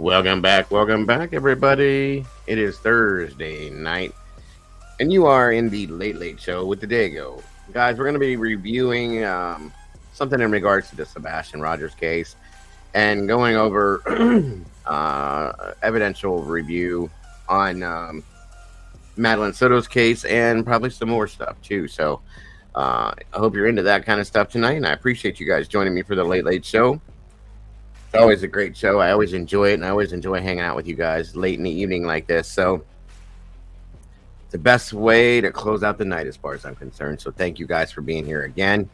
Welcome back, everybody. It is Thursday night, and you are in the Late Late Show with the Dago. Guys, we're going to be reviewing something in regards to the Sebastian Rogers case and going over evidential review on Madeline Soto's case and probably some more stuff, too. So I hope you're into that kind of stuff tonight, and I appreciate you guys joining me for the Late Late Show. It's always a great show. I always enjoy it, and I always enjoy hanging out with you guys late in the evening like this. So it's the best way to close out the night as far as I'm concerned. So thank you guys for being here again.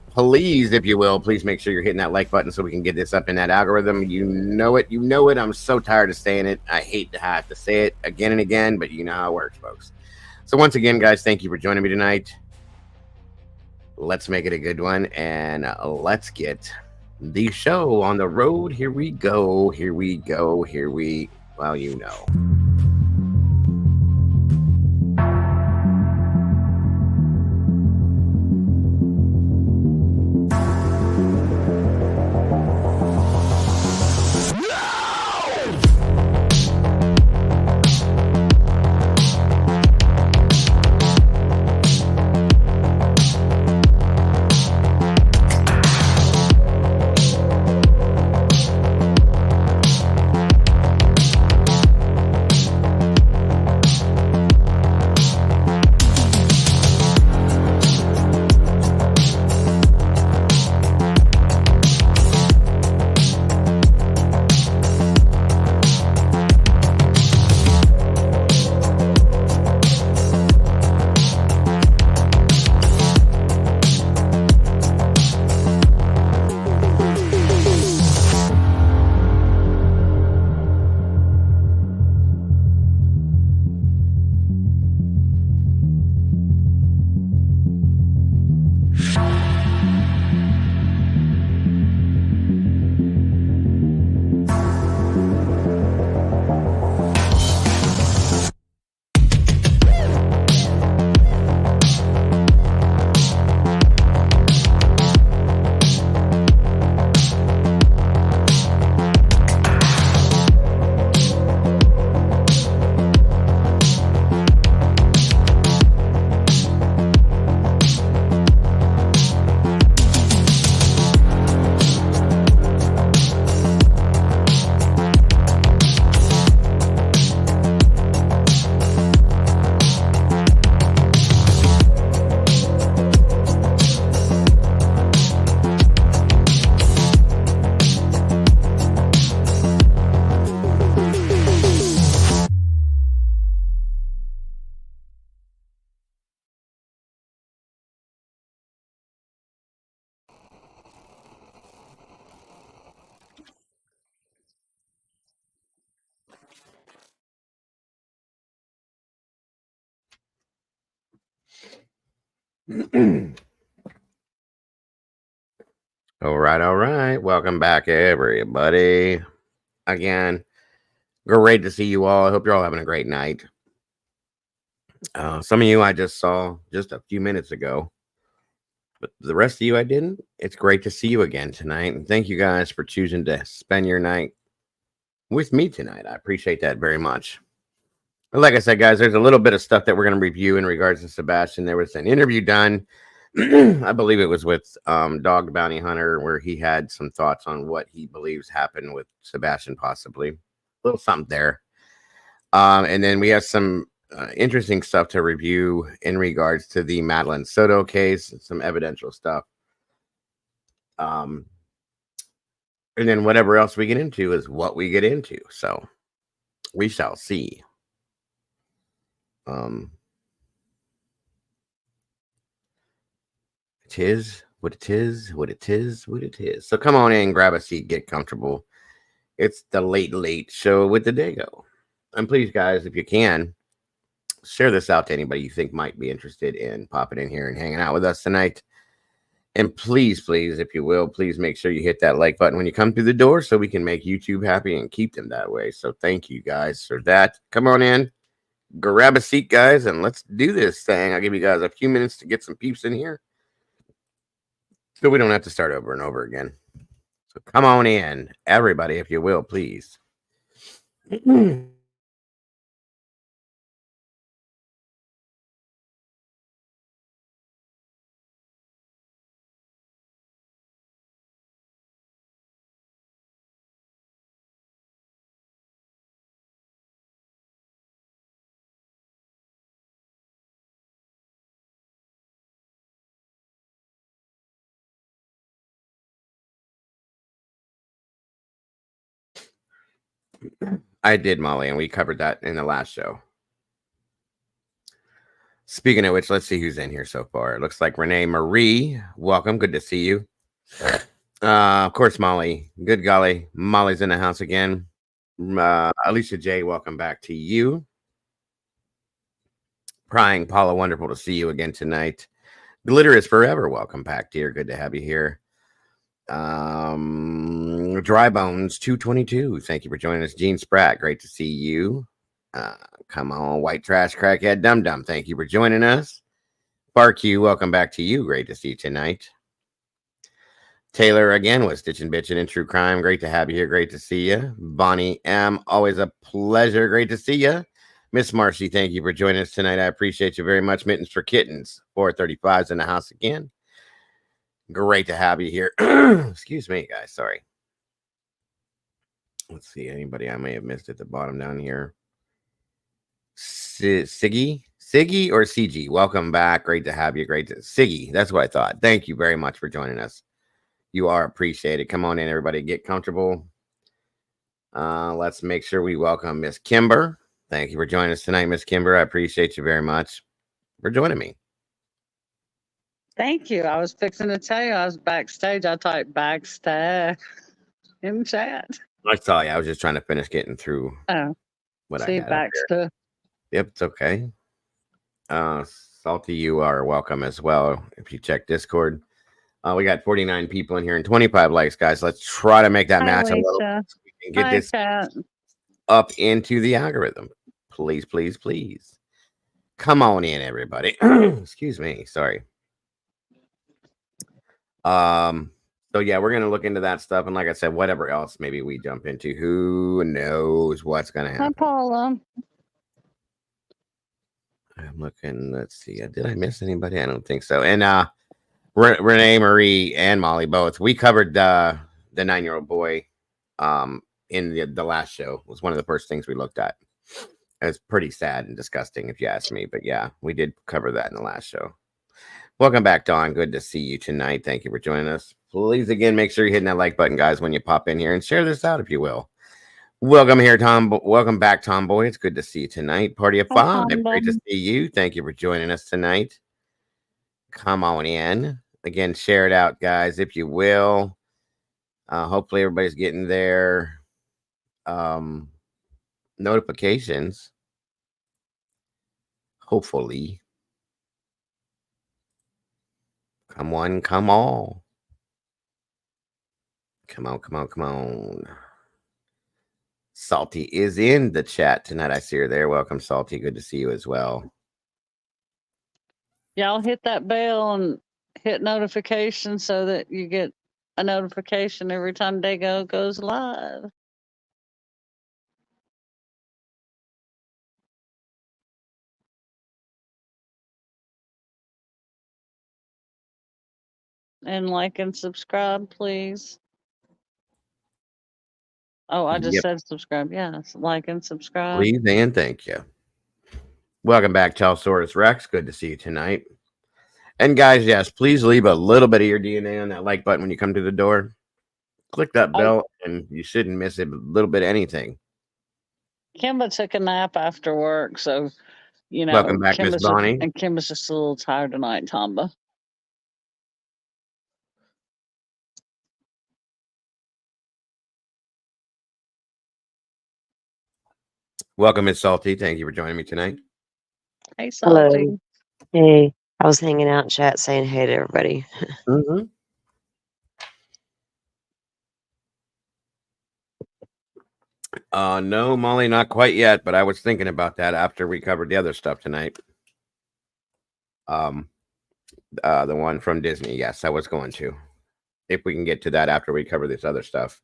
Please, if you will, please make sure you're hitting that like button so we can get this up in that algorithm. You know it. I'm so tired of saying it. I hate to have to say it again and again, but you know how it works, folks. So once again, guys, thank you for joining me tonight. Let's make it a good one, and let's get the show on the road. Here we go. Well, you know. All right. Welcome back, everybody. Again, great to see you all. I hope you're all having a great night. Some of you I just saw just a few minutes ago, but the rest of you I didn't. It's great to see you again tonight, and thank you guys for choosing to spend your night with me tonight. I appreciate that very much. Like I said, guys, there's a little bit of stuff that we're going to review in regards to Sebastian. There was an interview done, I believe it was with Dog Bounty Hunter, where he had some thoughts on what he believes happened with Sebastian, possibly. A little something there. And then we have some interesting stuff to review in regards to the Madeline Soto case, some evidential stuff. And then whatever else we get into is what we get into. So we shall see. It is what it is, what it is, what it is. So come on in, grab a seat, get comfortable. It's the Late Late Show with the Dago. And please, guys, if you can, share this out to anybody you think might be interested in popping in here and hanging out with us tonight. And please, if you will, please make sure you hit that like button when you come through the door so we can make YouTube happy and keep them that way. So thank you guys for that. Come on in, grab a seat, guys, and let's do this thing. I'll give you guys a few minutes to get some peeps in here so we don't have to start over and over again. So come on in, everybody, if you will, please. I did, Molly, and we covered that in the last show. Speaking of which, let's see who's in here so far. It looks like Renee Marie. Welcome. Good to see you. Of course, Molly. Good golly. Molly's in the house again. Alicia J, welcome back to you. Prying Paula, wonderful to see you again tonight. Glitter is forever. Welcome back, dear. Good to have you here. Dry Bones 222. Thank you for joining us. Gene Spratt, great to see you. Come on, White Trash Crackhead Dum Dum. Thank you for joining us. Barq, welcome back to you. Great to see you tonight. Taylor again with Stitching Bitchin' and True Crime. Great to have you here. Great to see you. Bonnie M, always a pleasure. Great to see you. Miss Marcy, thank you for joining us tonight. I appreciate you very much. Mittens for Kittens 435's in the house again. Great to have you here. Excuse me, guys. Sorry. Let's see. Anybody I may have missed at the bottom down here. Siggy or CG, welcome back. Great to have you. Great to Siggy. That's what I thought. Thank you very much for joining us. You are appreciated. Come on in, everybody. Get comfortable. Let's make sure we welcome Miss Kimber. Thank you for joining us tonight, Miss Kimber. I appreciate you very much for joining me. Thank you. I was fixing to tell you I was backstage. I typed backstage in chat. I saw you. I was just trying to finish getting through what I had. Backstage. Yep, it's okay. Salty, you are welcome as well. If you check Discord, we got 49 people in here and 25 likes, guys. Let's try to make that match a little bit so we can get this up into the algorithm. Please, please, please. Come on in, everybody. Excuse me. Sorry. So yeah, we're gonna look into that stuff, and like I said, whatever else maybe we jump into, who knows what's gonna happen. Hi, Paula. I'm looking. Let's see. Did I miss anybody? I don't think so. And Renee Marie and Molly both. We covered the 9-year-old boy in the last show. It was one of the first things we looked at. It was pretty sad and disgusting, if you ask me. But yeah, we did cover that in the last show. Welcome back, Dawn. Good to see you tonight. Thank you for joining us. Please, again, make sure you're hitting that like button, guys, when you pop in here, and share this out if you will. Welcome here, Tom. Welcome back, Tomboy. It's good to see you tonight. Party of 5. Great to see you. Thank you for joining us tonight. Come on in. Again, share it out, guys, if you will. Hopefully, everybody's getting their notifications. Hopefully. Come on, come on. Come on, come on, come on. Salty is in the chat tonight. I see her there. Welcome, Salty. Good to see you as well. Y'all hit that bell and hit notification so that you get a notification every time Dago goes live. And like and subscribe, please. Oh, I just said subscribe. Yes, like and subscribe. Please and thank you. Welcome back, Chalsaurus Rex. Good to see you tonight. And guys, yes, please leave a little bit of your DNA on that like button when you come to the door. Click that bell, and you shouldn't miss a little bit of anything. Kimba took a nap after work, so you know. Welcome back, Miss Bonnie. And Kimba's just a little tired tonight, Tomba. Welcome, Miss Salty. Thank you for joining me tonight. Hey, Salty. Hello. Hey, I was hanging out in chat saying hey to everybody. Mm-hmm. No, Molly, not quite yet, but I was thinking about that after we covered the other stuff tonight. The one from Disney. Yes, I was going to. If we can get to that after we cover this other stuff.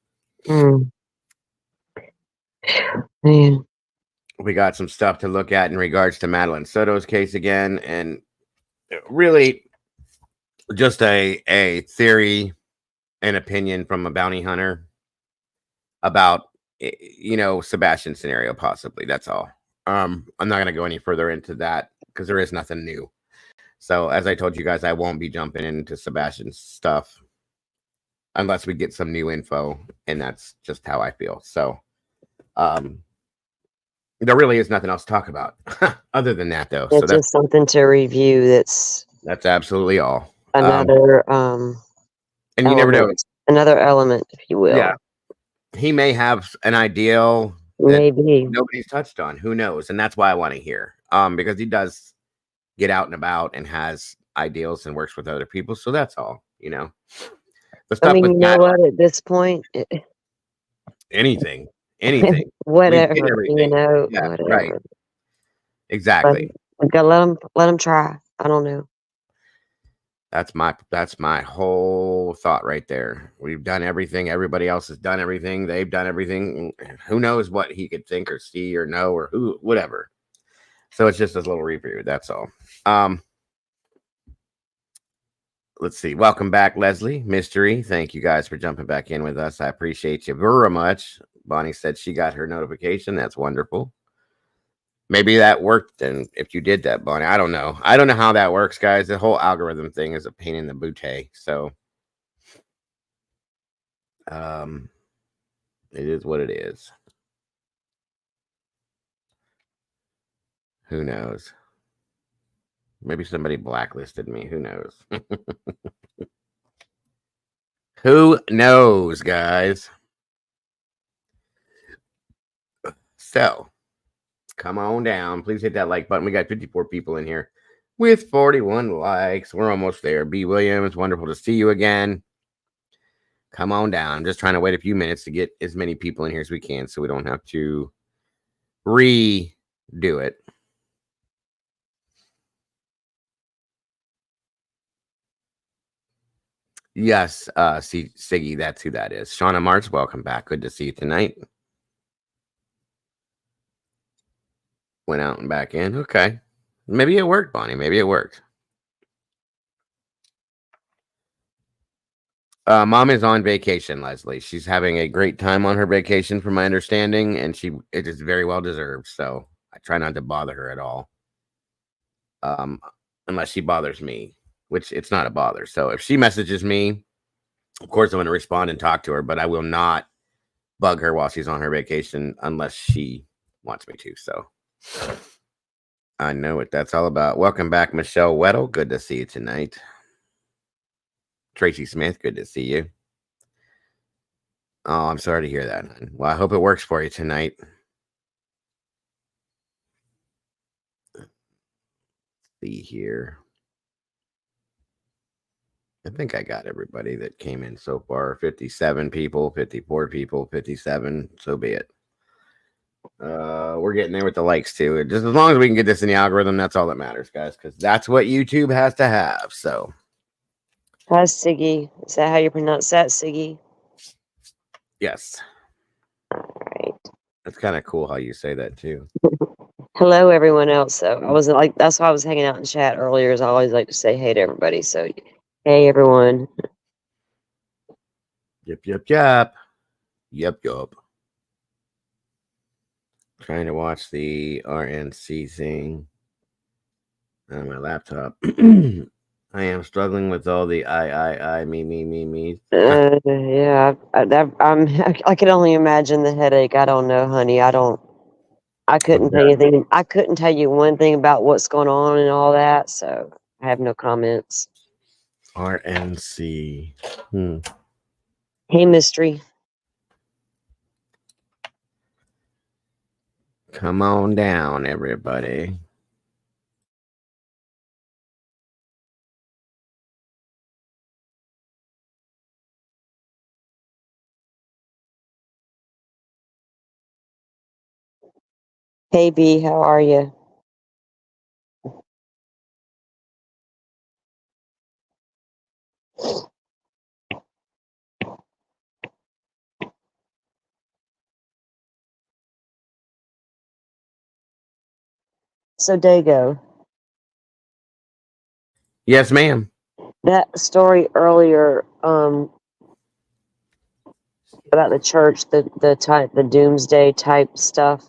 Man, We got some stuff to look at in regards to Madeline Soto's case again, and really just a theory and opinion from a bounty hunter about Sebastian's scenario possibly. That's all. I'm not going to go any further into that because there is nothing new. So as I told you guys, I won't be jumping into Sebastian's stuff unless we get some new info, and that's just how I feel. So there really is nothing else to talk about other than that, though. it's So just something to review. That's absolutely all. another And you never know. another element, if you will. Yeah, he may have an ideal that Maybe. nobody's touched on. Who knows? And that's why I want to hear. Because he does get out and about and has ideals and works with other people. So that's all. The stuff I mean, with you know what? At this point, anything. whatever, Everything. Yeah, whatever. right. Exactly. We gotta let them try. I don't know. That's my whole thought right there. We've done everything. Everybody else has done everything. They've done everything. Who knows what he could think or see or know or whatever. So it's just a little review. That's all. Let's see. Welcome back, Leslie. Mystery. Thank you guys for jumping back in with us. I appreciate you very much. Bonnie said she got her notification. That's wonderful. Maybe that worked. And if you did that, Bonnie, I don't know. I don't know how that works, guys. The whole algorithm thing is a pain in the bootay. So it is what it is. Who knows? Maybe somebody blacklisted me. Who knows? Who knows, guys? So come on down. Please hit that like button. We got 54 people in here with 41 likes. We're almost there. B. Williams, wonderful to see you again. Come on down. I'm just trying to wait a few minutes to get as many people in here as we can so we don't have to redo it. Yes, Siggy, that's who that is. Shauna March, welcome back. Good to see you tonight. Went out and back in. Okay. Maybe it worked, Bonnie. Maybe it worked. Mom is on vacation, Leslie. She's having a great time on her vacation, from my understanding, and it is very well deserved. So I try not to bother her at all, unless she bothers me, which it's not a bother. So if she messages me, of course I'm going to respond and talk to her, but I will not bug her while she's on her vacation unless she wants me to. So I know what that's all about. Welcome back, Michelle Weddle. Good to see you tonight. Tracy Smith, good to see you. Oh, I'm sorry to hear that. Well, I hope it works for you tonight. Let's see here. I think I got everybody that came in so far. 57 people, 54 people, 57. So be it. We're getting there with the likes too. Just as long as we can get this in the algorithm, that's all that matters, guys, because that's what YouTube has to have. So How's Siggy? Is that how you pronounce that, Siggy? yes. All right. That's kind of cool how you say that too. Hello, everyone else. So I wasn't like that's why I was hanging out in chat earlier. Is I always like to say hey to everybody. So hey, everyone. Yep. Trying to watch the RNC thing on my laptop. I am struggling with all the me. Yeah, I can only imagine the headache. I don't know, honey. I couldn't tell you anything. I couldn't tell you one thing about what's going on and all that. So I have no comments. RNC. Hey, Mystery. Come on down, everybody. Hey, B. How are you? So Dago, Yes, ma'am. that story earlier, about the church, the Doomsday type stuff.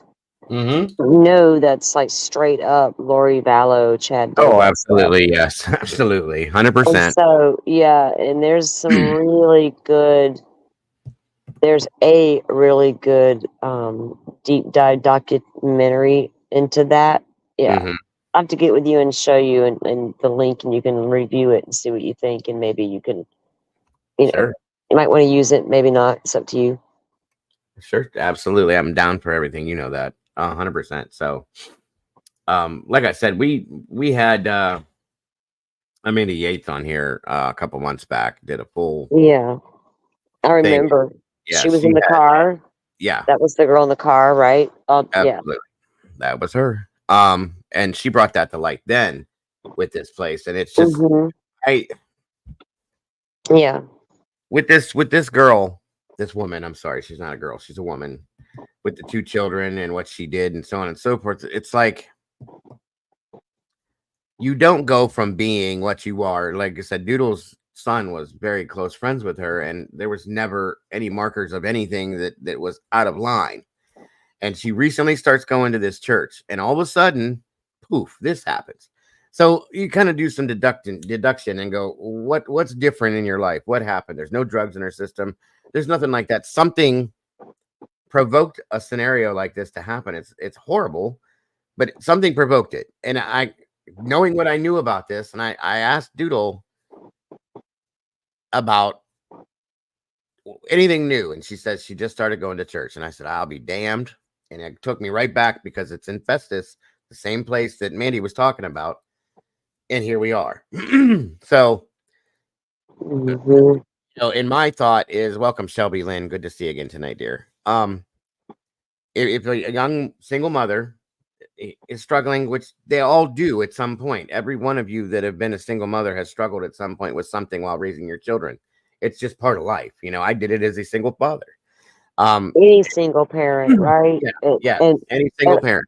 Mm-hmm. No, that's like straight up Lori Vallow, Chad Oh, Daybell stuff. absolutely. Yes, absolutely. And 100%. so, yeah, and there's some really good. There's a really good deep dive documentary into that. Yeah, Mm-hmm. I have to get with you and show you and the link, and you can review it and see what you think, and maybe you can, Sure. you might want to use it, maybe not. It's up to you. Sure. Absolutely. I'm down for everything. You know that. 100%. So, like I said, we had Amanda Yates on here a couple months back, did a full Yeah, I thing. remember. Yeah, She was she in the had, car. yeah, That was the girl in the car, right? Yeah. absolutely. That was her. And she brought that to light then with this place. And it's just Hmm. I Yeah. with this girl, this woman, I'm sorry, she's not a girl, she's a woman, with the two children and what she did and so on and so forth. It's like you don't go from being what you are. Like I said, Doodle's son was very close friends with her, and there was never any markers of anything that was out of line. And she recently starts going to this church, and all of a sudden, poof, this happens. So you kind of do some deduction and go, what's different in your life? What happened? There's no drugs in her system. There's nothing like that. Something provoked a scenario like this to happen. It's horrible, but something provoked it. And I, knowing what I knew about this, and I asked Doodle about anything new, and she says she just started going to church. And I said, I'll be damned. And it took me right back because it's in Festus, the same place that Mandy was talking about. And here we are. So, Hmm. in my thought is welcome, Shelby Lynn. Good to see you again tonight, dear. If a young single mother is struggling, which they all do at some point, every one of you that have been a single mother has struggled at some point with something while raising your children. It's just part of life. I did it as a single father. Any single parent, right? Yeah, And, yeah. and, Any and single parent,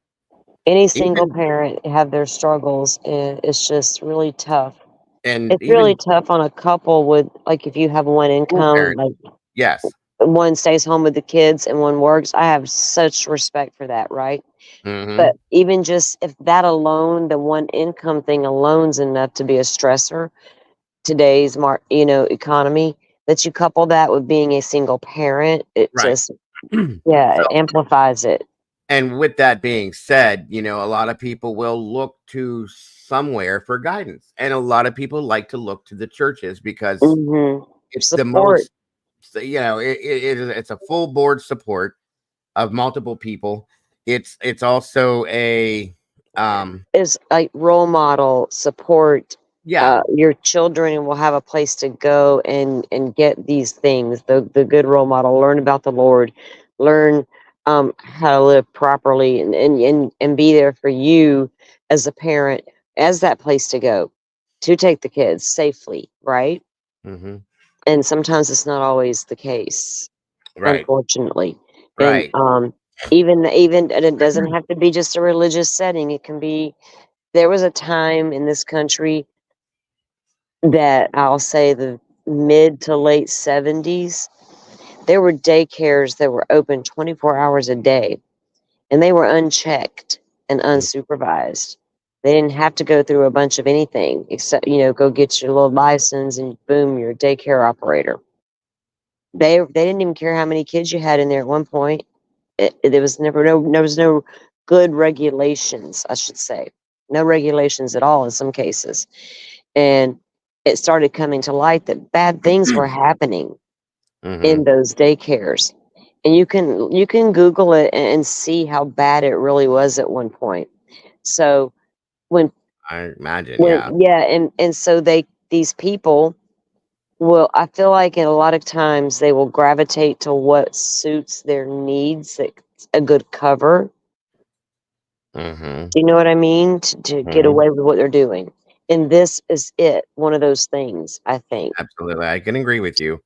any single even parent have their struggles, and it's just really tough. and It's really even tough on a couple with, like, if you have one single income, parents. like Yes. one stays home with the kids and one works. I have such respect for that, right? Mm-hmm. But even just if that alone, the one income thing alone's enough to be a stressor, today's economy, that you couple that with being a single parent, it Right. just, yeah, So, it amplifies it. and with that being said, a lot of people will look to somewhere for guidance, and a lot of people like to look to the churches because Hmm. it's the Support most. It's a full board support of multiple people. It's also a is like role model support. yeah. Your children will have a place to go and get these things. The good role model, learn about the Lord, learn how to live properly, and be there for you as a parent, as that place to go to take the kids safely, right? Mm-hmm. And sometimes it's not always the case, Right. unfortunately. And Right. even and it doesn't have to be just a religious setting. It can be, there was a time in this country that I'll say the mid to late 70s, there were daycares that were open 24 hours a day, and they were unchecked and unsupervised. They didn't have to go through a bunch of anything except, go get your little license and boom, you're a daycare operator. They didn't even care how many kids you had in there at one point. There was never there was no good regulations, I should say. No regulations at all in some cases. And it started coming to light that bad things were happening Mm-hmm. in those daycares. And you can Google it and see how bad it really was at one point. So when I imagine. when Yeah. yeah, and so these people will, I feel like in a lot of times they will gravitate to what suits their needs, that a good cover. Mm-hmm. Do you know what I mean? To get Mm-hmm. away with what they're doing. And this is one of those things, I think. Absolutely. I can agree with you.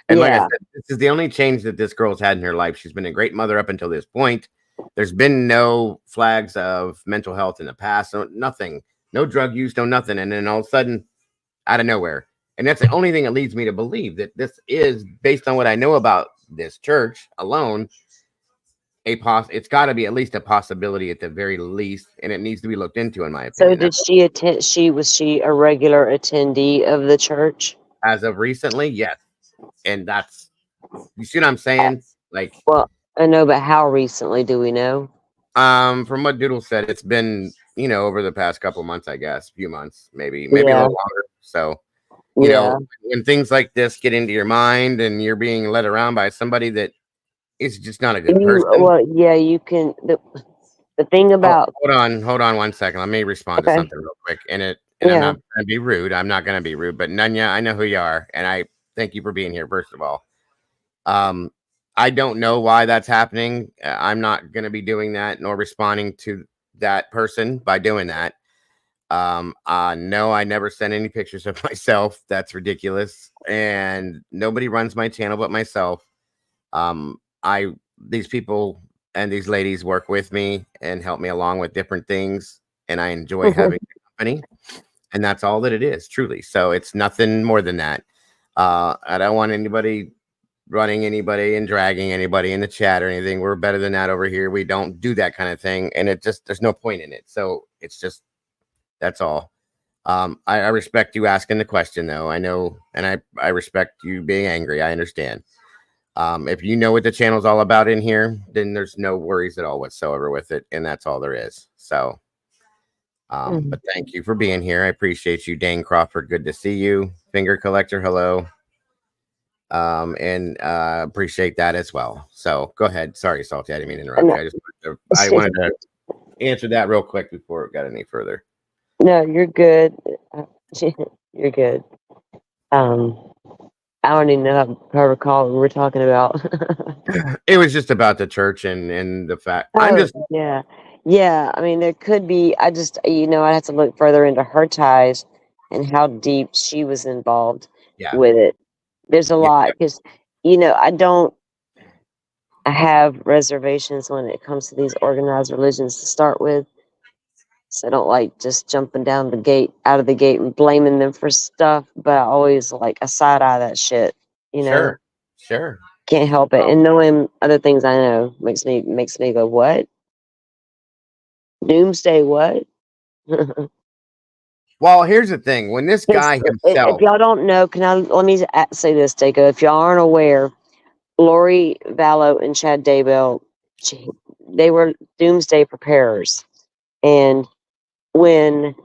And like I Yeah. said, this is the only change that this girl's had in her life. She's been a great mother up until this point. There's been no flags of mental health in the past, so nothing, no drug use, no nothing. And then all of a sudden, out of nowhere. And that's the only thing that leads me to believe that this is, based on what I know about this church alone, it's got to be at least a possibility at the very least, and it needs to be looked into, in my So opinion. did she attend? Was she a regular attendee of the church? As of recently, yes. And that's, you see what I'm saying? Like, Well, I know, but how recently do we know? from what Doodle said, it's been, over the past couple months, I guess, few months, maybe a Yeah. little longer. So, Yeah. when things like this get into your mind and you're being led around by somebody that is just not a good person. Well, yeah, you can. The thing about Hold on 1 second. Let me respond to Okay. something real quick. And I'm Yeah. not going to be rude. I'm not going to be rude. But Nunya, I know who you are, and I thank you for being here. First of all, I don't know why that's happening. I'm not going to be doing that nor responding to that person by doing that. No, I never sent any pictures of myself. That's ridiculous. And nobody runs my channel but myself. These people and these ladies work with me and help me along with different things, and I enjoy having the company, and that's all that it is, truly. So it's nothing more than that. I don't want anybody running anybody and dragging anybody in the chat or anything. We're better than that over here. We don't do that kind of thing, and there's no point in it. So it's just, that's all. I respect you asking the question, though. I know, and I respect you being angry. I understand. If you know what the channel's all about in here, then there's no worries at all whatsoever with it, and that's all there is. So, but thank you for being here. I appreciate you, Dane Crawford. Good to see you. Finger Collector, hello. And appreciate that as well. So go ahead. Sorry, Salty, I didn't mean to interrupt you. I wanted to answer that real quick before it got any further. No, you're good. You're good. I don't even know if I recall what we were talking about. It was just about the church and the fact. Yeah. I mean, there could be. I just, I'd have to look further into her ties and how deep she was involved with it. There's a lot because, I have reservations when it comes to these organized religions to start with. So I don't like just jumping out of the gate and blaming them for stuff, but I always like a side eye that shit, Sure. Can't help it. And knowing other things I know makes me go, what? Doomsday what? Well, here's the thing. When this guy himself, if y'all don't know, let me say this, Dago. If y'all aren't aware, Lori Vallow and Chad Daybell, they were Doomsday preparers. And when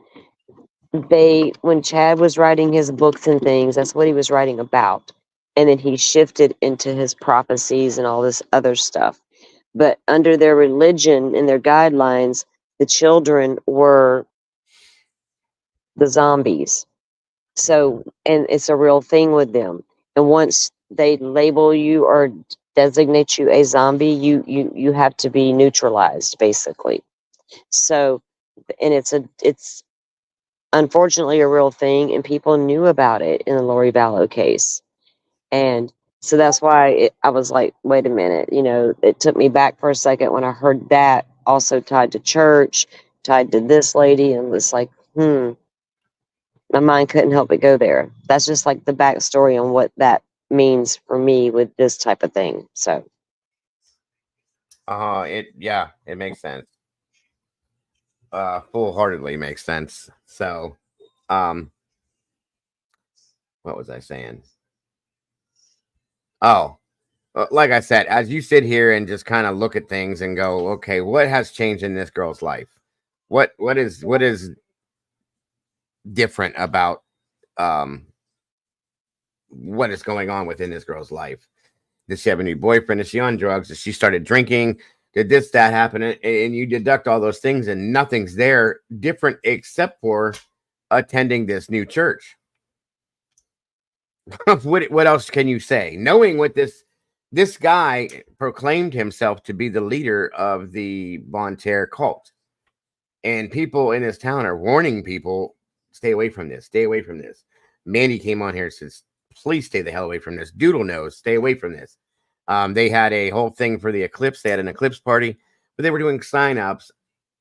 Chad was writing his books and things, that's what he was writing about. And then he shifted into his prophecies and all this other stuff. But under their religion and their guidelines, the children were the zombies. So, and it's a real thing with them. And once they label you or designate you a zombie, you have to be neutralized, basically. So, and it's unfortunately a real thing, and people knew about it in the Lori Vallow case. And so that's why I was like, wait a minute, it took me back for a second when I heard that also tied to church, tied to this lady, and was like, my mind couldn't help but go there. That's just like the backstory on what that means for me with this type of thing. So, it makes sense. Full-heartedly makes sense. So, what was I saying? Oh, like I said, as you sit here and just kind of look at things and go, okay, what has changed in this girl's life? What is different about what is going on within this girl's life? Did she have a new boyfriend? Is she on drugs? Did she started drinking? Did that happen? And you deduct all those things, and nothing's there different except for attending this new church. What else can you say? Knowing what this guy proclaimed himself to be the leader of the Von Terror cult, and people in this town are warning people, stay away from this. Stay away from this. Mandy came on here and says, please stay the hell away from this. Doodle knows, stay away from this. They had a whole thing for the eclipse. They had an eclipse party. but they were doing sign-ups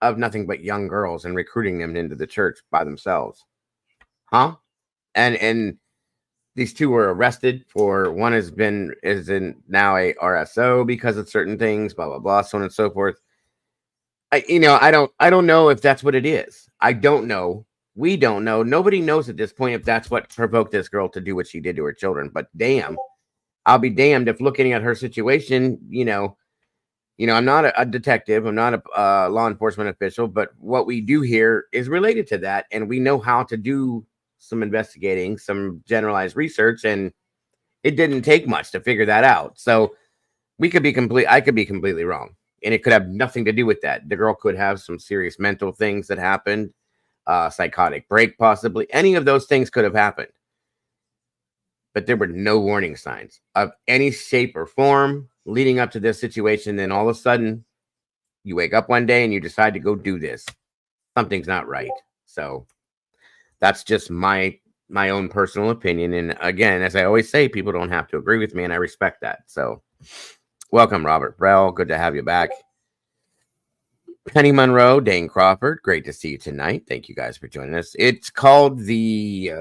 of nothing but young girls and recruiting them into the church by themselves. Huh? And these two were arrested for, one is in now a RSO because of certain things, blah blah blah, so on and so forth. I don't know if that's what it is. I don't know. We don't know. Nobody knows at this point if that's what provoked this girl to do what she did to her children. But damn, I'll be damned if looking at her situation, I'm not a detective, I'm not a law enforcement official, but what we do here is related to that, and we know how to do some investigating, some generalized research, and it didn't take much to figure that out. So I could be completely wrong, and it could have nothing to do with that. The girl could have some serious mental things that happened, psychotic break, possibly. Any of those things could have happened, but there were no warning signs of any shape or form leading up to this situation. Then all of a sudden, you wake up one day and you decide to go do this. Something's not right. So that's just my own personal opinion. And again, as I always say, people don't have to agree with me, and I respect that. So welcome, Robert Brell. Good to have you back. Penny Monroe, Dane Crawford. Great to see you tonight. Thank you guys for joining us. It's called the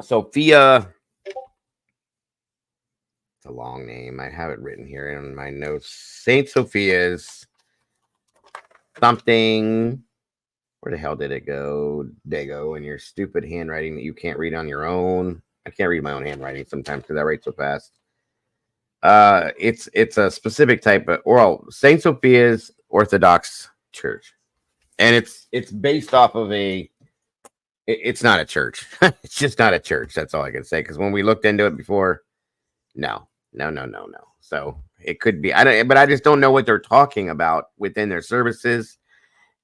Sophia. It's a long name. I have it written here in my notes. Saint Sophia's something. Where the hell did it go? Dago, in your stupid handwriting that you can't read on your own. I can't read my own handwriting sometimes because I write so fast. It's a specific type of Saint Sophia's Orthodox Church, and it's based off of it's not a church. It's just not a church. That's all I can say. Because when we looked into it before, no. So it could be. But I just don't know what they're talking about within their services.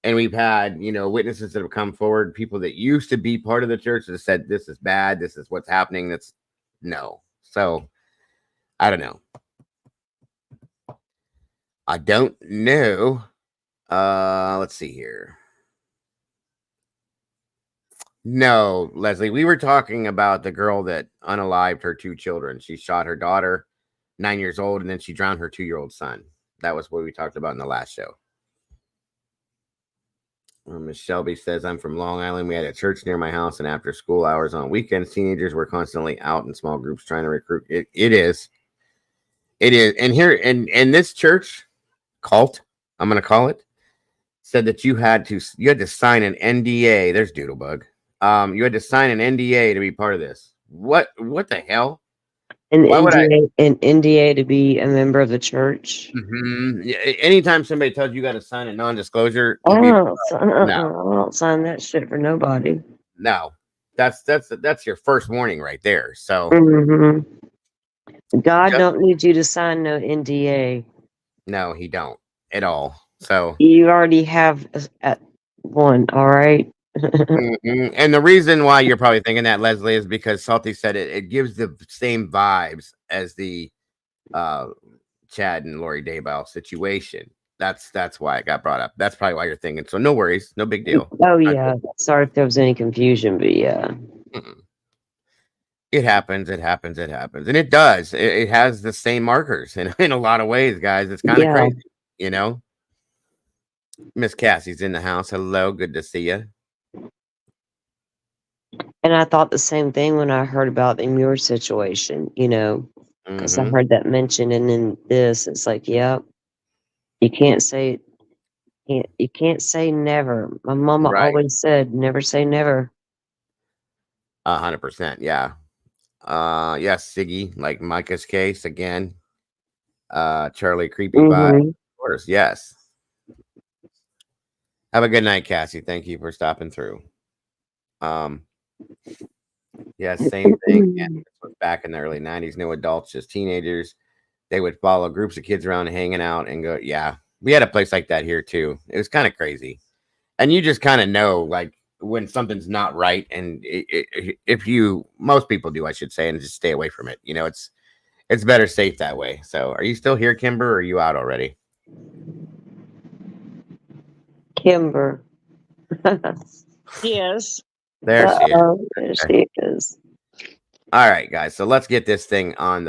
And we've had, witnesses that have come forward, people that used to be part of the church that said this is bad, this is what's happening. That's no. So I don't know. I don't know. Let's see here. No, Leslie, we were talking about the girl that unalived her 2 children. She shot her daughter, 9 years old, and then she drowned her 2-year-old son. That was what we talked about in the last show. Miss Shelby says, I'm from Long Island. We had a church near my house, and after school hours on weekends, teenagers were constantly out in small groups trying to recruit. It is. And here, in this church cult, I'm going to call it, said that you had to sign an NDA. There's Doodlebug. You had to sign an NDA to be part of this. What the hell? An NDA to be a member of the church. Mm-hmm. Yeah, anytime somebody tells you got to sign a non-disclosure, I don't sign that shit for nobody. No, that's your first warning right there. So God don't need you to sign no NDA. No, he don't at all. So you already have one. All right. And the reason why you're probably thinking that, Leslie, is because Salty said it gives the same vibes as the Chad and Lori Daybell situation. That's why it got brought up. That's probably why you're thinking. So no worries, no big deal. Oh yeah, sorry if there was any confusion, but yeah. It happens, and it does. It has the same markers in a lot of ways, guys. It's kind of crazy, Miss Cassie's in the house. Hello, good to see you. And I thought the same thing when I heard about the Muir situation, because I heard that mentioned, and in this, it's like, yeah, you can't say never. My mama always said, never say never. 100%, yeah. Yes, Siggy, like Micah's case again. Charlie Creepy Vibe, of course, yes. Have a good night, Cassie. Thank you for stopping through. Yes, same thing. Yeah, back in the early 90s, no adults, just teenagers. They would follow groups of kids around hanging out and go, yeah. We had a place like that here too. It was kind of crazy. And you just kind of know, like, when something's not right. And most people do, I should say, and just stay away from it. It's better safe that way. So are you still here, Kimber, or are you out already? Kimber. Yes. There she is. There she is. All right, guys. So let's get this thing on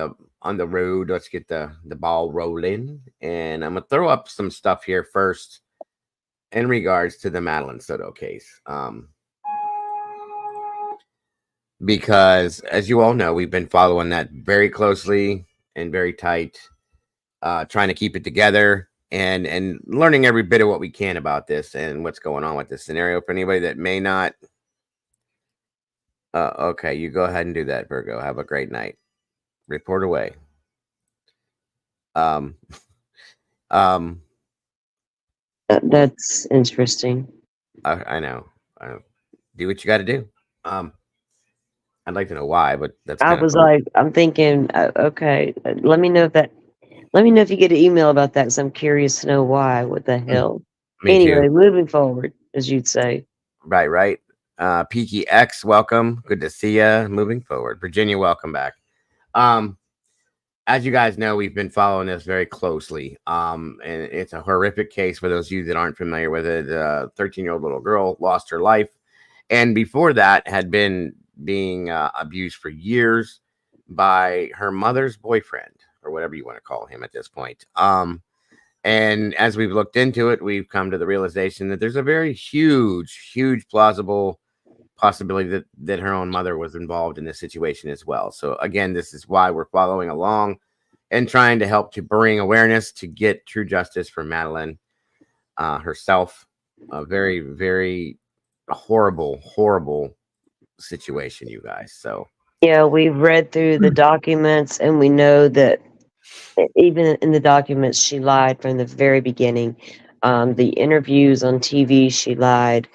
on the road. Let's get the ball rolling. And I'm gonna throw up some stuff here first in regards to the Madeline Soto case. Because as you all know, we've been following that very closely and very tight, trying to keep it together and learning every bit of what we can about this and what's going on with this scenario. For anybody that may not, okay, you go ahead and do that, Virgo. Have a great night. Report away. Um, um, That's interesting. I know. Do what you got to do. I'd like to know why, but that's I kind of was like, I'm thinking, okay, let me know if that. Let me know if you get an email about that, because I'm curious to know why. What the hell? me too. Anyway, moving forward, as you'd say. Right. Peaky X, welcome. Good to see you. Moving forward, Virginia, welcome back. As you guys know, we've been following this very closely. And it's a horrific case for those of you that aren't familiar with it. A 13-year-old little girl lost her life, and before that had been being abused for years by her mother's boyfriend, or whatever you want to call him at this point. And as we've looked into it, we've come to the realization that there's a very huge plausible possibility that her own mother was involved in this situation as well. So again, this is why we're following along and trying to help to bring awareness to get true justice for Madeline herself. A very horrible situation, you guys. So Yeah, we've read through the documents, and we know that even in the documents, she lied from the very beginning. The interviews on TV, she lied.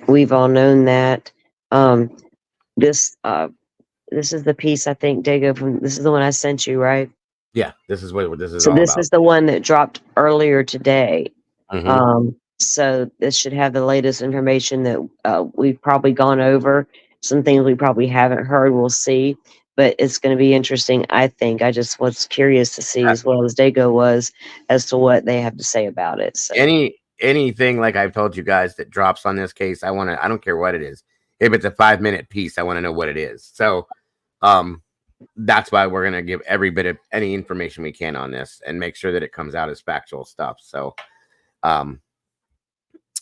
We've all known that. Um, this is the piece, I think, Dago, from this is the one I sent you, right? yeah, this is what this is So all this about. is the one that dropped earlier today. Mhm. So this should have the latest information that we've probably gone over. Some things we probably haven't heard, we'll see. But it's going to be interesting, I think. I just was curious to see, as well as Dago was, as to what they have to say about it. So Anything like I've told you guys that drops on this case, I don't care what it is. If it's a 5-minute piece, I want to know what it is. So that's why we're gonna give every bit of any information we can on this and make sure that it comes out as factual stuff. So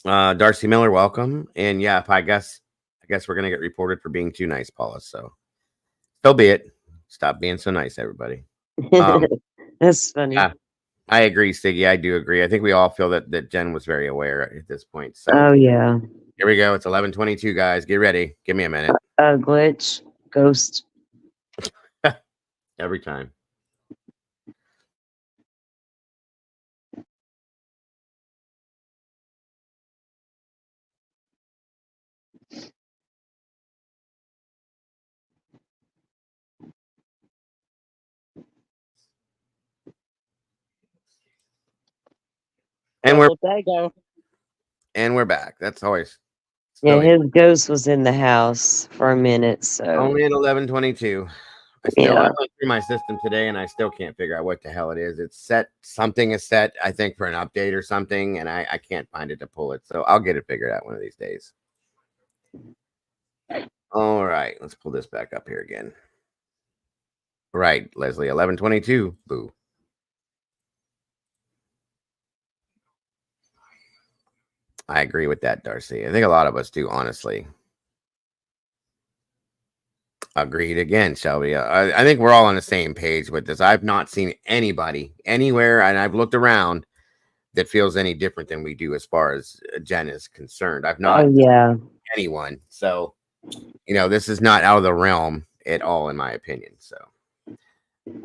Darcy Miller, welcome. And yeah, I guess we're gonna get reported for being too nice, Paula. So be it. Stop being so nice, everybody. that's funny. Yeah, I agree, Siggy. I do agree. I think we all feel that Jen was very aware at this point. So Oh yeah. here we go. It's 11:22, guys. Get ready. Give me a minute. Glitch, ghost. Every time. And we're back. That's always Yeah, silly. his ghost was in the house for a minute. So Only at 11:22. I yeah. went through my system today and I still can't figure out what the hell it is. It's set. Something is set, I think, for an update or something, and I can't find it to pull it. So I'll get it figured out one of these days. All right, let's pull this back up here again. Right, Leslie, 11:22. Boo. I agree with that, Darcy. I think a lot of us do, honestly. Agreed again, Shelby. I think we're all on the same page with this. I've not seen anybody anywhere, and I've looked around, that feels any different than we do as far as Jen is concerned. I've not Oh yeah. anyone. So, this is not out of the realm at all, in my opinion. So,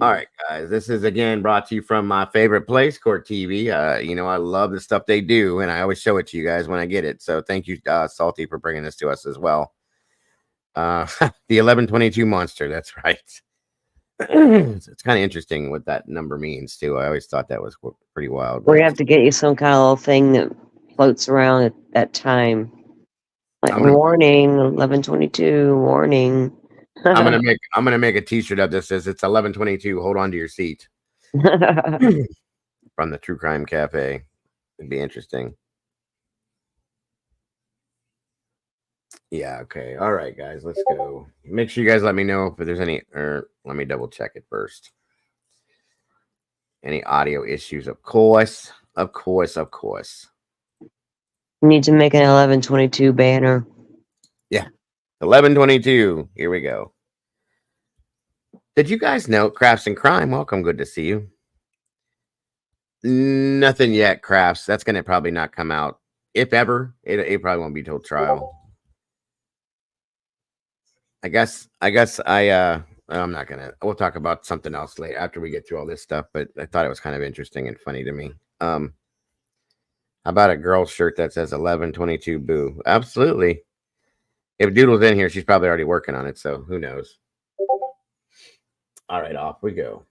all right, guys, this is again brought to you from my favorite place, Court TV. I love the stuff they do, and I always show it to you guys when I get it. So, thank you, Salty, for bringing this to us as well. The 1122 monster. That's right. It's kind of interesting what that number means too. I always thought that was pretty wild. We have to get you some kind of little thing that floats around at that time. Like warning, 1122, warning. I'm gonna make a t-shirt of this says it's 1122. Hold on to your seat. From the True Crime Cafe. It'd be interesting. Yeah, okay. All right, guys, let's go. Make sure you guys let me know if there's any, or let me double check it first. Any audio issues? Of course. Of course. Of course. Need to make an 1122 banner. Yeah. 1122. Here we go. Did you guys know Crafts and Crime? Welcome. Good to see you. Nothing yet, Crafts. That's going to probably not come out. If ever, it probably won't be till trial. I guess I'm not gonna. We'll talk about something else later after we get through all this stuff. But I thought it was kind of interesting and funny to me. How about a girl shirt that says 1122 boo? Absolutely. If Doodle's in here, she's probably already working on it. So who knows? All right, off we go.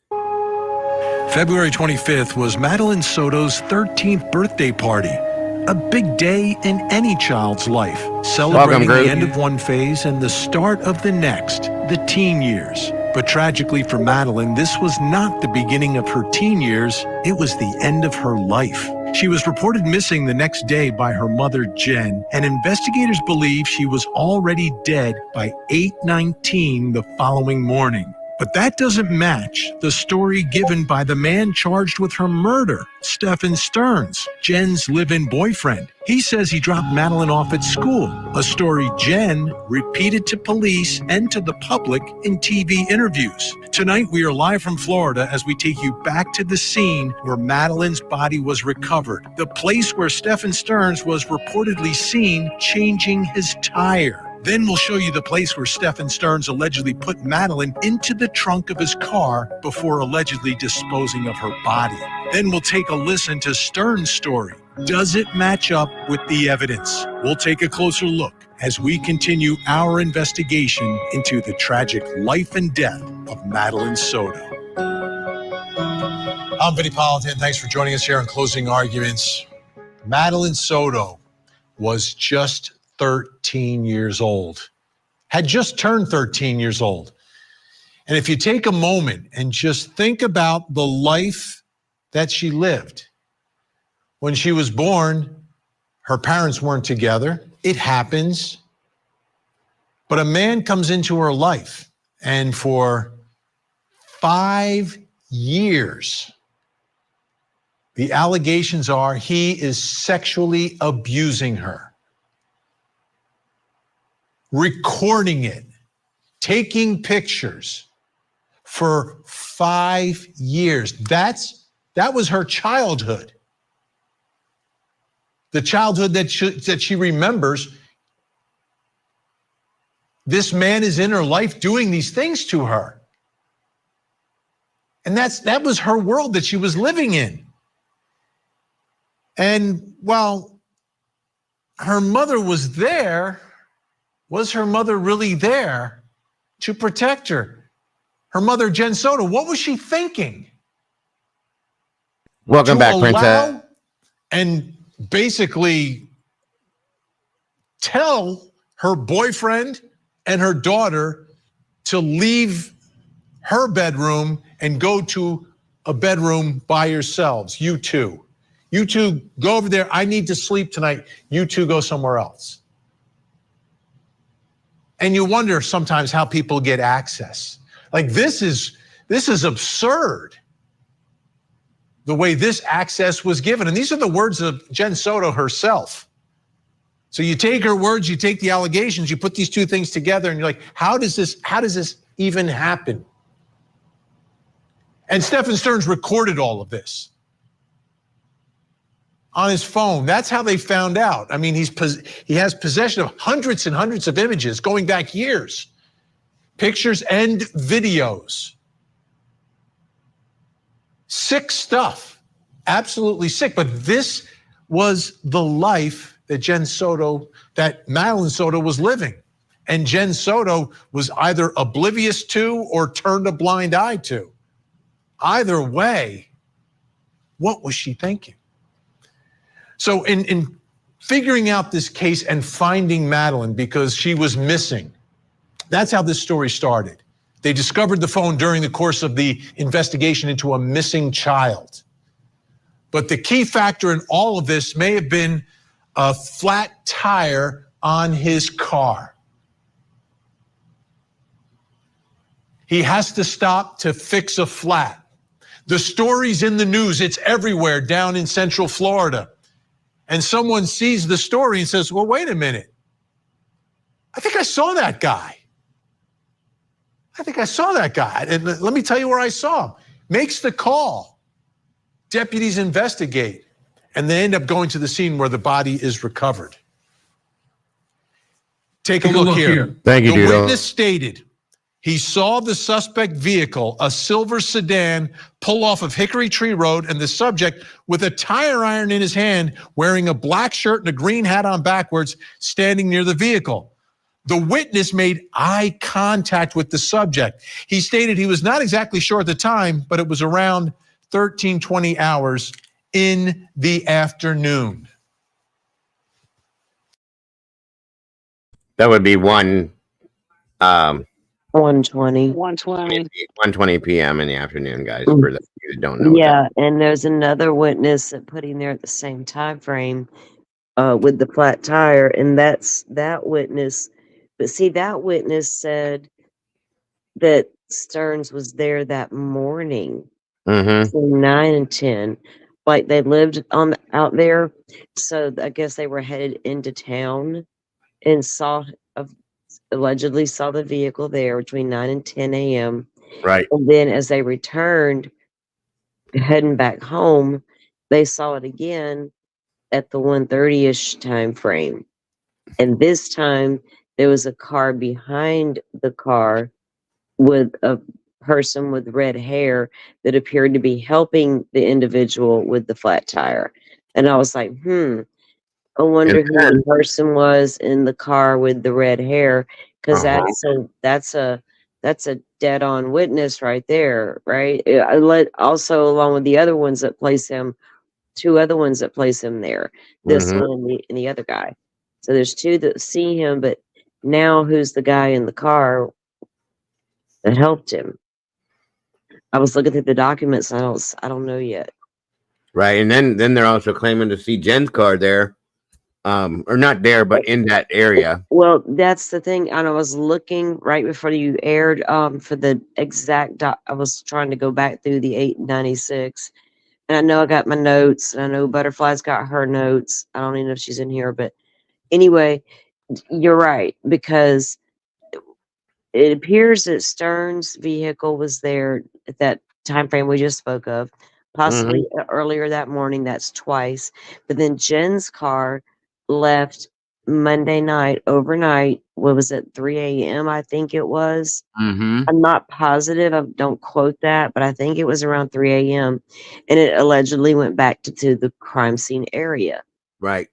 February 25th was Madeline Soto's 13th birthday party. A big day in any child's life, celebrating the end of one phase and the start of the next, the teen years. But tragically for Madeline, this was not the beginning of her teen years, it was the end of her life. She was reported missing the next day by her mother, Jen, and investigators believe she was already dead by 8:19 the following morning. But that doesn't match the story given by the man charged with her murder, Stephen Stearns, Jen's live-in boyfriend. He says he dropped Madeline off at school, a story Jen repeated to police and to the public in TV interviews. Tonight, we are live from Florida as we take you back to the scene where Madeline's body was recovered, the place where Stephen Stearns was reportedly seen changing his tire. Then we'll show you the place where Stephen Stearns allegedly put Madeline into the trunk of his car before allegedly disposing of her body. Then we'll take a listen to Stearns' story. Does it match up with the evidence? We'll take a closer look as we continue our investigation into the tragic life and death of Madeline Soto. I'm Vinny Politan. Thanks for joining us here on Closing Arguments. Madeline Soto was just 13 years old, had just turned 13 years old. And if you take a moment and just think about the life that she lived, when she was born, her parents weren't together. It happens. But a man comes into her life, and for 5 years, the allegations are he is sexually abusing her. Recording it, taking pictures for 5 years. That was her childhood. The childhood that she remembers. This man is in her life doing these things to her. And that was her world that she was living in. And while her mother was there, was her mother really there to protect her? Her mother, Jen Soto, what was she thinking? Welcome back, Princess. And basically tell her boyfriend and her daughter to leave her bedroom and go to a bedroom by yourselves, you two. You two go over there. I need to sleep tonight. You two go somewhere else. And you wonder sometimes how people get access. Like this is absurd. The way this access was given. And these are the words of Jen Soto herself. So you take her words, you take the allegations, you put these two things together and you're like, how does this even happen? And Stephen Stearns recorded all of this on his phone. That's how they found out. I mean, he has possession of hundreds and hundreds of images going back years, pictures and videos. Sick stuff, absolutely sick. But this was the life that Madeline Soto was living. And Jen Soto was either oblivious to or turned a blind eye to. Either way, what was she thinking? So in figuring out this case and finding Madeline because she was missing, that's how this story started. They discovered the phone during the course of the investigation into a missing child. But the key factor in all of this may have been a flat tire on his car. He has to stop to fix a flat. The story's in the news. It's everywhere down in Central Florida. And someone sees the story and says, well, wait a minute. I think I saw that guy. And let me tell you where I saw him. Makes the call. Deputies investigate. And they end up going to the scene where the body is recovered. Take a look here. Thank you, The Dudo. witness stated he saw the suspect vehicle, a silver sedan, pull off of Hickory Tree Road, and the subject with a tire iron in his hand, wearing a black shirt and a green hat on backwards, standing near the vehicle. The witness made eye contact with the subject. He stated he was not exactly sure at the time, but it was around 13-20 hours in the afternoon. That would be 1:20 120. 120. p.m. in the afternoon, guys. For those of you that don't know. Yeah, and there's another witness that put him there at the same time frame with the flat tire, and that's that witness. But see, that witness said that Stearns was there that morning between 9 and 10. Like they lived out there, so I guess they were headed into town and allegedly saw the vehicle there between 9 and 10 a.m. Right. And then as they returned, heading back home, they saw it again at the 1:30-ish time frame. And this time, there was a car behind the car with a person with red hair that appeared to be helping the individual with the flat tire. And I was like, I wonder who the person was in the car with the red hair, because that's a dead on witness right there, right? I let also along with the other ones that place him, two other ones that place him there, this one and the other guy. So there's two that see him, but now who's the guy in the car that helped him? I was looking through the documents. I don't know yet. Right, and then they're also claiming to see Jen's car there, or not there, but in that area. Well, that's the thing. And I was looking right before you aired for the exact. I was trying to go back through the 896, and I know I got my notes, and I know Butterfly's got her notes. I don't even know if she's in here, but anyway, you're right, because it appears that Stern's vehicle was there at that time frame we just spoke of, possibly earlier that morning. That's twice. But then Jen's car left Monday night, overnight. What was it, 3 a.m., I think it was? I'm not positive. I don't quote that, but I think it was around 3 a.m. And it allegedly went back to the crime scene area. Right.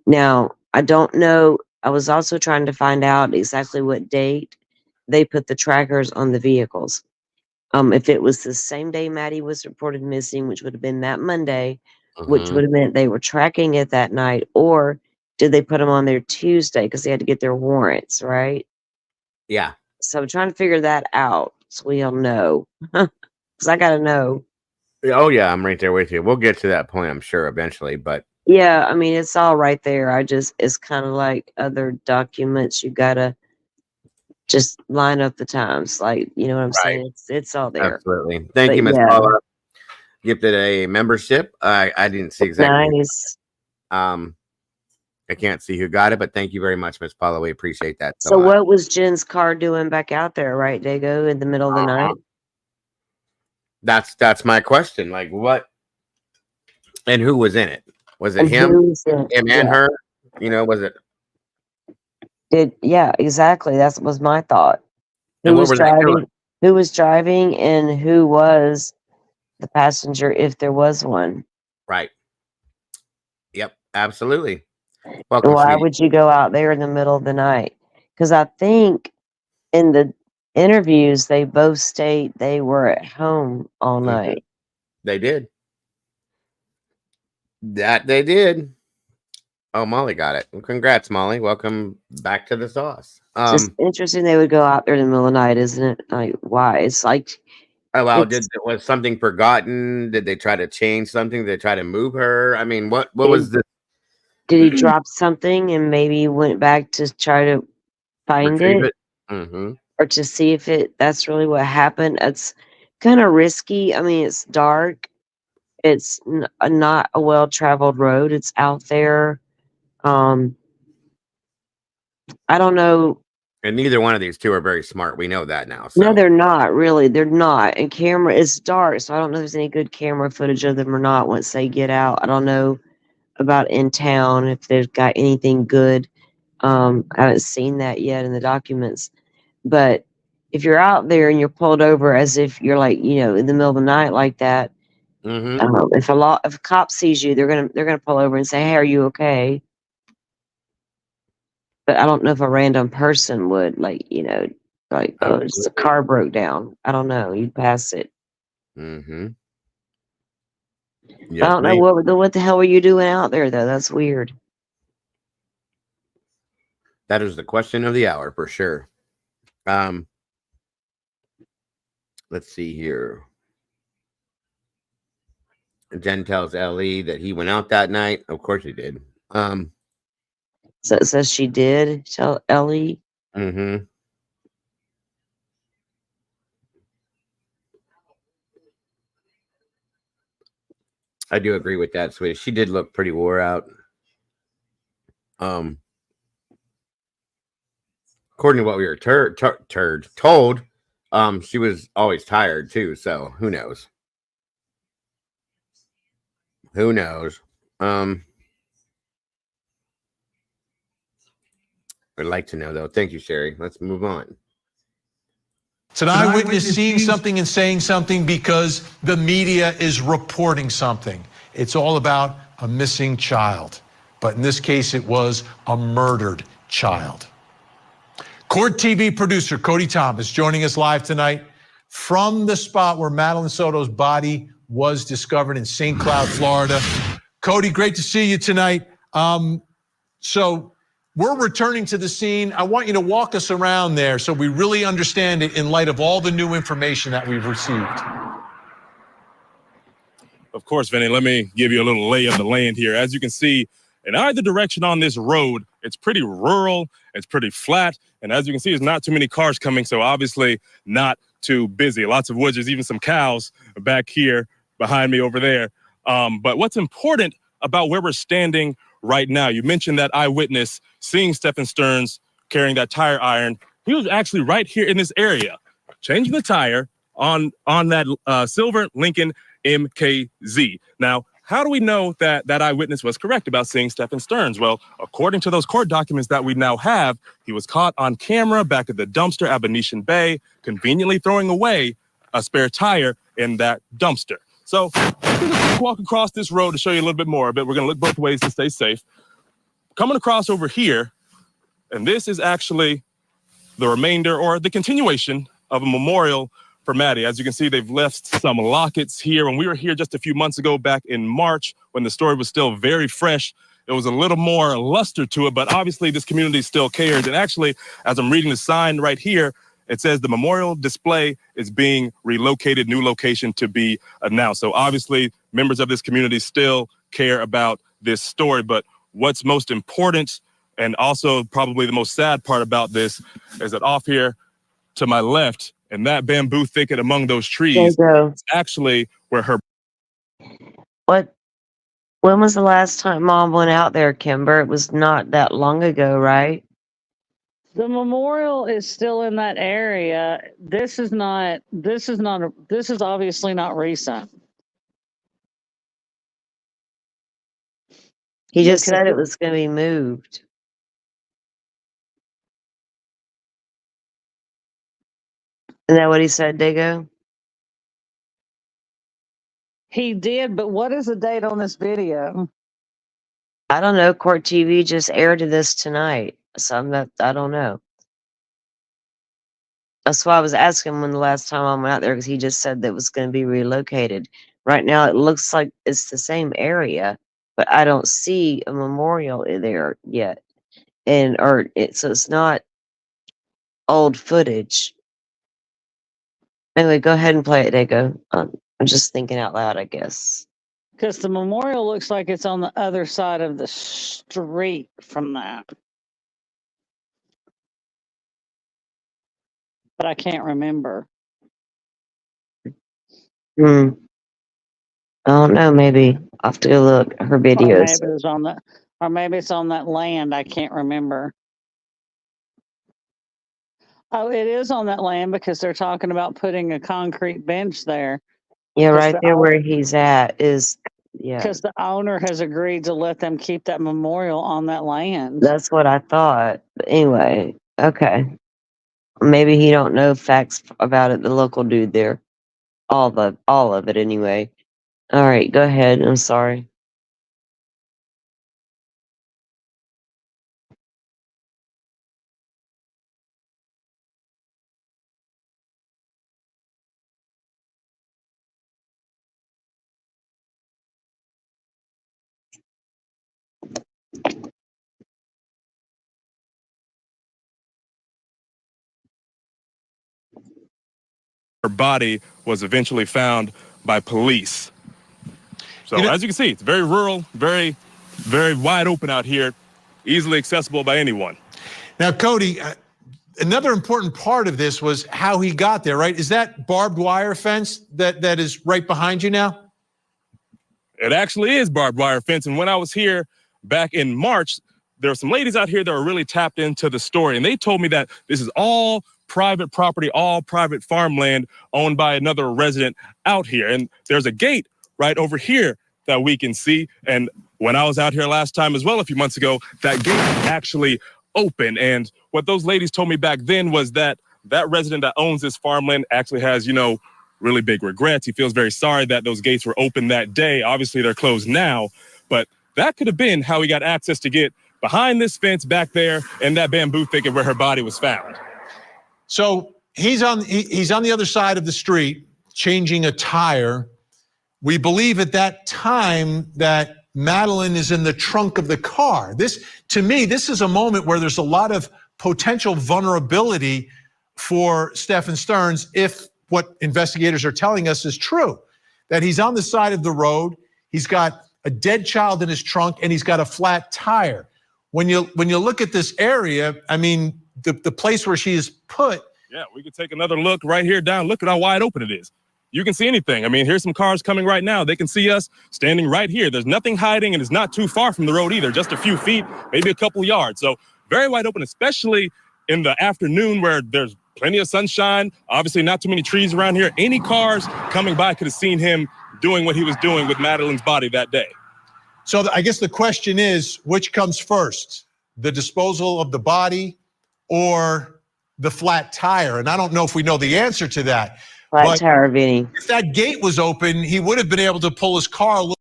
Now, I don't know. I was also trying to find out exactly what date they put the trackers on the vehicles. If it was the same day Maddie was reported missing, which would have been that Monday, which would have meant they were tracking it that night, or did they put them on there Tuesday because they had to get their warrants, right? Yeah. So I'm trying to figure that out so we'll know. Because I got to know. Oh, yeah, I'm right there with you. We'll get to that point, I'm sure, eventually, but... Yeah, I mean, it's all right there. It's kind of like other documents. You got to just line up the times. Like, you know what I'm saying? It's all there. Absolutely. Thank you, Ms. Paula. Gifted a membership. I didn't see exactly. Nice. I can't see who got it, but thank you very much, Ms. Paula. We appreciate that. So what was Jen's car doing back out there, right, Dago, in the middle of the night? That's my question. Like, what and who was in it? Was it him and her? You know, was it? Yeah, exactly. That was my thought. Who And was what were they doing? Who was driving, and who was the passenger, if there was one? Right. Yep. Absolutely. Welcome, Why sweetie. would you go out there in the middle of the night? Because I think in the interviews they both state they were at home all night. They did. That they did. Oh, Molly got it. Well, congrats, Molly. Welcome back to the sauce. Just interesting they would go out there in the middle of the night, isn't it? Like, why? It's like... Oh, well, was something forgotten? Did they try to change something? Did they try to move her? I mean, what was this? Did he drop something and maybe went back to try to find it? Mm-hmm. Or to see if that's really what happened? kind of risky. I mean, it's dark. It's not a well-traveled road. It's out there. I don't know. And neither one of these two are very smart. We know that now. No, So they're not really. They're not. And camera, it's dark, so I don't know if there's any good camera footage of them or not once they get out. I don't know about in town if they've got anything good. I haven't seen that yet in the documents. But if you're out there and you're pulled over as if you're like, you know, in the middle of the night like that, if a cop sees you, they're gonna pull over and say, "Hey, are you okay?" But I don't know if a random person would, like, you know, like, oh, just a car broke down. I don't know. You'd pass it. Yes, I don't know what the hell were you doing out there though. That's weird. that is the question of the hour for sure. Let's see here. Jen tells Ellie that he went out that night. Of course he did. So it says she did tell Ellie. I do agree with that, Swish. She did look pretty wore out. According to what we were told, she was always tired too. So who knows? Who knows? I'd like to know though. Thank you, Sherry. Let's move on. It's an eyewitness seeing something and saying something because the media is reporting something. It's all about a missing child. But in this case, it was a murdered child. Court TV producer Cody Thomas joining us live tonight from the spot where Madeline Soto's body was discovered in St. Cloud, Florida. Cody, great to see you tonight. So we're returning to the scene. I want you to walk us around there so we really understand it in light of all the new information that we've received. Of course, Vinny, let me give you a little lay of the land here. As you can see, in either direction on this road, it's pretty rural, it's pretty flat, and as you can see, there's not too many cars coming, so obviously not too busy. Lots of woods, there's even some cows back here behind me over there. But what's important about where we're standing right now, you mentioned that eyewitness seeing Stephen Stearns carrying that tire iron. He was actually right here in this area, changing the tire on that silver Lincoln MKZ. Now, how do we know that that eyewitness was correct about seeing Stephen Stearns? Well, according to those court documents that we now have, he was caught on camera back at the dumpster at Venetian Bay, conveniently throwing away a spare tire in that dumpster. So let's walk across this road to show you a little bit more, but we're going to look both ways to stay safe. Coming across over here, and this is actually the remainder or the continuation of a memorial for Maddie. As you can see, they've left some lockets here. When we were here just a few months ago, back in March, when the story was still very fresh, it was a little more luster to it, but obviously this community still cares. And actually, as I'm reading the sign right here, it says the memorial display is being relocated, new location to be announced. So obviously, members of this community still care about this story. But what's most important, and also probably the most sad part about this, is that off here to my left, and that bamboo thicket among those trees, is actually where her... When was the last time Mom went out there, Kimber? It was not that long ago, right? The memorial is still in that area. This is obviously not recent. He just said it was going to be moved. Isn't that what he said, Dago? He did, but what is the date on this video? I don't know. Court TV just aired this tonight. So I don't know. That's why I was asking when the last time I went out there, because he just said that it was going to be relocated. Right now, it looks like it's the same area, but I don't see a memorial there yet. So it's not old footage. Anyway, go ahead and play it, Dago. I'm just thinking out loud, I guess. Because the memorial looks like it's on the other side of the street from that. But I can't remember. Hmm. I don't know. Maybe I'll have to go look at her Or videos. maybe it's on that, or maybe it's on that land. I can't remember. Oh, it is on that land because they're talking about putting a concrete bench there. Yeah, 'Cause right the there where he's at is, yeah, Because the owner has agreed to let them keep that memorial on that land. that's what I thought. But anyway, okay. Maybe he don't know facts about it, the local dude there. All of it anyway. All right, go ahead. I'm sorry. Her body was eventually found by police. So as you can see, it's very rural, very, very wide open out here, easily accessible by anyone. Now, Cody, another important part of this was how he got there, right? Is that barbed wire fence that is right behind you now? It actually is barbed wire fence. And when I was here back in March, there were some ladies out here that were really tapped into the story. And they told me that this is all private property, all private farmland owned by another resident out here. And there's a gate right over here that we can see. And when I was out here last time as well, a few months ago, that gate actually open. And what those ladies told me back then was that that resident that owns this farmland actually has, really big regrets. He feels very sorry that those gates were open that day. Obviously, they're closed now, but that could have been how he got access to get behind this fence back there in that bamboo thicket where her body was found. So he's on the other side of the street changing a tire. We believe at that time that Madeline is in the trunk of the car. To me, this is a moment where there's a lot of potential vulnerability for Stephen Stearns if what investigators are telling us is true, that he's on the side of the road, he's got a dead child in his trunk, and he's got a flat tire. When you look at this area, I mean, the place where she is put. Yeah, we could take another look right here down. Look at how wide open it is. You can see anything. I mean, here's some cars coming right now. They can see us standing right here. There's nothing hiding, and it's not too far from the road either, just a few feet, maybe a couple yards. So very wide open, especially in the afternoon where there's plenty of sunshine, obviously not too many trees around here. Any cars coming by could have seen him doing what he was doing with Madeline's body that day. So I guess the question is, which comes first, the disposal of the body or the flat tire? And I don't know if we know the answer to that. Flat tire, Vinny. If that gate was open, he would have been able to pull his car a little.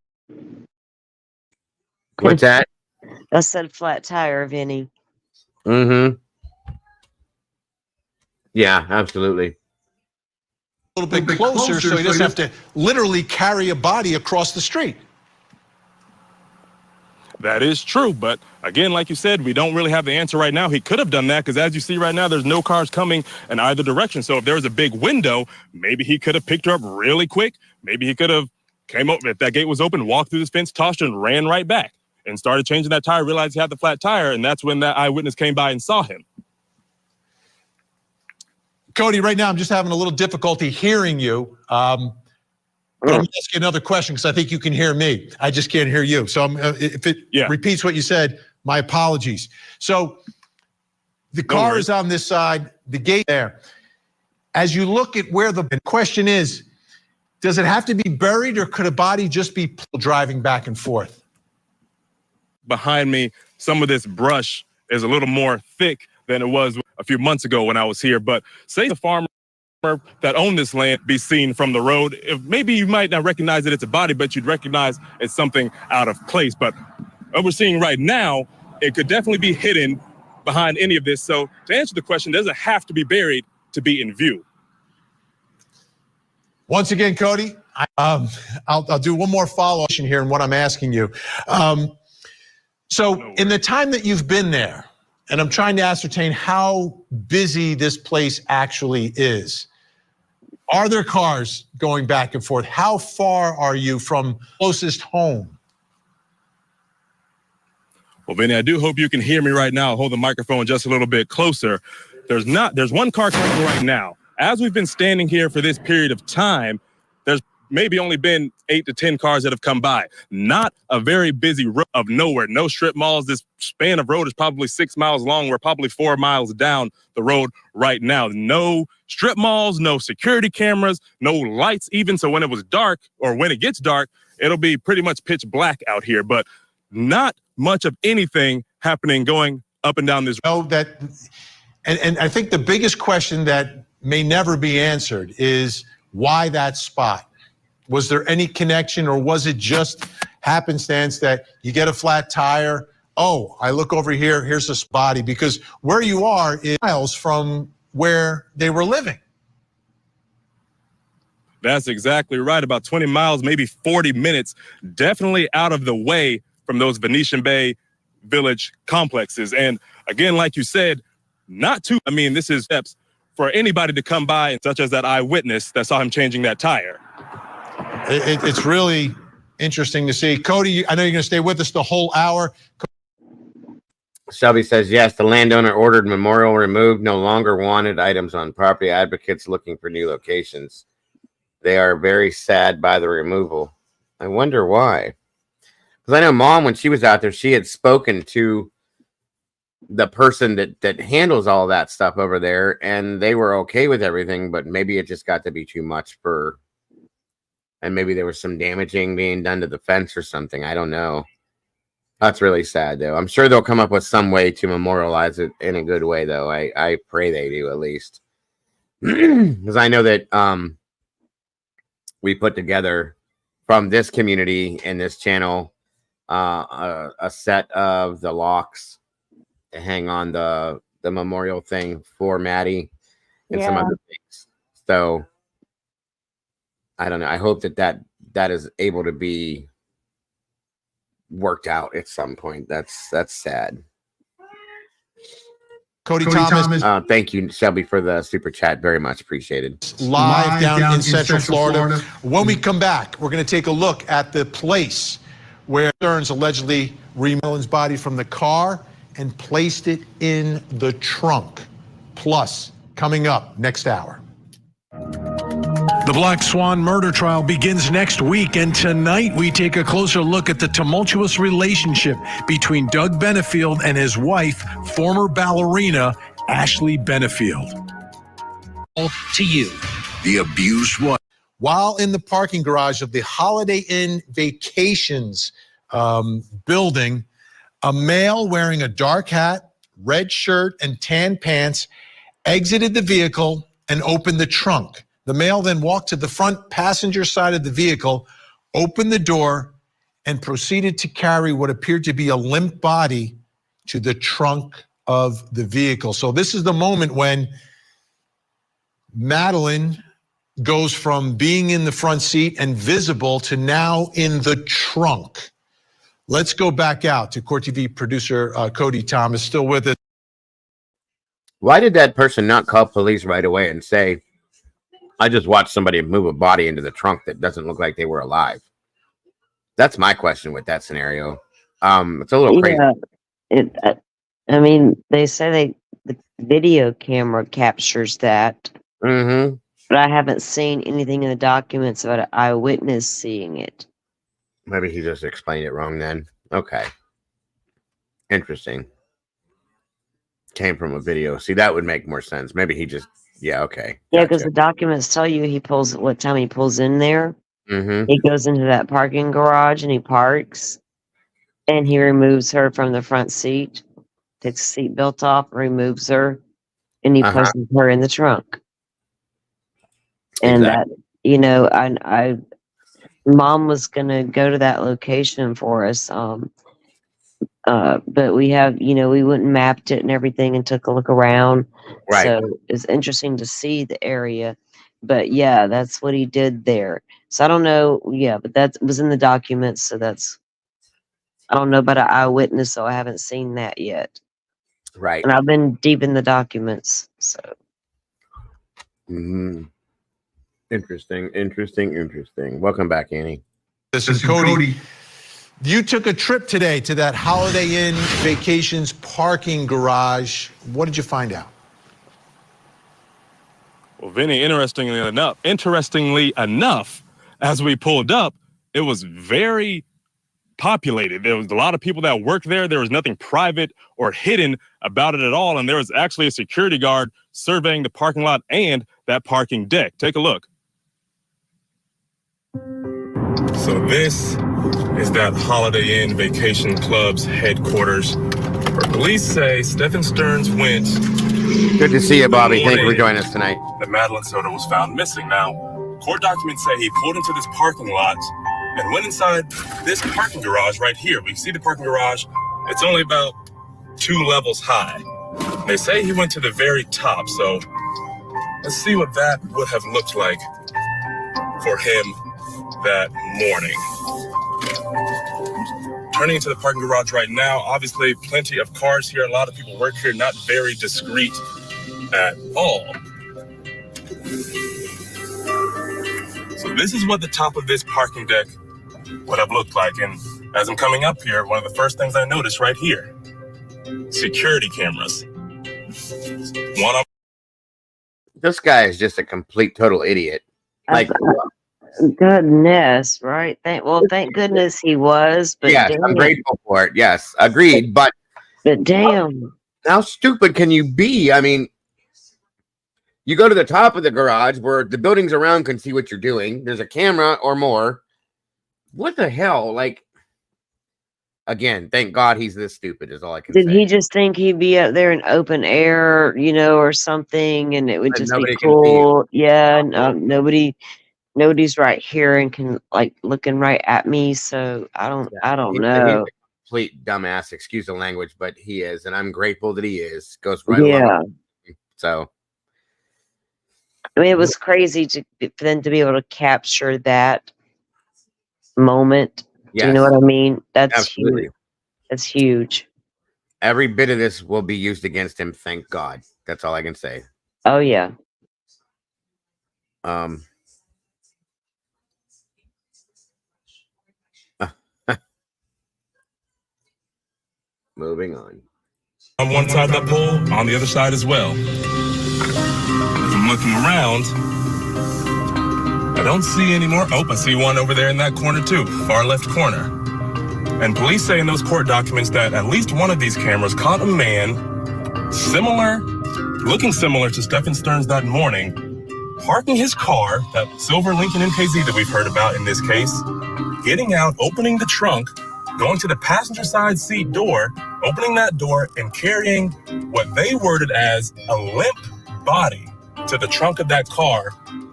What's that? I said flat tire, Vinny. Mm-hmm. Yeah, absolutely. A little bit closer so he doesn't have to literally carry a body across the street. That is true, but again, like you said, we don't really have the answer right now. He could have done that because as you see right now, there's no cars coming in either direction. So if there was a big window, maybe he could have picked her up really quick. Maybe he could have came up, if that gate was open, walked through this fence, tossed her and ran right back and started changing that tire, realized he had the flat tire, and that's when that eyewitness came by and saw him. Cody, right now I'm just having a little difficulty hearing you. Let me ask you another question because I think you can hear me. I just can't hear you. So if it repeats what you said, my apologies. So the car is on this side, the gate there. As you look at where the question is, does it have to be buried or could a body just be driving back and forth? Behind me, some of this brush is a little more thick than it was a few months ago when I was here. But say the farmer that owned this land be seen from the road, if maybe you might not recognize that it's a body, but you'd recognize it's something out of place. But what we're seeing right now, it could definitely be hidden behind any of this. So to answer the question, does it have to be buried to be in view? Once again, Cody, I'll do one more follow-up here in what I'm asking you. So in the time that you've been there, and I'm trying to ascertain how busy this place actually is, are there cars going back and forth? How far are you from closest home? Well, Vinny, I do hope you can hear me right now. Hold the microphone just a little bit closer. There's one car coming right now. As we've been standing here for this period of time, there's maybe only been 8 to 10 cars that have come by. Not a very busy road of nowhere. No strip malls. This span of road is probably 6 miles long. We're probably 4 miles down the road right now. No strip malls, no security cameras, no lights even. So when it was dark, or when it gets dark, it'll be pretty much pitch black out here. But not much of anything happening going up and down this road. And I think the biggest question that may never be answered is why that spot? Was there any connection, or was it just happenstance that you get a flat tire? Oh, I look over here, here's this body, because where you are is miles from where they were living. That's exactly right. About 20 miles, maybe 40 minutes, definitely out of the way from those Venetian Bay Village complexes. And again, like you said, this is steps for anybody to come by, such as that eyewitness that saw him changing that tire. It's really interesting to see. Cody, I know you're going to stay with us the whole hour. Shelby says, yes, the landowner ordered memorial removed, no longer wanted items on property. Advocates looking for new locations. They are very sad by the removal. I wonder why. Because I know Mom, when she was out there, she had spoken to the person that handles all that stuff over there, and they were okay with everything, but maybe it just got to be too much for... And maybe there was some damaging being done to the fence or something. I don't know. That's really sad, though. I'm sure they'll come up with some way to memorialize it in a good way, though. I pray they do, at least. Because I know that we put together from this community and this channel a set of the locks to hang on the memorial thing for Maddie and some other things. So... I don't know. I hope that is able to be worked out at some point. That's sad. Cody Thomas. Thank you, Shelby, for the super chat. Very much appreciated. Live down in Central Florida. When we come back, we're going to take a look at the place where Stearns allegedly removed Madeleine's body from the car and placed it in the trunk. Plus, coming up next hour. The Black Swan murder trial begins next week, and tonight we take a closer look at the tumultuous relationship between Doug Benefield and his wife, former ballerina Ashley Benefield. To you, the abuse was. While in the parking garage of the Holiday Inn Vacations building, a male wearing a dark hat, red shirt, and tan pants exited the vehicle and opened the trunk. The male then walked to the front passenger side of the vehicle, opened the door, and proceeded to carry what appeared to be a limp body to the trunk of the vehicle. So this is the moment when Madeline goes from being in the front seat and visible to now in the trunk. Let's go back out to Court TV producer Cody Thomas, still with us. Why did that person not call police right away and say, I just watched somebody move a body into the trunk that doesn't look like they were alive? That's my question with that scenario. It's a little crazy. They say the video camera captures that. Mm-hmm. But I haven't seen anything in the documents about an eyewitness seeing it. Maybe he just explained it wrong then. Okay. Interesting. Came from a video. See, that would make more sense. Maybe he just... Yeah, okay. Yeah, because the documents tell you what time he pulls in there. Mm-hmm. He goes into that parking garage and he parks, and he removes her from the front seat, takes the seatbelt off, removes her, and he places her in the trunk. And exactly. I Mom was gonna go to that location for us, but we went and mapped it and everything and took a look around. Right. So it's interesting to see the area. But yeah, that's what he did there. So I don't know. Yeah, but that was in the documents. So I don't know about an eyewitness, so I haven't seen that yet. Right. And I've been deep in the documents. So. Mm-hmm. Interesting. Welcome back, Annie. This is Cody. You took a trip today to that Holiday Inn Vacations parking garage. What did you find out? Well, Vinny, interestingly enough, as we pulled up, it was very populated. There was a lot of people that worked there. There was nothing private or hidden about it at all. And there was actually a security guard surveying the parking lot and that parking deck. Take a look. So this is that Holiday Inn Vacation Club's headquarters, where police say Stephen Stearns went. Good to see you, Bobby. Thank you for joining us tonight. That Madeline Soto was found missing. Now, court documents say he pulled into this parking lot and went inside this parking garage right here. We see the parking garage. It's only about 2 levels high. They say he went to the very top, so let's see what that would have looked like for him that morning. Turning into the parking garage right now, obviously plenty of cars here. A lot of people work here, not very discreet at all. So this is what the top of this parking deck would have looked like. And as I'm coming up here, one of the first things I noticed right here, security cameras. This guy is just a complete total idiot. Like, Goodness, right? Thank goodness he was. But yes, I'm grateful for it. Yes, agreed. But damn, how stupid can you be? I mean, you go to the top of the garage where the buildings around can see what you're doing. There's a camera or more. What the hell? Like, again, thank God he's this stupid is all I can say. Did he just think he'd be up there in open air, or something, and it would just be cool? Yeah, no, nobody's right here and can looking right at me. So I don't know. He's a complete dumbass. Excuse the language, but he is, and I'm grateful that he is. Goes right along. So. I mean, it was crazy for them to be able to capture that moment. Yes. Do you know what I mean? That's absolutely huge. That's huge. Every bit of this will be used against him. Thank God. That's all I can say. Oh yeah. Moving on. On one side of the pole, on the other side as well. I'm looking around. I don't see any more. Oh, I see one over there in that corner too, far left corner. And police say in those court documents that at least one of these cameras caught a man looking similar to Stephen Stearns that morning, parking his car, that silver Lincoln MKZ that we've heard about in this case, getting out, opening the trunk, going to the passenger side seat door, opening that door, and carrying what they worded as a limp body to the trunk of that car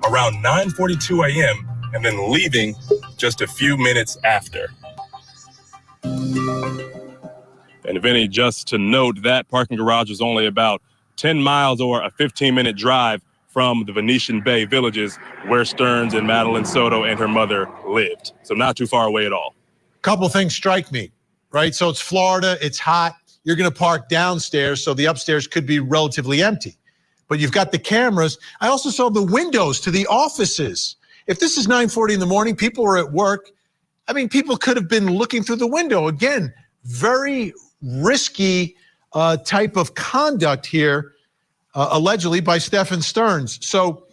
around 9:42 a.m. and then leaving just a few minutes after. And Vinny, just to note, that parking garage is only about 10 miles or a 15-minute drive from the Venetian Bay Villages where Stearns and Madeline Soto and her mother lived. So not too far away at all. Couple things strike me, right? So it's Florida, it's hot. You're going to park downstairs, so the upstairs could be relatively empty. But you've got the cameras. I also saw the windows to the offices. If this is 9:40 in the morning, people are at work. I mean, people could have been looking through the window. Again, very risky type of conduct here, allegedly by Stephen Stearns. So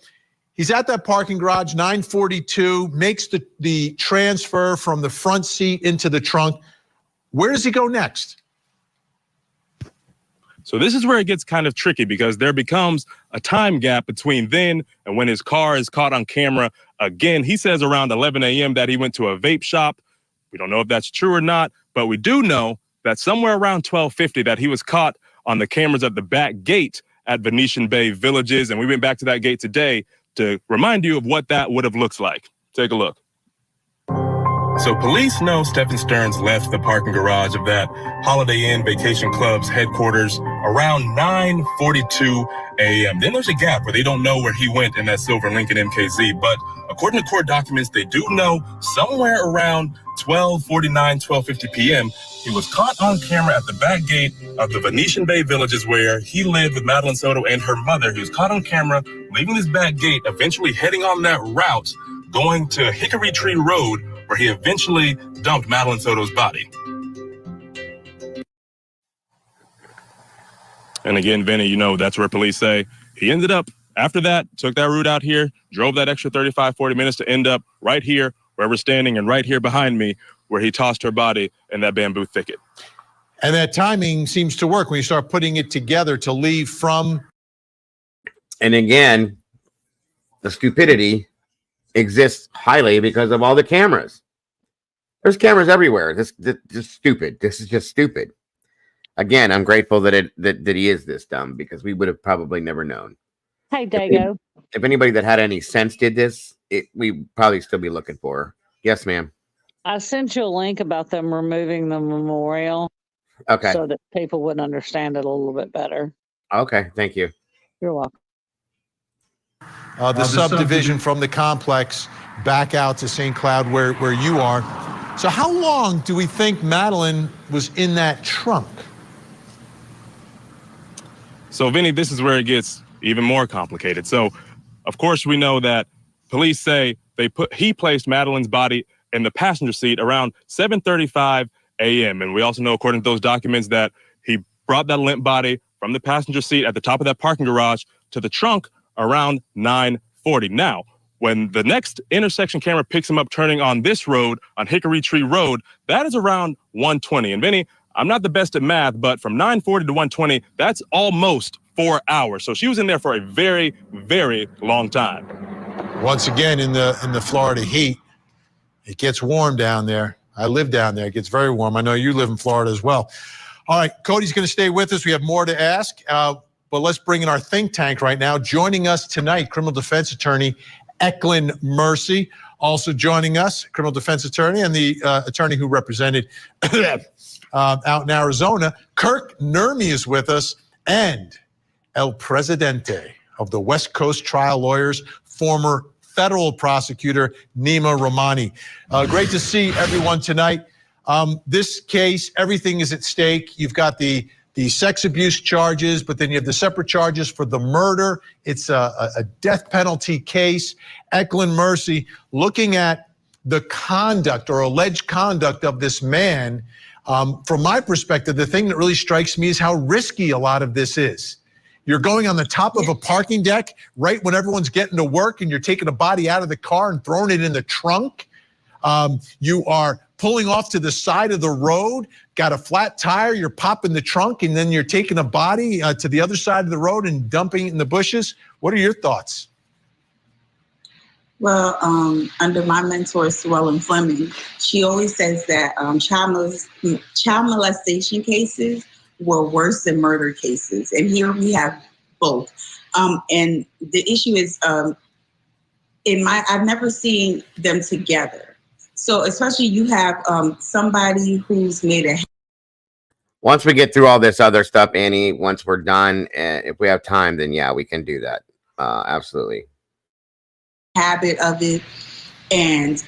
he's at that parking garage, 9:42, makes the transfer from the front seat into the trunk. Where does he go next? So this is where it gets kind of tricky because there becomes a time gap between then and when his car is caught on camera. Again, he says around 11 a.m. that he went to a vape shop. We don't know if that's true or not, but we do know that somewhere around 12:50 that he was caught on the cameras at the back gate at Venetian Bay Villages. And we went back to that gate today to remind you of what that would have looked like. Take a look. So police know Stephen Stearns left the parking garage of that Holiday Inn Vacation Club's headquarters around 9:42 a.m. Then there's a gap where they don't know where he went in that silver Lincoln MKZ. But according to court documents, they do know somewhere around 12:49, 12:50 p.m., he was caught on camera at the back gate of the Venetian Bay Villages where he lived with Madeline Soto and her mother. He was caught on camera leaving this back gate, eventually heading on that route, going to Hickory Tree Road, where he eventually dumped Madeline Soto's body. And again, Vinny, that's where police say he ended up After that, took that route out here, drove that extra 35, 40 minutes to end up right here where we're standing and right here behind me where he tossed her body in that bamboo thicket. And that timing seems to work when you start putting it together to leave from. And again, the stupidity exists highly because of all the cameras. There's cameras everywhere. This just stupid. This is just stupid. Again, I'm grateful that he is this dumb, because we would have probably never known. Hey, Dago. If anybody that had any sense did this, we'd probably still be looking for her. Yes, ma'am. I sent you a link about them removing the memorial. Okay. So that people would understand it a little bit better. Okay. Thank you. You're welcome. The subdivision from the complex back out to St. Cloud where you are. So how long do we think Madeline was in that trunk? So, Vinny, this is where it gets even more complicated. So, of course, we know that police say he placed Madeline's body in the passenger seat around 7:35 a.m. And we also know, according to those documents, that he brought that limp body from the passenger seat at the top of that parking garage to the trunk around 9:40. Now, when the next intersection camera picks him up turning on this road, on Hickory Tree Road, that is around 1:20. And Vinny, I'm not the best at math, but from 9:40 to 1:20, that's almost 4 hours. So she was in there for a very, very long time. Once again, in the Florida heat, it gets warm down there. I live down there. It gets very warm. I know you live in Florida as well. All right, Cody's going to stay with us. We have more to ask, but let's bring in our think tank right now. Joining us tonight, criminal defense attorney Eklund Mercy. Also joining us, criminal defense attorney and the attorney who represented out in Arizona, Kirk Nurmi is with us, and El Presidente of the West Coast Trial Lawyers, former federal prosecutor Nima Rahmani. Great to see everyone tonight. This case, everything is at stake. You've got the sex abuse charges, but then you have the separate charges for the murder. It's a death penalty case. Eklund Mercy, looking at the conduct or alleged conduct of this man, from my perspective, the thing that really strikes me is how risky a lot of this is. You're going on the top of a parking deck right when everyone's getting to work, and you're taking a body out of the car and throwing it in the trunk. You are pulling off to the side of the road, got a flat tire, you're popping the trunk, and then you're taking a body to the other side of the road and dumping it in the bushes. What are your thoughts? Well, under my mentor, Sue Ellen Fleming, she always says that child molestation cases were worse than murder cases. And here we have both. And the issue is, I've never seen them together. So especially you have somebody who's made a. Once we get through all this other stuff, Annie, once we're done, if we have time, then yeah, we can do that. Absolutely. Habit of it, and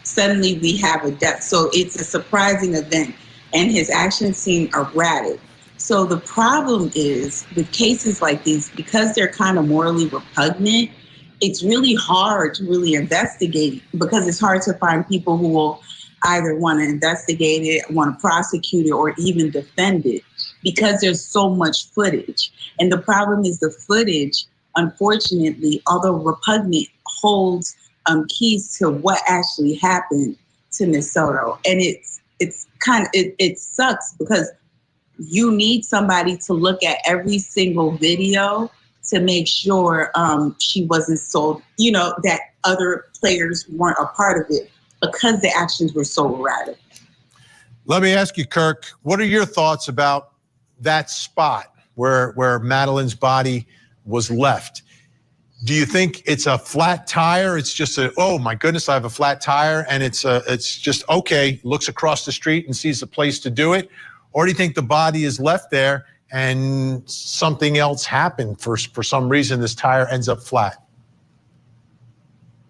suddenly we have a death. So it's a surprising event, and his actions seem erratic. So the problem is with cases like these, because they're kind of morally repugnant, it's really hard to really investigate, because it's hard to find people who will either want to investigate it, want to prosecute it, or even defend it, because there's so much footage. And the problem is the footage, unfortunately, although repugnant, holds keys to what actually happened to Ms. Soto. And it sucks, because you need somebody to look at every single video to make sure she wasn't sold, that other players weren't a part of it, because the actions were so erratic. Let me ask you, Kirk, what are your thoughts about that spot where Madeline's body was left? Do you think it's a flat tire? It's just oh my goodness, I have a flat tire, and it's just okay, looks across the street and sees a place to do it? Or do you think the body is left there and something else happened for some reason this tire ends up flat?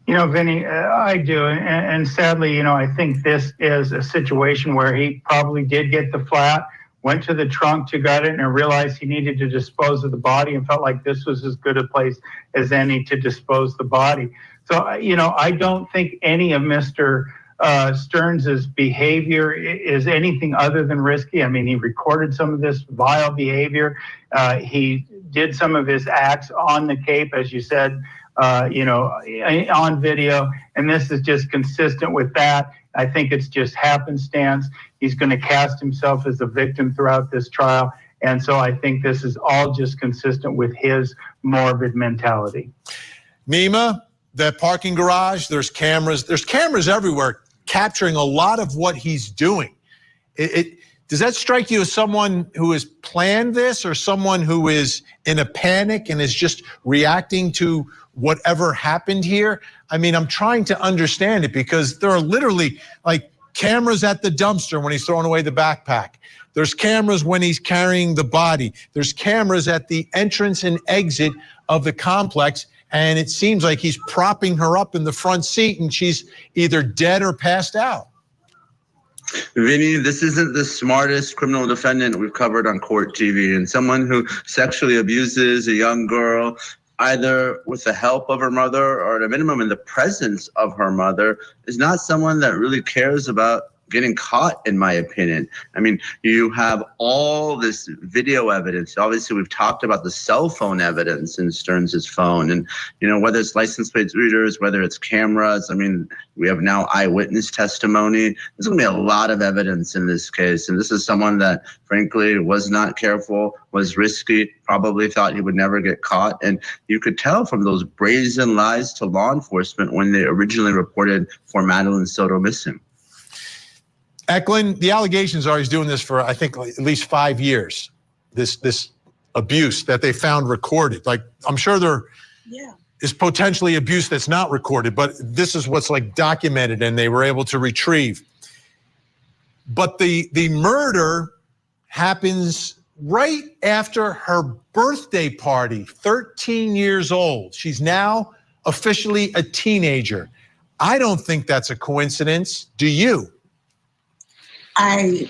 Vinny, I do. And sadly, I think this is a situation where he probably did get the flat, went to the trunk to get it, and realized he needed to dispose of the body, and felt like this was as good a place as any to dispose the body. So, I don't think any of Mr. Stearns's behavior is anything other than risky. I mean, he recorded some of this vile behavior. He did some of his acts on the Cape, as you said, on video, and this is just consistent with that. I think it's just happenstance. He's going to cast himself as a victim throughout this trial, and so I think this is all just consistent with his morbid mentality. Nima, that parking garage, there's cameras everywhere capturing a lot of what he's doing. Does that strike you as someone who has planned this, or someone who is in a panic and is just reacting to whatever happened here? I mean, I'm trying to understand it, because there are literally like cameras at the dumpster when he's throwing away the backpack. There's cameras when he's carrying the body. There's cameras at the entrance and exit of the complex. And it seems like he's propping her up in the front seat and she's either dead or passed out. Vinny, this isn't the smartest criminal defendant we've covered on court TV. And someone who sexually abuses a young girl, either with the help of her mother or at a minimum in the presence of her mother, is not someone that really cares about getting caught, in my opinion. I mean, you have all this video evidence. Obviously, we've talked about the cell phone evidence in Stearns's phone, and whether it's license plate readers, whether it's cameras. I mean, we have now eyewitness testimony. There's going to be a lot of evidence in this case, and this is someone that, frankly, was not careful, was risky, probably thought he would never get caught, and you could tell from those brazen lies to law enforcement when they originally reported for Madeline Soto missing. Eklund, the allegations are he's doing this for, I think, at least 5 years, this abuse that they found recorded. Like, I'm sure there is potentially abuse that's not recorded, but this is what's like documented and they were able to retrieve. But the murder happens right after her birthday party, 13 years old. She's now officially a teenager. I don't think that's a coincidence. Do you? I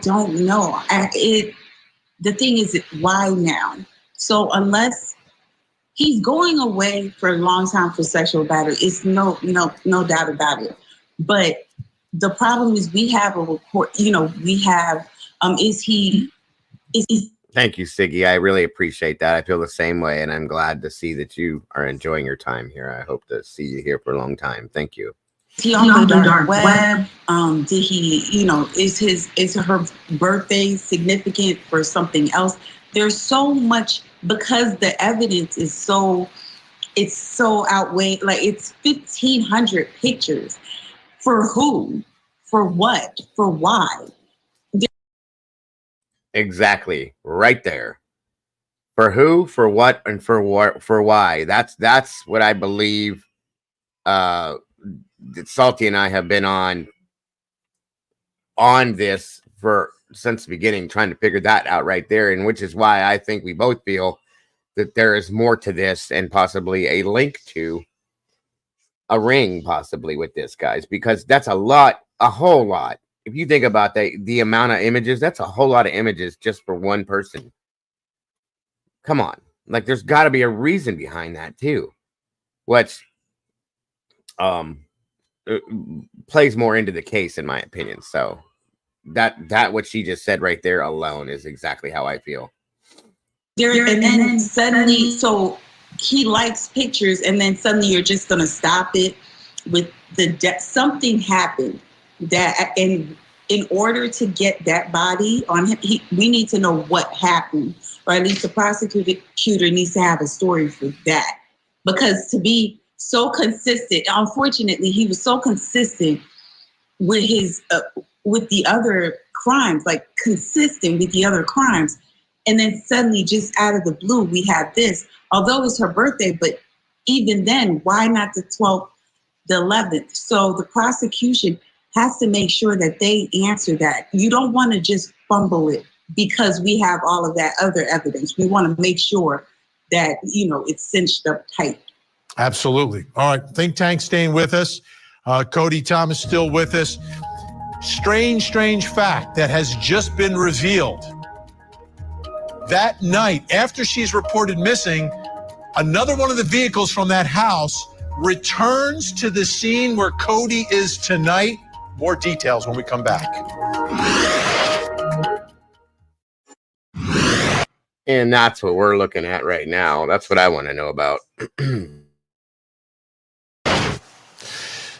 don't know. The thing is, why now? So unless he's going away for a long time for sexual battery, it's no doubt about it. But the problem is we have a report. We have. Is he? Thank you, Siggy. I really appreciate that. I feel the same way, and I'm glad to see that you are enjoying your time here. I hope to see you here for a long time. Thank you. Is he on the dark web? Did he, is her birthday significant for something else? There's so much, because the evidence is it's so outweighed. Like, it's 1,500 pictures. For who? For what? For why? Exactly. Right there. For who, for what, and for why. That's what I believe Salty and I have been on this since the beginning, trying to figure that out right there, and which is why I think we both feel that there is more to this, and possibly a link to a ring possibly with this, guys, because that's a whole lot. If you think about the amount of images, that's a whole lot of images just for one person. Come on. Like, there's got to be a reason behind that too, which plays more into the case, in my opinion. So that what she just said right there alone is exactly how I feel. And then suddenly, so he likes pictures, and then suddenly you're just going to stop it with something happened that, and in order to get that body on him, we need to know what happened, or at least the prosecutor needs to have a story for that, because to be so consistent. Unfortunately, he was so consistent with his with the other crimes, like consistent with the other crimes, and then suddenly, just out of the blue, we have this. Although it's her birthday, but even then, why not the 12th, the 11th? So the prosecution has to make sure that they answer that. You don't want to just fumble it because we have all of that other evidence. We want to make sure that it's cinched up tight. Absolutely. All right. Think Tank staying with us. Cody Thomas still with us. Strange fact that has just been revealed. That night, after she's reported missing, another one of the vehicles from that house returns to the scene where Cody is tonight. More details when we come back. And that's what we're looking at right now. That's what I want to know about.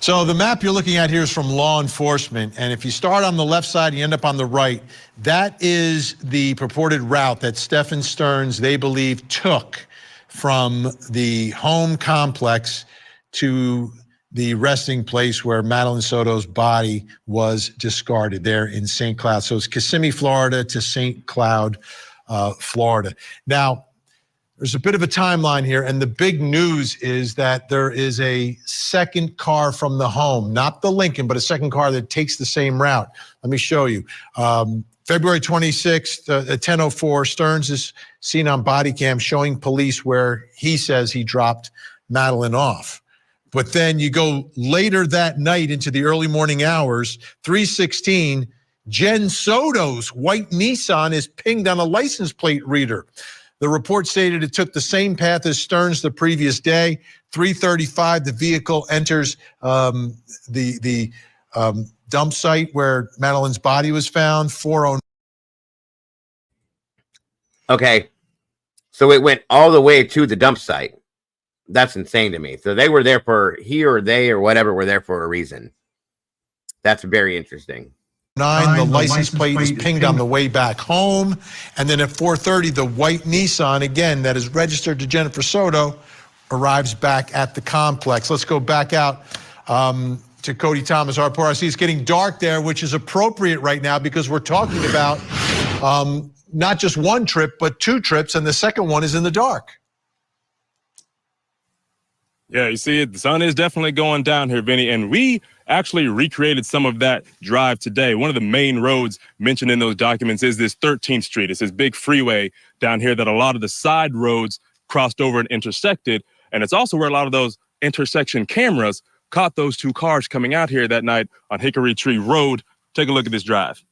So the map you're looking at here is from law enforcement. And if you start on the left side, you end up on the right. That is the purported route that Stephen Stearns, they believe, took from the home complex to the resting place where Madeline Soto's body was discarded there in St. Cloud. So it's Kissimmee, Florida to St. Cloud, Florida. Now, there's a bit of a timeline here, and the big news is that there is a second car from the home, not the Lincoln, but a second car that takes the same route. Let me show you. February 26th at 10:04, Stearns is seen on body cam showing police where he says he dropped Madeline off. But then you go later that night into the early morning hours, 3:16, Jen Soto's white Nissan is pinged on a license plate reader. The report stated it took the same path as Stearns the previous day. 3:35, the vehicle enters the dump site where Madeline's body was found. 4:09. Okay, so it went all the way to the dump site. That's insane to me. So they were there for, he or they or whatever were there for a reason. That's very interesting. The license plate is pinged on the way back home. And then at 4:30, the white Nissan, again, that is registered to Jennifer Soto, arrives back at the complex. Let's go back out to Cody Thomas, our reporter. I see it's getting dark there, which is appropriate right now because we're talking about not just one trip, but two trips, and the second one is in the dark. Yeah, you see it. The sun is definitely going down here, Vinny, and we actually recreated some of that drive today. One of the main roads mentioned in those documents is this 13th Street. It's this big freeway down here that a lot of the side roads crossed over and intersected, and it's also where a lot of those intersection cameras caught those two cars coming out here that night on Hickory Tree Road. Take a look at this drive.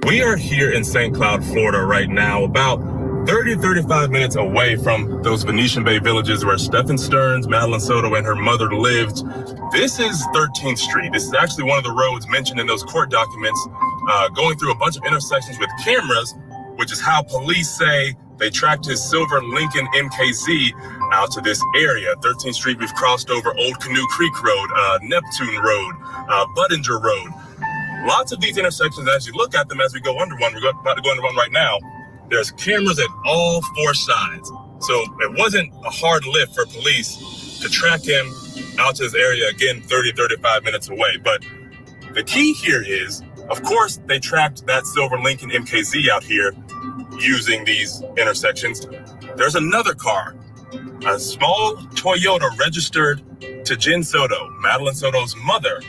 We are here in St. Cloud, Florida right now, about 30 to 35 minutes away from those Venetian Bay villages where Stephen Stearns, Madeline Soto, and her mother lived. This is 13th Street. This is actually one of the roads mentioned in those court documents, going through a bunch of intersections with cameras, which is how police say they tracked his silver Lincoln MKZ out to this area. 13th Street, we've crossed over Old Canoe Creek Road, Neptune Road, Budinger Road. Lots of these intersections, as you look at them as we go under one, we're about to go under one right now, there's cameras at all four sides. So it wasn't a hard lift for police to track him out to this area, again, 30, 35 minutes away. But the key here is, of course, they tracked that silver Lincoln MKZ out here using these intersections. There's another car, a small Toyota registered to Jen Soto, Madeline Soto's mother,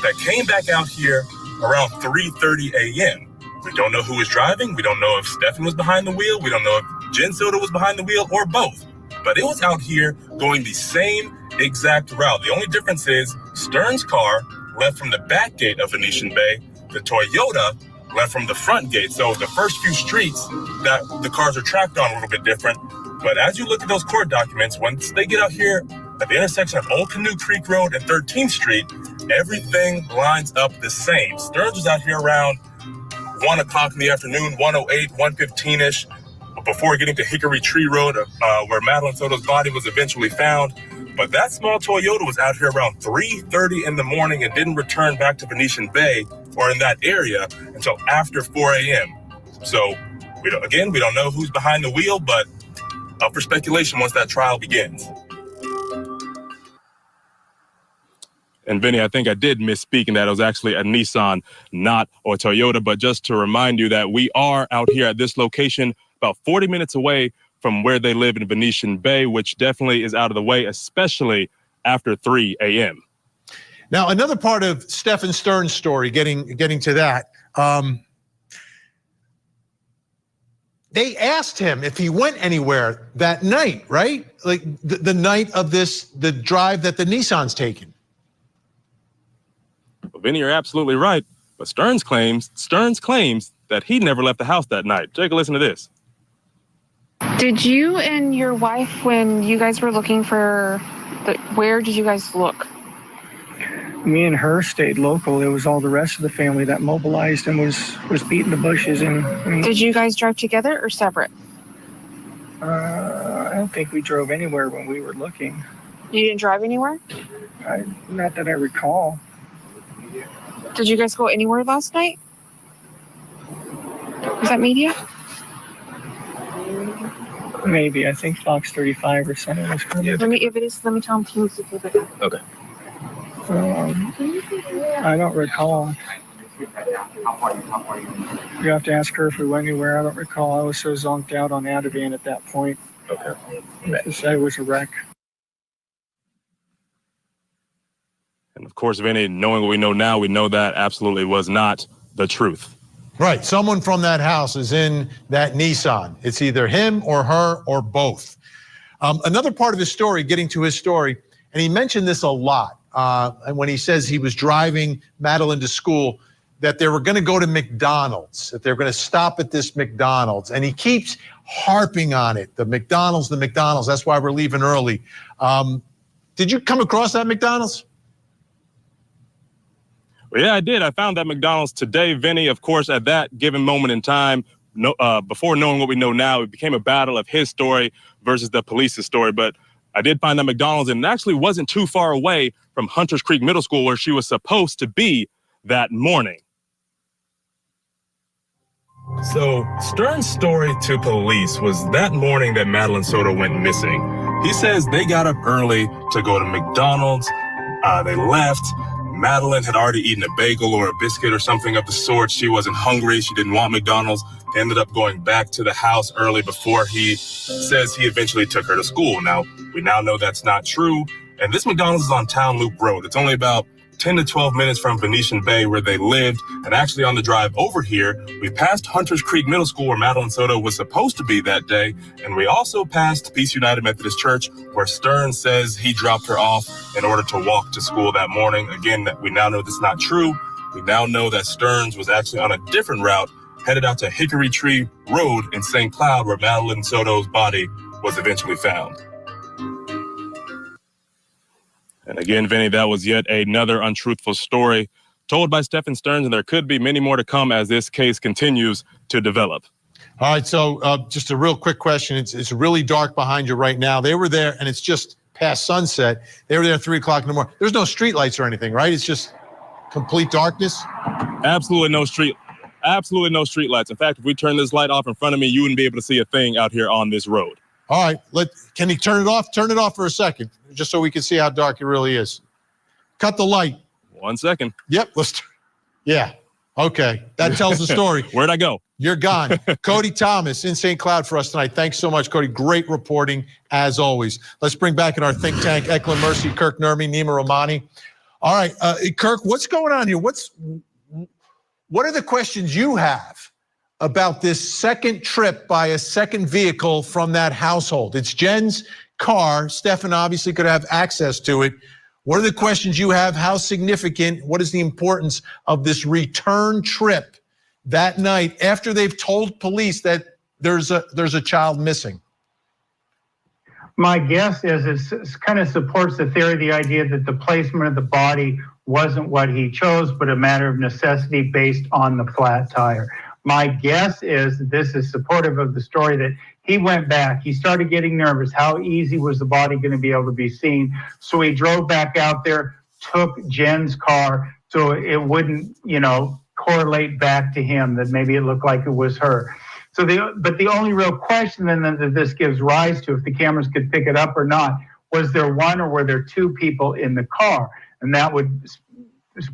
that came back out here around 3:30 a.m. We don't know who was driving. We don't know if Stephen was behind the wheel. We don't know if Jen Soto was behind the wheel or both. But it was out here going the same exact route. The only difference is Stearns' car left from the back gate of Venetian Bay. The Toyota left from the front gate. So the first few streets that the cars are tracked on are a little bit different. But as you look at those court documents, once they get out here at the intersection of Old Canoe Creek Road and 13th Street, everything lines up the same. Stearns was out here around 1 o'clock in the afternoon, 1:08, 1:15-ish, before getting to Hickory Tree Road, where Madeline Soto's body was eventually found. But that small Toyota was out here around 3:30 in the morning and didn't return back to Venetian Bay or in that area until after 4 a.m. So, we don't know who's behind the wheel, but up for speculation once that trial begins. And Vinny, I think I did misspeak in that it was actually a Nissan, not a Toyota. But just to remind you that we are out here at this location about 40 minutes away from where they live in Venetian Bay, which definitely is out of the way, especially after 3 a.m. Now, another part of Stephen Stearns' story, getting to that, they asked him if he went anywhere that night, right? Like the night of the drive that the Nissan's taken. Well, Vinny, you're absolutely right. But Stearns claims that he never left the house that night. Take a listen to this. Did you and your wife, when you guys were looking for where did you guys look? Me and her stayed local. It was all the rest of the family that mobilized and was beating the bushes. And did you guys drive together or separate? I don't think we drove anywhere when we were looking. You didn't drive anywhere? Not that I recall. Did you guys go anywhere last night? Was that media? Maybe. I think Fox 35 or something was coming. If it is, let me tell him to use it. Okay. I don't recall. You have to ask her if we went anywhere. I don't recall. I was so zonked out on Ativan at that point. Okay. It was a wreck. And of course, Vinny, knowing what we know now, we know that absolutely was not the truth. Right. Someone from that house is in that Nissan. It's either him or her or both. Another part of his story, getting to his story, and he mentioned this a lot, and when he says he was driving Madeline to school, that they were going to go to McDonald's, that they're going to stop at this McDonald's. And he keeps harping on it, the McDonald's, that's why we're leaving early. Did you come across that McDonald's? Well, yeah, I did. I found that McDonald's today, Vinny. Of course, at that given moment in time, before knowing what we know now, it became a battle of his story versus the police's story. But I did find that McDonald's, and it actually wasn't too far away from Hunters Creek Middle School, where she was supposed to be that morning. So Stern's story to police was that morning that Madeline Soto went missing. He says they got up early to go to McDonald's. They left. Madeline had already eaten a bagel or a biscuit or something of the sort. She wasn't hungry. She didn't want McDonald's. They ended up going back to the house early before he says he eventually took her to school. Now, we now know that's not true. And this McDonald's is on Town Loop Road. It's only about 10 to 12 minutes from Venetian Bay where they lived. And actually on the drive over here, we passed Hunters Creek Middle School where Madeline Soto was supposed to be that day. And we also passed Peace United Methodist Church where Stern says he dropped her off in order to walk to school that morning. Again, we now know that's not true. We now know that Stearns was actually on a different route, headed out to Hickory Tree Road in St. Cloud where Madeline Soto's body was eventually found. And again, Vinny, that was yet another untruthful story told by Stephen Stearns, and there could be many more to come as this case continues to develop. All right, so just a real quick question. It's really dark behind you right now. They were there, and it's just past sunset. They were there at 3 o'clock in the morning. There's no street lights or anything, right? It's just complete darkness? Absolutely no street lights. In fact, if we turn this light off in front of me, you wouldn't be able to see a thing out here on this road. All right, can you turn it off? Turn it off for a second, just so we can see how dark it really is. Cut the light. 1 second. Yep, yeah, okay. That tells the story. Where'd I go? You're gone. Cody Thomas in St. Cloud for us tonight. Thanks so much, Cody. Great reporting, as always. Let's bring back in our think tank, Eklund Mercy, Kirk Nurmi, Nima Romani. All right, Kirk, what's going on here? What are the questions you have about this second trip by a second vehicle from that household? It's Jen's car. Stefan obviously could have access to it. What are the questions you have? How significant? What is the importance of this return trip that night after they've told police that there's a child missing? My guess is it kind of supports the theory, the idea that the placement of the body wasn't what he chose, but a matter of necessity based on the flat tire. My guess is that this is supportive of the story that he went back. He started getting nervous. How easy was the body going to be able to be seen? So he drove back out there, took Jen's car so it wouldn't, correlate back to him, that maybe it looked like it was her. But the only real question then that this gives rise to, if the cameras could pick it up or not, was there one or were there two people in the car? And that would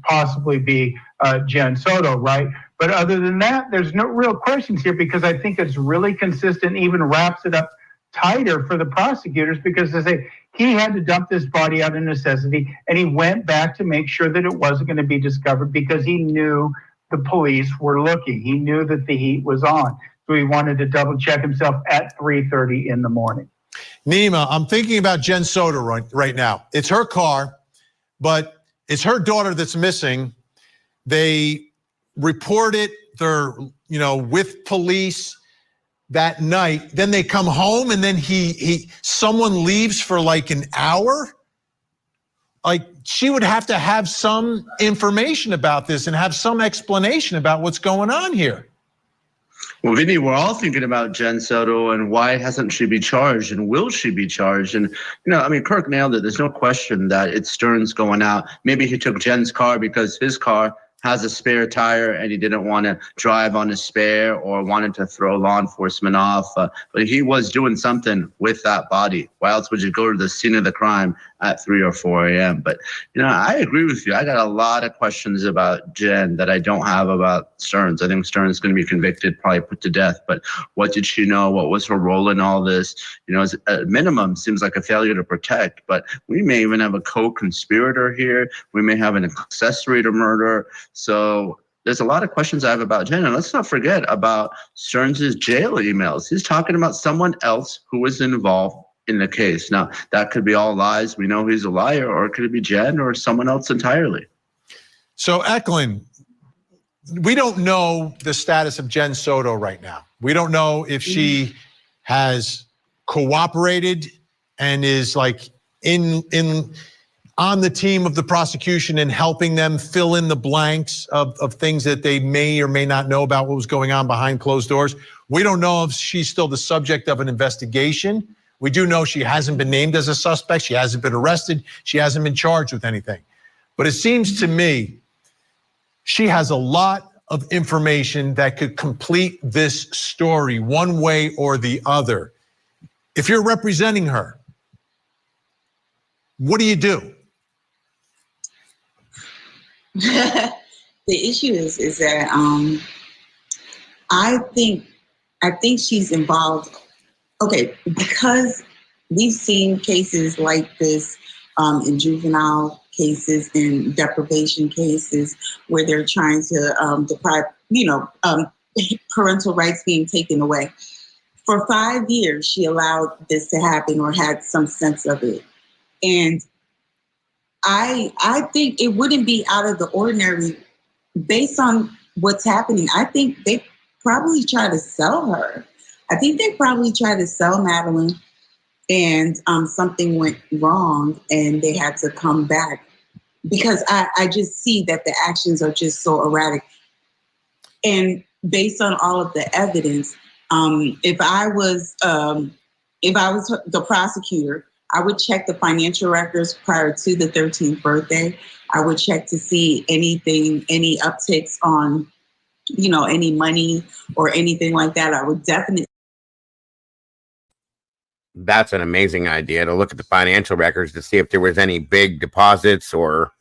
possibly be Jen Soto, right? But other than that, there's no real questions here, because I think it's really consistent, even wraps it up tighter for the prosecutors, because they say he had to dump this body out of necessity, and he went back to make sure that it wasn't going to be discovered because he knew the police were looking. He knew that the heat was on. So he wanted to double check himself at 3:30 in the morning. Nima, I'm thinking about Jen Soto right now. It's her car, but it's her daughter that's missing. They report it. They're, with police. that night. Then they come home and then someone leaves for like an hour. Like, she would have to have some information about this and have some explanation about what's going on here. Well, Vinny, we're all thinking about Jen Soto and why hasn't she been charged and will she be charged? And, Kirk nailed it. There's no question that it's Stearns going out. Maybe he took Jen's car because his car has a spare tire and he didn't want to drive on a spare or wanted to throw law enforcement off. But he was doing something with that body. Why else would you go to the scene of the crime at 3 or 4 a.m.? But, I agree with you. I got a lot of questions about Jen that I don't have about Stearns. I think Stearns is going to be convicted, probably put to death. But what did she know? What was her role in all this? At minimum, seems like a failure to protect. But we may even have a co-conspirator here. We may have an accessory to murder. So there's a lot of questions I have about Jen. And let's not forget about Stearns' jail emails. He's talking about someone else who was involved in the case. Now, that could be all lies. We know he's a liar, or it could be Jen or someone else entirely. So, Eklund, we don't know the status of Jen Soto right now. We don't know if she has cooperated and is like on the team of the prosecution and helping them fill in the blanks of things that they may or may not know about what was going on behind closed doors. We don't know if she's still the subject of an investigation. We do know she hasn't been named as a suspect. She hasn't been arrested. She hasn't been charged with anything. But it seems to me she has a lot of information that could complete this story one way or the other. If you're representing her, what do you do? The issue is that I think she's involved. Okay, because we've seen cases like this in juvenile cases, in deprivation cases, where they're trying to deprive, parental rights being taken away. For 5 years, she allowed this to happen or had some sense of it. And I think it wouldn't be out of the ordinary based on what's happening. I think they probably try to sell her. I think they probably tried to sell Madeline, and something went wrong and they had to come back, because I just see that the actions are just so erratic. And based on all of the evidence, if I was the prosecutor, I would check the financial records prior to the 13th birthday. I would check to see any upticks on, any money or anything like that. I would definitely. That's an amazing idea, to look at the financial records to see if there was any big deposits or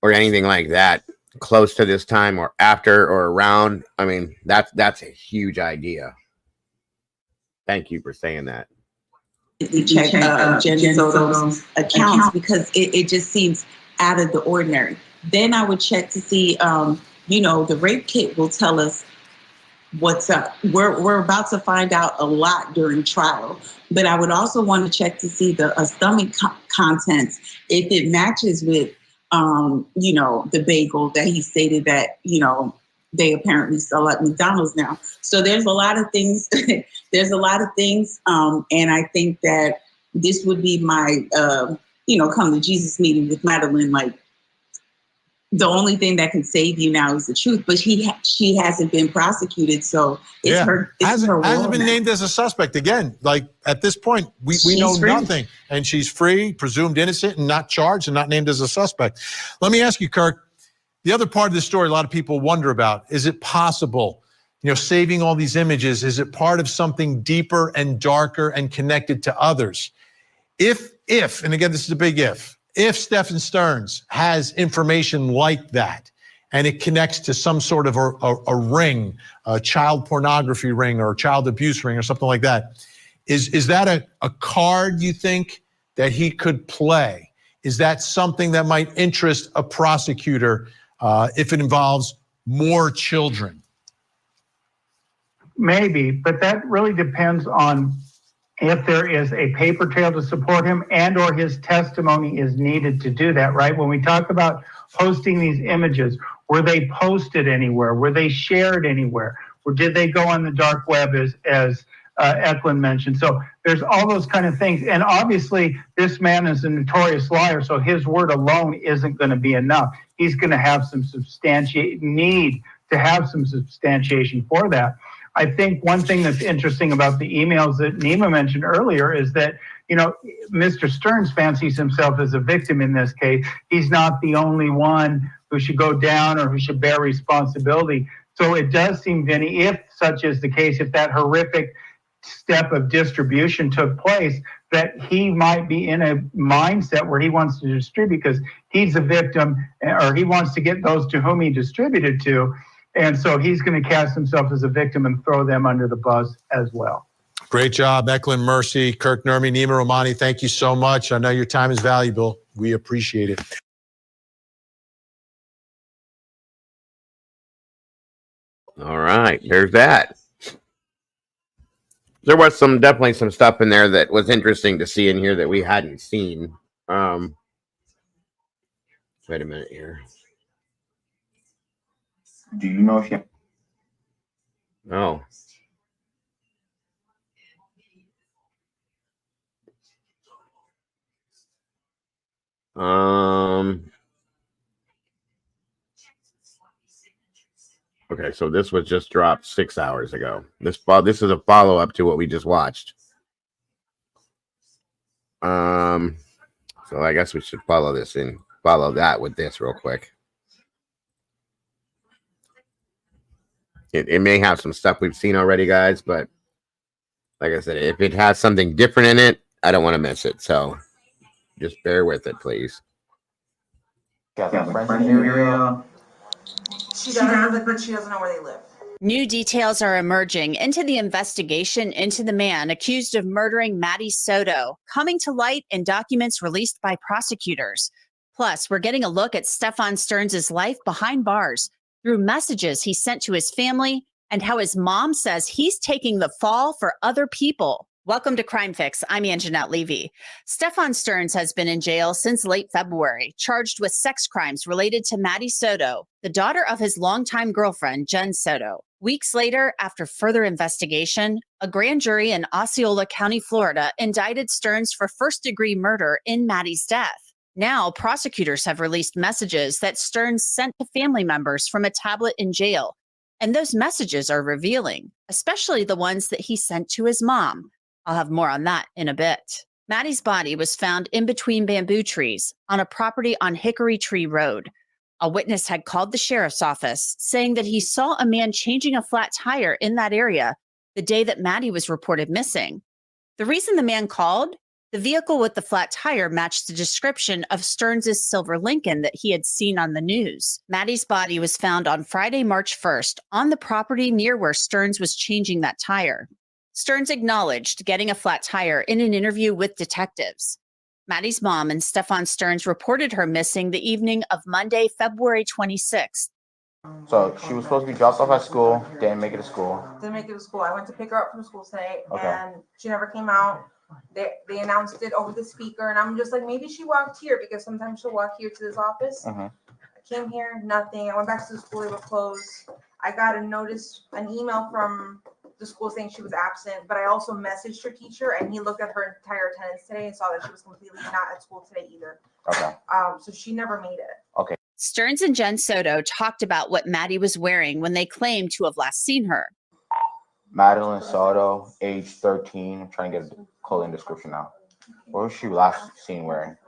anything like that close to this time or after or around. I mean, that's a huge idea. Thank you for saying that. Check Jen Soto's accounts, because it just seems out of the ordinary. Then I would check to see, the rape kit will tell us what's up. We're about to find out a lot during trial, but I would also want to check to see the stomach contents, if it matches with, the bagel that he stated that, they apparently sell at McDonald's now. So there's a lot of things. And I think that this would be my, come to Jesus meeting with Madeline. Like, the only thing that can save you now is the truth. But she hasn't been prosecuted, so it's her. Hasn't been named as a suspect again. Like, at this point, we know nothing, and she's free, presumed innocent, and not charged, and not named as a suspect. Let me ask you, Kirk. The other part of the story a lot of people wonder about, is it possible, saving all these images, is it part of something deeper and darker and connected to others? If, and again, this is a big if Stephen Stearns has information like that, and it connects to some sort of a ring, a child pornography ring or a child abuse ring or something like that, is that a card you think that he could play? Is that something that might interest a prosecutor if it involves more children? Maybe, but that really depends on if there is a paper trail to support him and or his testimony is needed to do that, right? When we talk about posting these images, were they posted anywhere? Were they shared anywhere? Or did they go on the dark web as Eklund mentioned? So there's all those kind of things. And obviously this man is a notorious liar, so his word alone isn't going to be enough. He's going to have some need to have some substantiation for that. I think one thing that's interesting about the emails that Nima mentioned earlier is that, Mr. Stearns fancies himself as a victim in this case. He's not the only one who should go down or who should bear responsibility. So it does seem, Vinny, if such is the case, if that horrific step of distribution took place, that he might be in a mindset where he wants to distribute because he's a victim, or he wants to get those to whom he distributed to. And so he's going to cast himself as a victim and throw them under the bus as well. Great job, Eklund Mercy, Kirk Nurmi, Nima Romani. Thank you so much. I know your time is valuable. We appreciate it. All right, there's that. There was definitely some stuff in there that was interesting to see in here that we hadn't seen. Wait a minute here. Do you know if you? Oh. Okay, so this was just dropped 6 hours ago. This is a follow-up to what we just watched. So I guess we should follow that with this real quick. It may have some stuff we've seen already, guys, but like I said, if it has something different in it, I don't want to miss it. So just bear with it, please. Got friends in the area. She does, but she doesn't know where they live. New details are emerging into the investigation into the man accused of murdering Maddie Soto, coming to light in documents released by prosecutors. Plus, we're getting a look at Stefan Stearns' life behind bars through messages he sent to his family and how his mom says he's taking the fall for other people. Welcome to Crime Fix. I'm Anjanette Levy. Stefan Stearns has been in jail since late February, charged with sex crimes related to Maddie Soto, the daughter of his longtime girlfriend, Jen Soto. Weeks later, after further investigation, a grand jury in Osceola County, Florida, indicted Stearns for first-degree murder in Maddie's death. Now, prosecutors have released messages that Stearns sent to family members from a tablet in jail. And those messages are revealing, especially the ones that he sent to his mom. I'll have more on that in a bit. Maddie's body was found in between bamboo trees on a property on Hickory Tree Road. A witness had called the sheriff's office saying that he saw a man changing a flat tire in that area the day that Maddie was reported missing. The reason the man called? The vehicle with the flat tire matched the description of Stearns' silver Lincoln that he had seen on the news. Maddie's body was found on Friday, March 1st on the property near where Stearns was changing that tire. Stearns acknowledged getting a flat tire in an interview with detectives. Maddie's mom and Stefan Stearns reported her missing the evening of Monday, February 26th. So she was supposed to be dropped off at school, didn't make it to school. Didn't make it to school. I went to pick her up from school today, and she never came out. They announced it over the speaker, and I'm just like, maybe she walked here because sometimes she'll walk here to this office. I came here, nothing. I went back to the school, they were closed. I got an email from the school saying she was absent, but I also messaged her teacher, and he looked at her entire attendance today and saw that she was completely not at school today either. So she never made it. Stearns and Jen Soto talked about what Maddie was wearing when they claimed to have last seen her. Madeline Soto, age 13. I'm trying to get a clothing description now. What was she last seen wearing?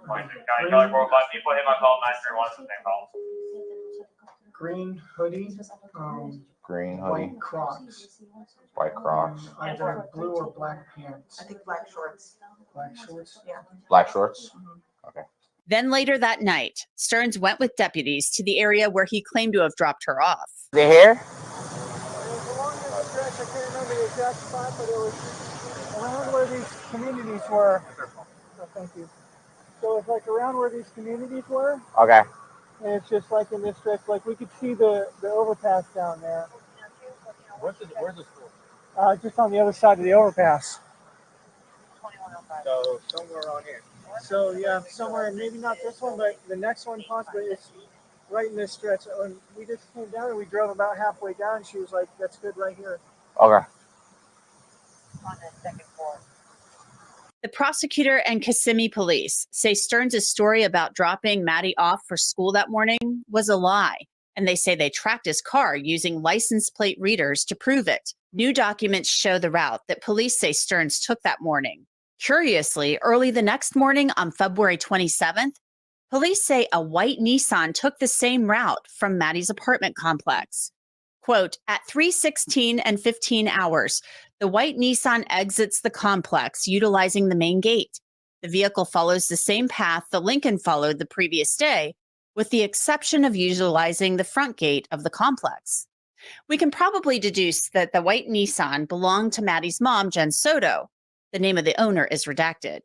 Green hoodie. Green hoodie. White Crocs. White Crocs. Either blue or black pants. I think black shorts. Black shorts? Yeah. Black shorts? Okay. Then later that night, Stearns went with deputies to the area where he claimed to have dropped her off. Is it here? It was along this stretch. I can't remember the exact spot, but it was around where these communities were. Oh, thank you. So it's like around where these communities were. Okay. And it's just like in this stretch, like we could see the overpass down there. Where's the school? Just on the other side of the overpass. So somewhere on here. So yeah, somewhere, maybe not this one, but the next one possibly. right in this stretch. And we just came down and we drove about halfway down. She was like, "That's good right here." Okay. On the second floor. The prosecutor and Kissimmee police say Stearns' story about dropping Maddie off for school that morning was a lie, and they say they tracked his car using license plate readers to prove it. New documents show the route that police say Stearns took that morning. Curiously, early the next morning on February 27th, police say a white Nissan took the same route from Maddie's apartment complex. Quote, at 3:16 and 15 hours, the white Nissan exits the complex utilizing the main gate. The vehicle follows the same path the Lincoln followed the previous day, with the exception of utilizing the front gate of the complex. We can probably deduce that the white Nissan belonged to Maddie's mom, Jen Soto. The name of the owner is redacted.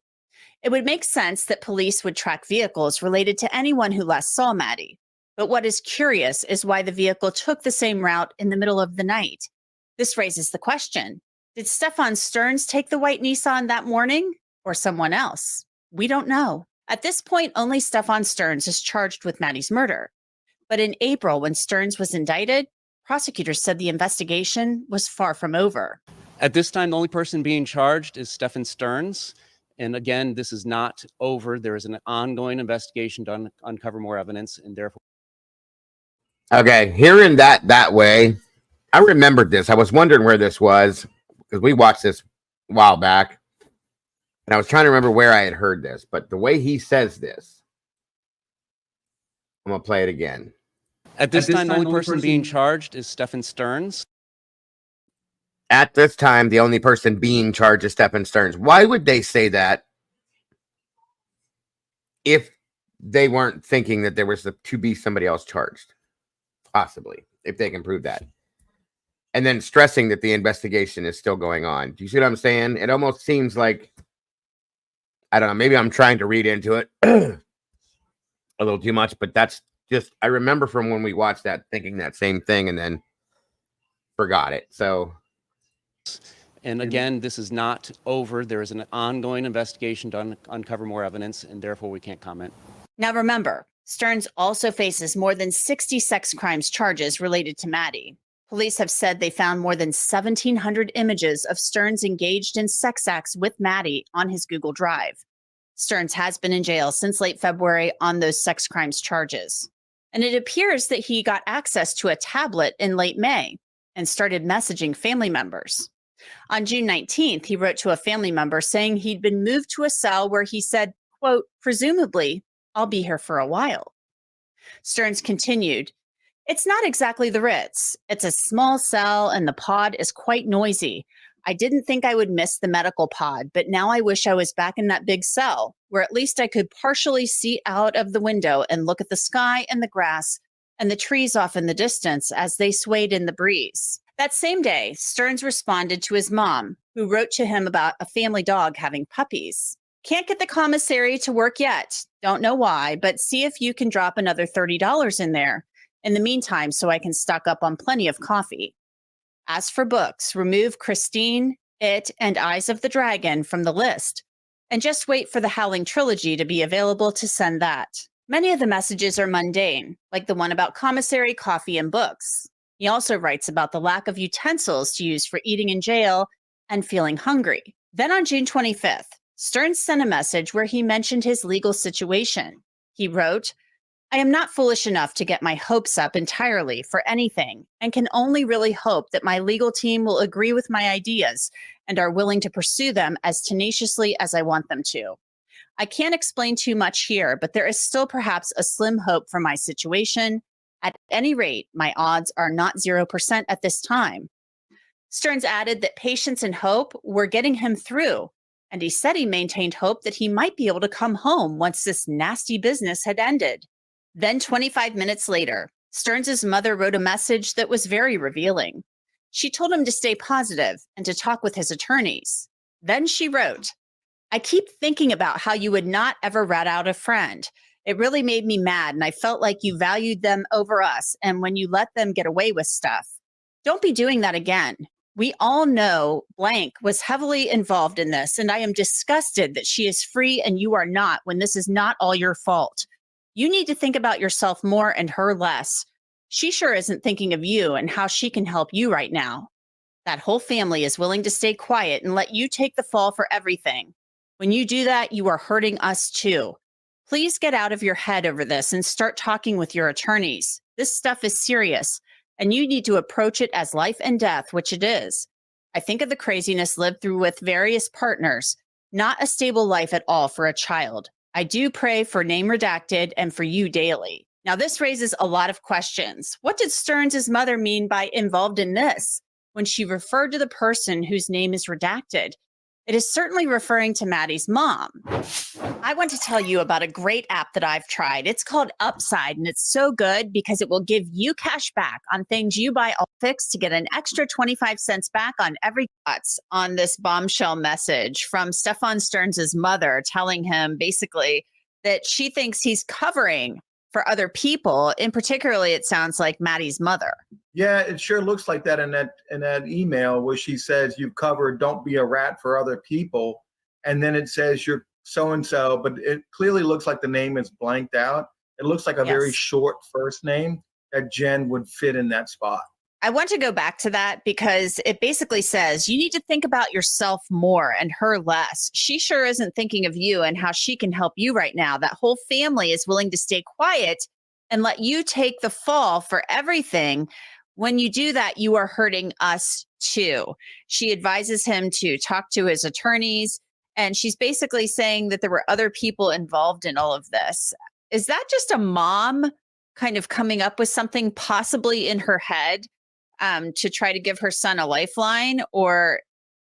It would make sense that police would track vehicles related to anyone who last saw Maddie. But what is curious is why the vehicle took the same route in the middle of the night. This raises the question, did Stefan Stearns take the white Nissan that morning or someone else? We don't know. At this point, only Stefan Stearns is charged with Maddie's murder. But in April, when Stearns was indicted, prosecutors said the investigation was far from over. At this time, the only person being charged is Stefan Stearns. And again, this is not over. There is an ongoing investigation to uncover more evidence, and therefore. Okay, hearing that way, I remembered this. I was wondering where this was because we watched this a while back, and I was trying to remember where I had heard this. But the way he says this, I'm gonna play it again. At this time, the only person being charged is Stefan Stearns. At this time, the only person being charged is Stefan Stearns. Why would they say that if they weren't thinking that there was to be somebody else charged? Possibly, if they can prove that. And then stressing that the investigation is still going on. Do you see what I'm saying? It almost seems like, I don't know, maybe I'm trying to read into it a little too much, but that's just, I remember from when we watched that thinking that same thing and then forgot it. So. And again, this is not over. There is an ongoing investigation to uncover more evidence, and therefore we can't comment. Now remember, Stearns also faces more than 60 sex crimes charges related to Maddie. Police have said they found more than 1,700 images of Stearns engaged in sex acts with Maddie on his Google Drive. Stearns has been in jail since late February on those sex crimes charges. And it appears that he got access to a tablet in late May and started messaging family members. On June 19th, he wrote to a family member saying he'd been moved to a cell where he said, quote, presumably, I'll be here for a while. Stearns continued, it's not exactly the Ritz. It's a small cell and the pod is quite noisy. I didn't think I would miss the medical pod, but now I wish I was back in that big cell where at least I could partially see out of the window and look at the sky and the grass and the trees off in the distance as they swayed in the breeze. That same day, Stearns responded to his mom, who wrote to him about a family dog having puppies. Can't get the commissary to work yet. Don't know why, but see if you can drop another $30 in there in the meantime so I can stock up on plenty of coffee. As for books, remove Christine, It, and Eyes of the Dragon from the list, and just wait for the Howling trilogy to be available to send that. Many of the messages are mundane, like the one about commissary, coffee, and books. He also writes about the lack of utensils to use for eating in jail and feeling hungry. Then on June 25th, Stearns sent a message where he mentioned his legal situation. He wrote, I am not foolish enough to get my hopes up entirely for anything and can only really hope that my legal team will agree with my ideas and are willing to pursue them as tenaciously as I want them to. I can't explain too much here, but there is still perhaps a slim hope for my situation. At any rate, my odds are not 0% at this time. Stearns added that patience and hope were getting him through, and he said he maintained hope that he might be able to come home once this nasty business had ended. Then 25 minutes later, Stearns' mother wrote a message that was very revealing. She told him to stay positive and to talk with his attorneys. Then she wrote, I keep thinking about how you would not ever rat out a friend. It really made me mad, and I felt like you valued them over us, and when you let them get away with stuff. Don't be doing that again. We all know blank was heavily involved in this, and I am disgusted that she is free and you are not when this is not all your fault. You need to think about yourself more and her less. She sure isn't thinking of you and how she can help you right now. That whole family is willing to stay quiet and let you take the fall for everything. When you do that, you are hurting us too. Please get out of your head over this and start talking with your attorneys. This stuff is serious, and you need to approach it as life and death, which it is. I think of the craziness lived through with various partners, not a stable life at all for a child. I do pray for name redacted and for you daily. Now, this raises a lot of questions. What did Stearns' mother mean by involved in this when she referred to the person whose name is redacted? It is certainly referring to Maddie's mom. I want to tell you about a great app that I've tried. It's called Upside, and it's so good because it will give you cash back on things you buy all fixed to get an extra 25 cents back on every thoughts on this bombshell message from Stefan Stearns' mother telling him basically that she thinks he's covering for other people. And particularly, it sounds like Maddie's mother. Yeah, it sure looks like that in that email where she says you've covered "don't be a rat" for other people, and then it says you're so and so, but it clearly looks like the name is blanked out. It looks like a very short first name that Jen would fit in that spot. I want to go back to that because it basically says you need to think about yourself more and her less. She sure isn't thinking of you and how she can help you right now. That whole family is willing to stay quiet and let you take the fall for everything. When you do that, you are hurting us too. She advises him to talk to his attorneys, and she's basically saying that there were other people involved in all of this. Is that just a mom kind of coming up with something possibly in her head to try to give her son a lifeline? Or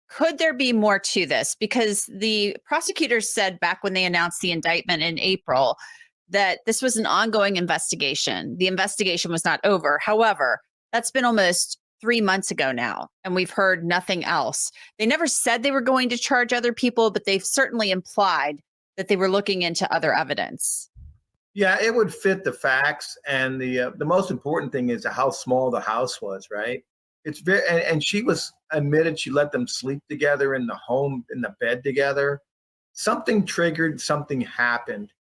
could there be more to this? Because the prosecutors said back when they announced the indictment in April that this was an ongoing investigation. The investigation was not over. However, that's been almost 3 months ago now, and we've heard nothing else. They never said they were going to charge other people, but they've certainly implied that they were looking into other evidence. Yeah, it would fit the facts, and the most important thing is how small the house was, right? It's very, and she was admitted she let them sleep together in the home, in the bed together. Something triggered, something happened,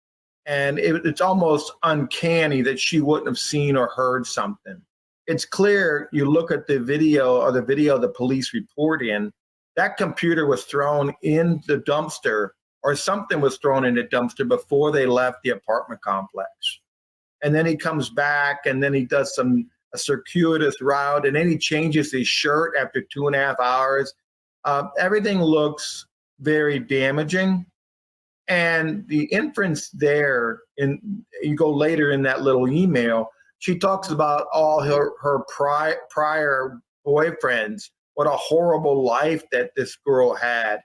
and it's almost uncanny that she wouldn't have seen or heard something. It's clear, you look at the video the police report in, that computer was thrown in the dumpster, or something was thrown in the dumpster before they left the apartment complex. And then he comes back, and then he does a circuitous route, and then he changes his shirt after 2.5 hours. Everything looks very damaging. And the inference there, you go later in that little email, she talks about all her prior boyfriends, what a horrible life that this girl had.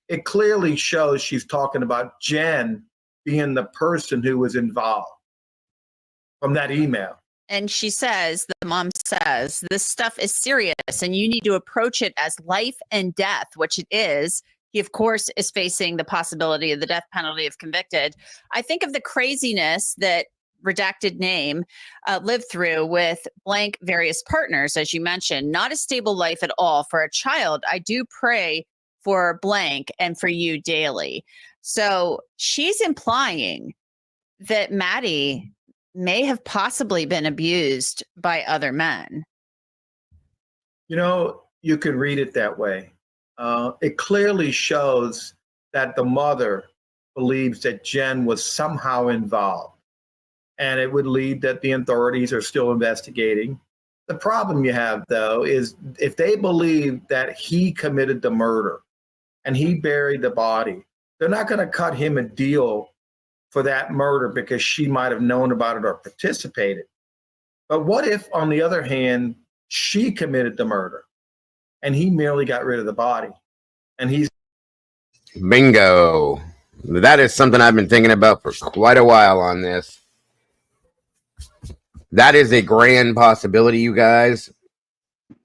It clearly shows she's talking about Jen being the person who was involved from that email. And she says, the mom says, this stuff is serious and you need to approach it as life and death, which it is. He, of course, is facing the possibility of the death penalty if convicted. I think of the craziness that redacted name lived through with blank various partners, as you mentioned. Not a stable life at all for a child. I do pray for blank and for you daily. So she's implying that Maddie may have possibly been abused by other men. You know, you could read it that way. It clearly shows that the mother believes that Jen was somehow involved. And it would lead that the authorities are still investigating. The problem you have, though, is if they believe that he committed the murder and he buried the body, they're not going to cut him a deal for that murder because she might have known about it or participated. But what if, on the other hand, she committed the murder and he merely got rid of the body? And he's... Bingo. That is something I've been thinking about for quite a while on this. That is a grand possibility, you guys,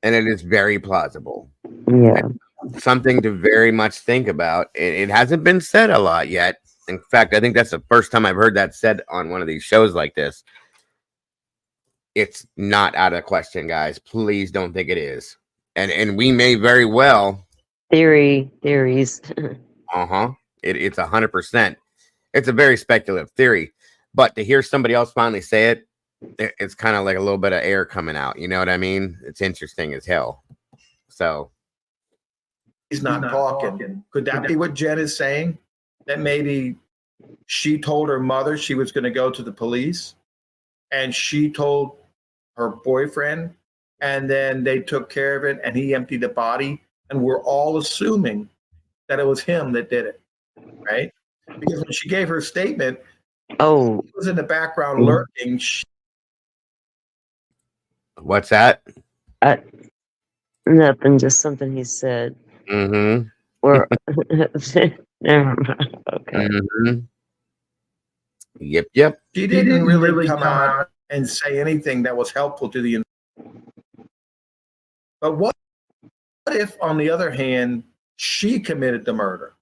and it is very plausible. Yeah. Something to very much think about. It hasn't been said a lot yet. In fact, I think that's the first time I've heard that said on one of these shows like this. It's not out of question, guys. Please don't think it is. And we may very well... Theories. It's 100%. It's a very speculative theory. But to hear somebody else finally say it, it's kind of like a little bit of air coming out. You know what I mean? It's interesting as hell. So he's not talking. Could that be what Jen is saying? That maybe she told her mother she was going to go to the police, and she told her boyfriend, and then they took care of it, and he emptied the body, and we're all assuming that it was him that did it, right? Because when she gave her statement, he was in the background lurking. What's that? Nothing, just something he said. Mm-hmm. Or never mind. Okay. Mm-hmm. Yep. She didn't really come out and say anything that was helpful to the. But what if, on the other hand, she committed the murder?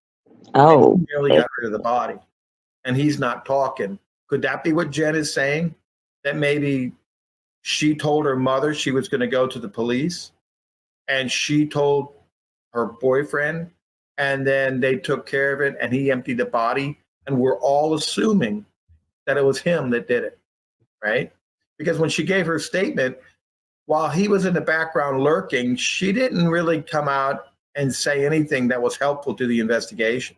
Oh, and merely got rid of the body, and he's not talking. Could that be what Jen is saying? That maybe she told her mother she was going to go to the police, and she told her boyfriend, and then they took care of it, and he emptied the body, and we're all assuming that it was him that did it, right? Because when she gave her statement, while he was in the background lurking, she didn't really come out and say anything that was helpful to the investigation.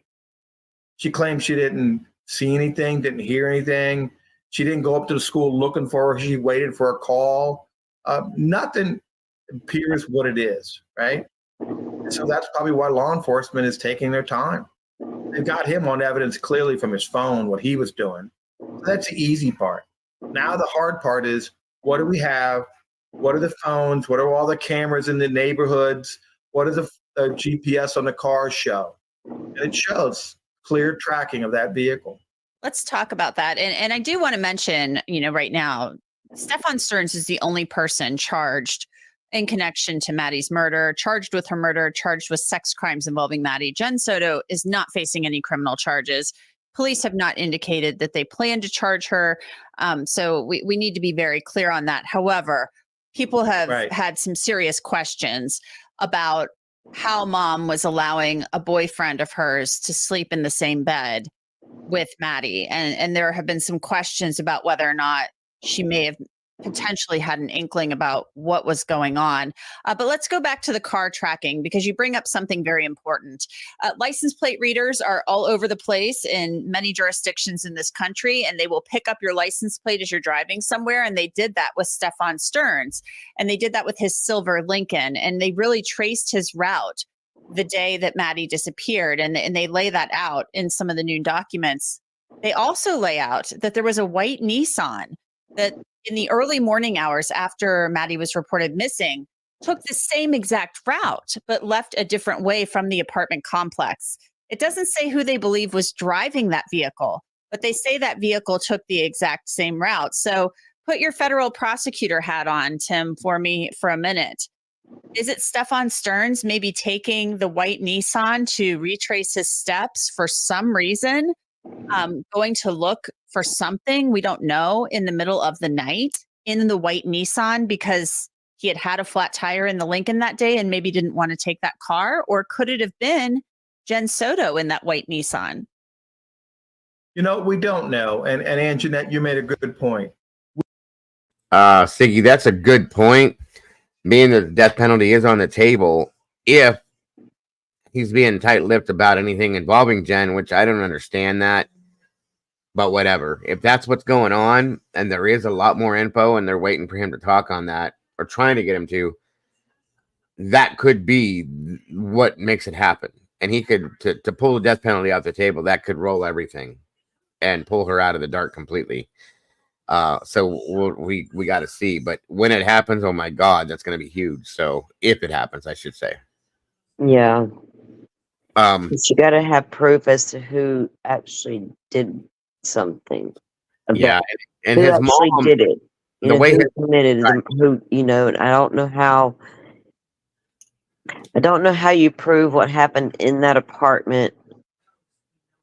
She claimed she didn't see anything, didn't hear anything. She didn't go up to the school looking for her. She waited for a call. Nothing appears what it is, right? And so that's probably why law enforcement is taking their time. They've got him on evidence clearly from his phone, what he was doing. So that's the easy part. Now the hard part is, what do we have? What are the phones? What are all the cameras in the neighborhoods? What does the GPS on the car show? And it shows clear tracking of that vehicle. Let's talk about that. And I do want to mention, right now, Stefan Stearns is the only person charged in connection to Maddie's murder, charged with her murder, charged with sex crimes involving Maddie. Jen Soto is not facing any criminal charges. Police have not indicated that they plan to charge her. So we need to be very clear on that. However, people have had some serious questions about how mom was allowing a boyfriend of hers to sleep in the same bed with Maddie. And there have been some questions about whether or not she may have potentially had an inkling about what was going on. But let's go back to the car tracking, because you bring up something very important. License plate readers are all over the place in many jurisdictions in this country, and they will pick up your license plate as you're driving somewhere. And they did that with Stefan Stearns, and they did that with his silver Lincoln, and they really traced his route the day that Maddie disappeared. And they lay that out in some of the new documents. They also lay out that there was a white Nissan that in the early morning hours after Maddie was reported missing, took the same exact route, but left a different way from the apartment complex. It doesn't say who they believe was driving that vehicle, but they say that vehicle took the exact same route. So put your federal prosecutor hat on, Tim, for me for a minute. Is it Stefan Stearns maybe taking the white Nissan to retrace his steps for some reason? Going to look for something we don't know in the middle of the night in the white Nissan because he had a flat tire in the Lincoln that day and maybe didn't want to take that car? Or could it have been Jen Soto in that white Nissan? We don't know. And Anjanette, you made a good point. Siggy, that's a good point. Being that the death penalty is on the table, if he's being tight-lipped about anything involving Jen, which I don't understand that, but whatever. If that's what's going on, and there is a lot more info, and they're waiting for him to talk on that, or trying to get him to, that could be what makes it happen. And he could, to pull the death penalty off the table, that could roll everything and pull her out of the dark completely. So we got to see. But when it happens, oh my God, that's going to be huge. So if it happens, I should say. Yeah. But you got to have proof as to who actually did something. Yeah, and who his actually mom did it. The way who his, committed right. who, and I don't know how. I don't know how you prove what happened in that apartment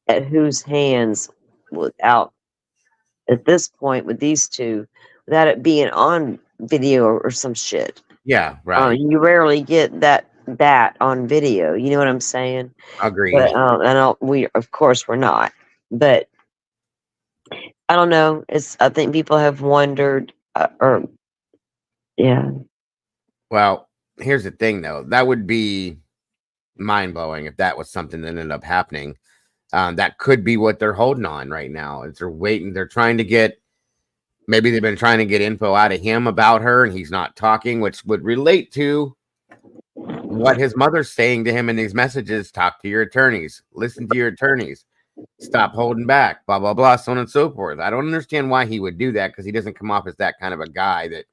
at whose hands without, at this point with these two, without it being on video or some shit. Yeah, right. You rarely get that on video. You know what I'm saying? Agreed. But we of course we're not. But I don't know. I think people have wondered, or yeah. Well, here's the thing, though. That would be mind blowing if that was something that ended up happening. That could be what they're holding on right now. Is they're waiting. They're trying to get. Maybe they've been trying to get info out of him about her, and he's not talking, which would relate to what his mother's saying to him in these messages. Talk to your attorneys. Listen to your attorneys. Stop holding back. Blah blah blah. So on and so forth. I don't understand why he would do that, because he doesn't come off as that kind of a guy that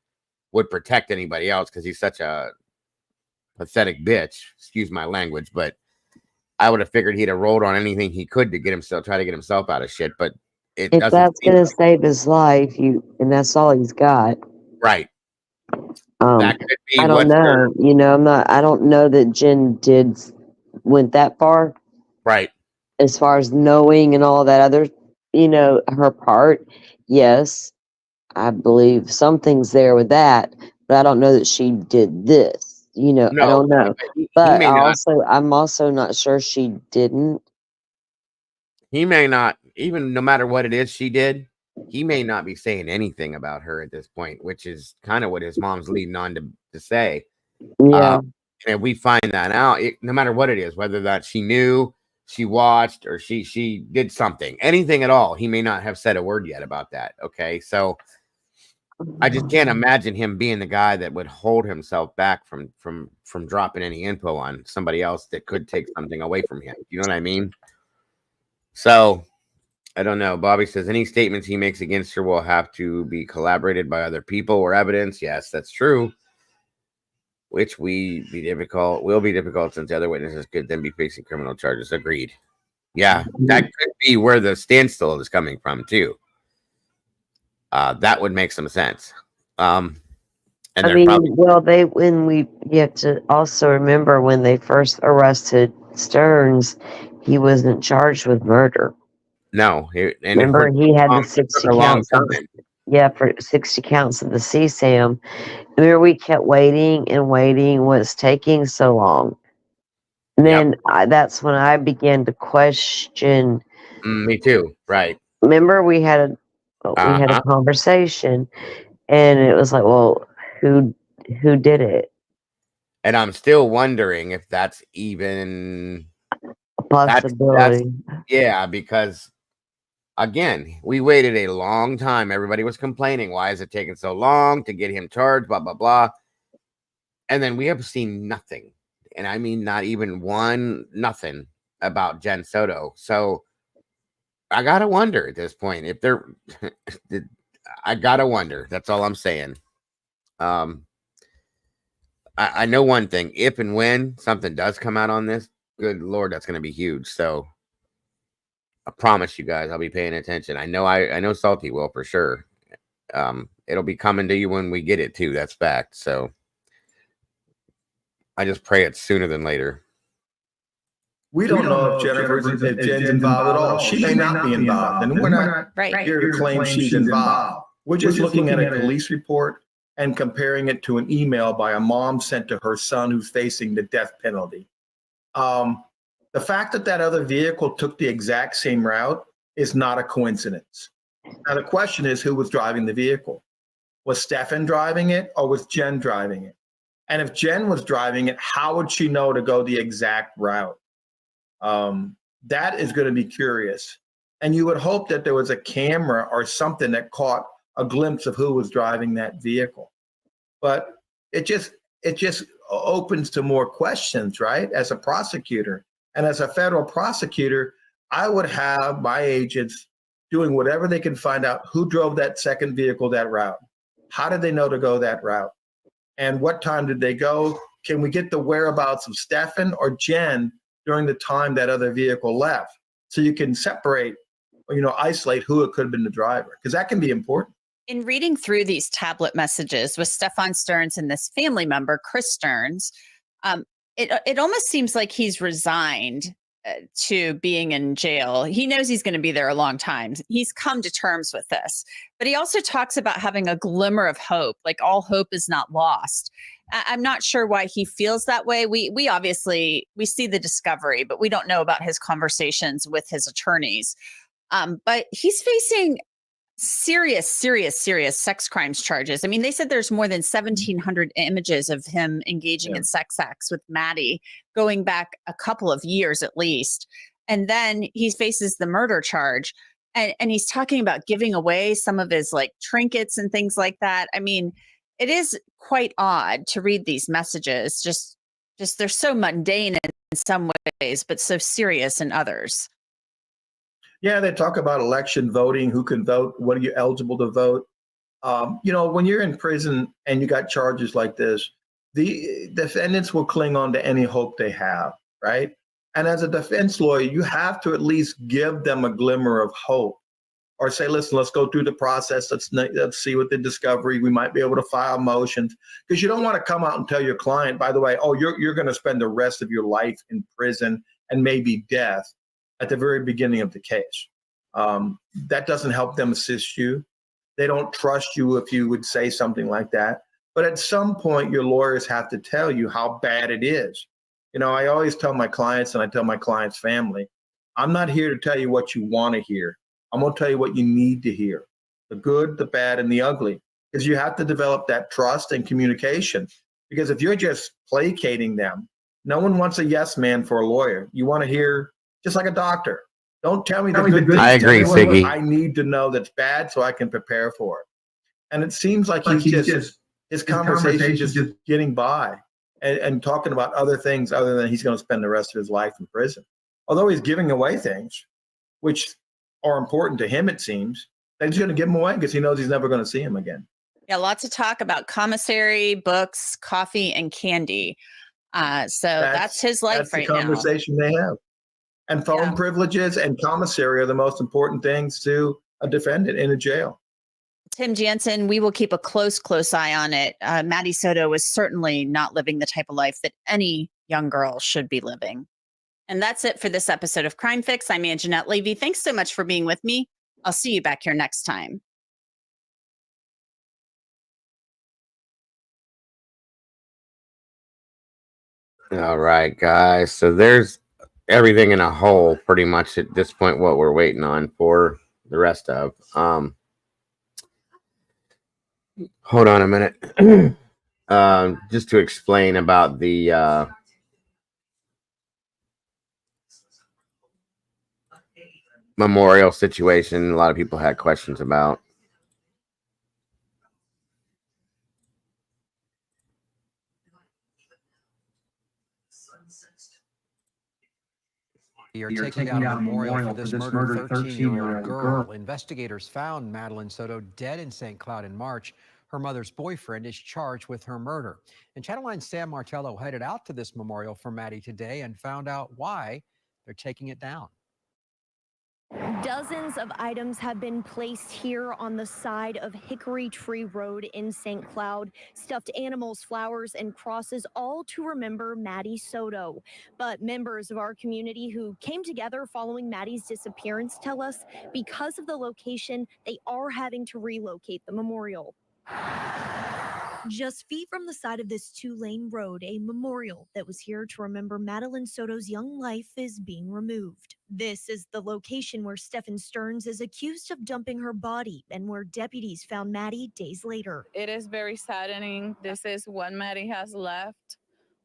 would protect anybody else, because he's such a pathetic bitch. Excuse my language, but I would have figured he'd have rolled on anything he could to try to get himself out of shit. But it If doesn't that's seem gonna save his life, and that's all he's got. right. That could be I don't know. I don't know that Jen went that far. Right. As far as knowing and all that other, her part. Yes, I believe something's there with that, but I don't know that she did this. I don't know. But I'm also not sure she didn't. He may not, even no matter what it is she did, he may not be saying anything about her at this point, which is kind of what his mom's leading on to say. Yeah. And if we find that out, no matter what it is, whether that she knew, she watched, or she did something, anything at all, he may not have said a word yet about that. Okay. So I just can't imagine him being the guy that would hold himself back from dropping any info on somebody else that could take something away from him. You know what I mean? So I don't know. Bobby says any statements he makes against her will have to be collaborated by other people or evidence. Yes, that's true. Which will be difficult since the other witnesses could then be facing criminal charges. Agreed. Yeah, that could be where the standstill is coming from too. That would make some sense. You have to also remember when they first arrested Stearns, he wasn't charged with murder. No, remember he had the 60 counts. For 60 counts of the CSAM. Remember we kept waiting and waiting. What's taking so long? And then that's when I began to question. Me too. Right. Remember we had a conversation, and it was like, well, who did it? And I'm still wondering if that's even a possibility. Because again, we waited a long time. Everybody was complaining. Why is it taking so long to get him charged? Blah, blah, blah. And then we have seen nothing. And I mean, not even nothing about Jen Soto. So I got to wonder at this point if they're, I got to wonder. That's all I'm saying. I know one thing. If and when something does come out on this, good Lord, that's going to be huge. So I promise you guys, I'll be paying attention. I know Salty will for sure. It'll be coming to you when we get it too. That's fact. So I just pray it's sooner than later. We don't know if Jen's involved at all. She may not be involved, and we're not here to claim she's involved. We're just looking at a police report and comparing it to an email by a mom sent to her son who's facing the death penalty. The fact that other vehicle took the exact same route is not a coincidence. Now, the question is, who was driving the vehicle? Was Stefan driving it, or was Jen driving it? And if Jen was driving it, how would she know to go the exact route? That is going to be curious. And you would hope that there was a camera or something that caught a glimpse of who was driving that vehicle. But it just opens to more questions, right? As a prosecutor. And as a federal prosecutor, I would have my agents doing whatever they can find out who drove that second vehicle that route. How did they know to go that route? And what time did they go? Can we get the whereabouts of Stefan or Jen during the time that other vehicle left? So you can separate, isolate who it could have been the driver, because that can be important. In reading through these tablet messages with Stefan Stearns and this family member, Chris Stearns, it almost seems like he's resigned to being in jail. He knows he's going to be there a long time. He's come to terms with this, but he also talks about having a glimmer of hope, like all hope is not lost. I'm not sure why he feels that way. We obviously see the discovery, but we don't know about his conversations with his attorneys. But he's facing serious sex crimes charges. I mean, they said there's more than 1,700 images of him engaging in sex acts with Maddie going back a couple of years at least. And then he faces the murder charge. And he's talking about giving away some of his like trinkets and things like that. I mean, it is quite odd to read these messages. Just they're so mundane in some ways, but so serious in others. Yeah, they talk about election voting, who can vote, what are you eligible to vote. When you're in prison and you got charges like this, the defendants will cling on to any hope they have, right? And as a defense lawyer, you have to at least give them a glimmer of hope, or say, listen, let's go through the process. Let's see what the discovery, we might be able to file motions, because you don't want to come out and tell your client, by the way, oh, you're going to spend the rest of your life in prison and maybe death at the very beginning of the case. That doesn't help them assist you. They don't trust you if you would say something like that. But at some point, your lawyers have to tell you how bad it is. I always tell my clients, and I tell my clients' family, I'm not here to tell you what you want to hear. I'm going to tell you what you need to hear, the good, the bad, and the ugly, because you have to develop that trust and communication. Because if you're just placating them, no one wants a yes man for a lawyer. You want to hear, just like a doctor. Don't tell me the good things. I agree, Siggy. I need to know that's bad so I can prepare for it. And it seems like his conversation just getting by and talking about other things other than he's going to spend the rest of his life in prison. Although he's giving away things, which are important to him, it seems, that he's going to give them away because he knows he's never going to see him again. Yeah, lots of talk about commissary, books, coffee, and candy. So that's his life right now. That's the conversation they have. And phone privileges and commissary are the most important things to a defendant in a jail. Tim Jansen, we will keep a close eye on it. Maddie Soto is certainly not living the type of life that any young girl should be living. And that's it for this episode of Crime Fix. I'm Anjanette Levy. Thanks so much for being with me. I'll see you back here next time. All right, guys. So there's everything in a whole, pretty much at this point, what we're waiting on for the rest of. Hold on a minute. Just to explain about the memorial situation, a lot of people had questions about. You're taking down a memorial for this murdered 13-year-old girl. Investigators found Madeline Soto dead in St. Cloud in March. Her mother's boyfriend is charged with her murder. And Channel 9's Sam Martello headed out to this memorial for Maddie today and found out why they're taking it down. Dozens of items have been placed here on the side of Hickory Tree Road in St. Cloud. Stuffed animals, flowers, and crosses, all to remember Maddie Soto. But members of our community who came together following Maddie's disappearance tell us because of the location, they are having to relocate the memorial. Just feet from the side of this two-lane road, a memorial that was here to remember Madeline Soto's young life is being removed. This is the location where Stephen Stearns is accused of dumping her body and where deputies found Maddie days later. It is very saddening. This is what Maddie has left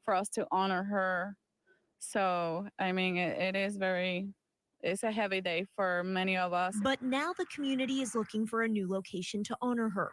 for us to honor her. So, I mean, it's a heavy day for many of us. But now the community is looking for a new location to honor her.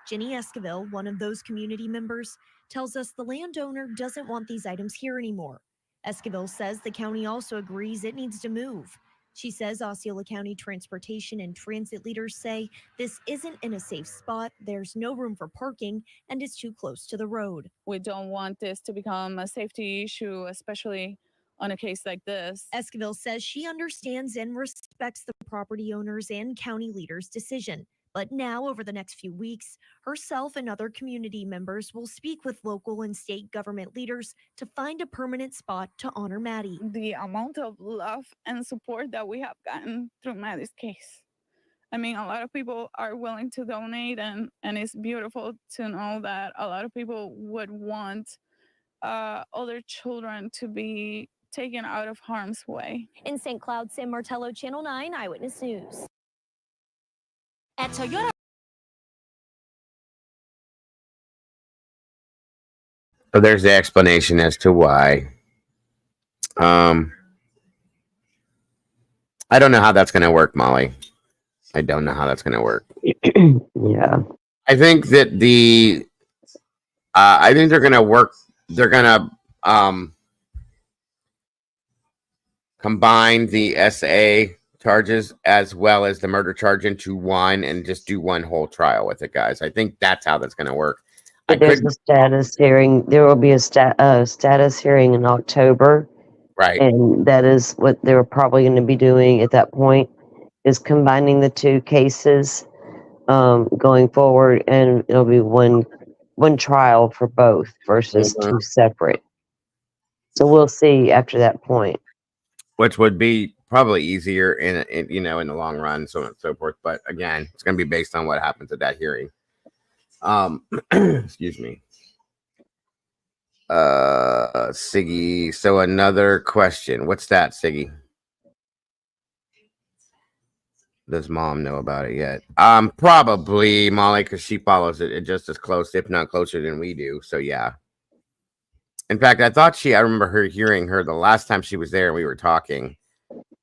Jenny Esquivel, one of those community members, tells us the landowner doesn't want these items here anymore. Esquivel says the county also agrees it needs to move. She says Osceola County transportation and transit leaders say this isn't in a safe spot, there's no room for parking, and it's too close to the road. We don't want this to become a safety issue, especially on a case like this. Esquivel says she understands and respects the property owners and county leaders' decision. But now, over the next few weeks, herself and other community members will speak with local and state government leaders to find a permanent spot to honor Maddie. The amount of love and support that we have gotten through Maddie's case. I mean, a lot of people are willing to donate, and it's beautiful to know that a lot of people would want other children to be taken out of harm's way. In St. Cloud, Sam Martello, Channel 9 Eyewitness News. At Toyota. So there's the explanation as to why. I don't know how that's going to work, Molly. I don't know how that's going to work. Yeah. I think that I think they're going to work. They're going to combine the SA charges as well as the murder charge into one and just do one whole trial with it, guys. I think that's how that's going to work. There's a status hearing. There will be a status hearing in October. Right. And that is what they're probably going to be doing at that point, is combining the two cases going forward, and it'll be one trial for both versus two separate. So we'll see after that point. Which would be probably easier in the long run, so on and so forth. But again, it's going to be based on what happens at that hearing. Excuse me. Siggy. So another question. What's that, Siggy? Does mom know about it yet? Probably Molly, because she follows it just as close, if not closer than we do. So yeah. In fact, I remember her hearing her the last time she was there. We were talking,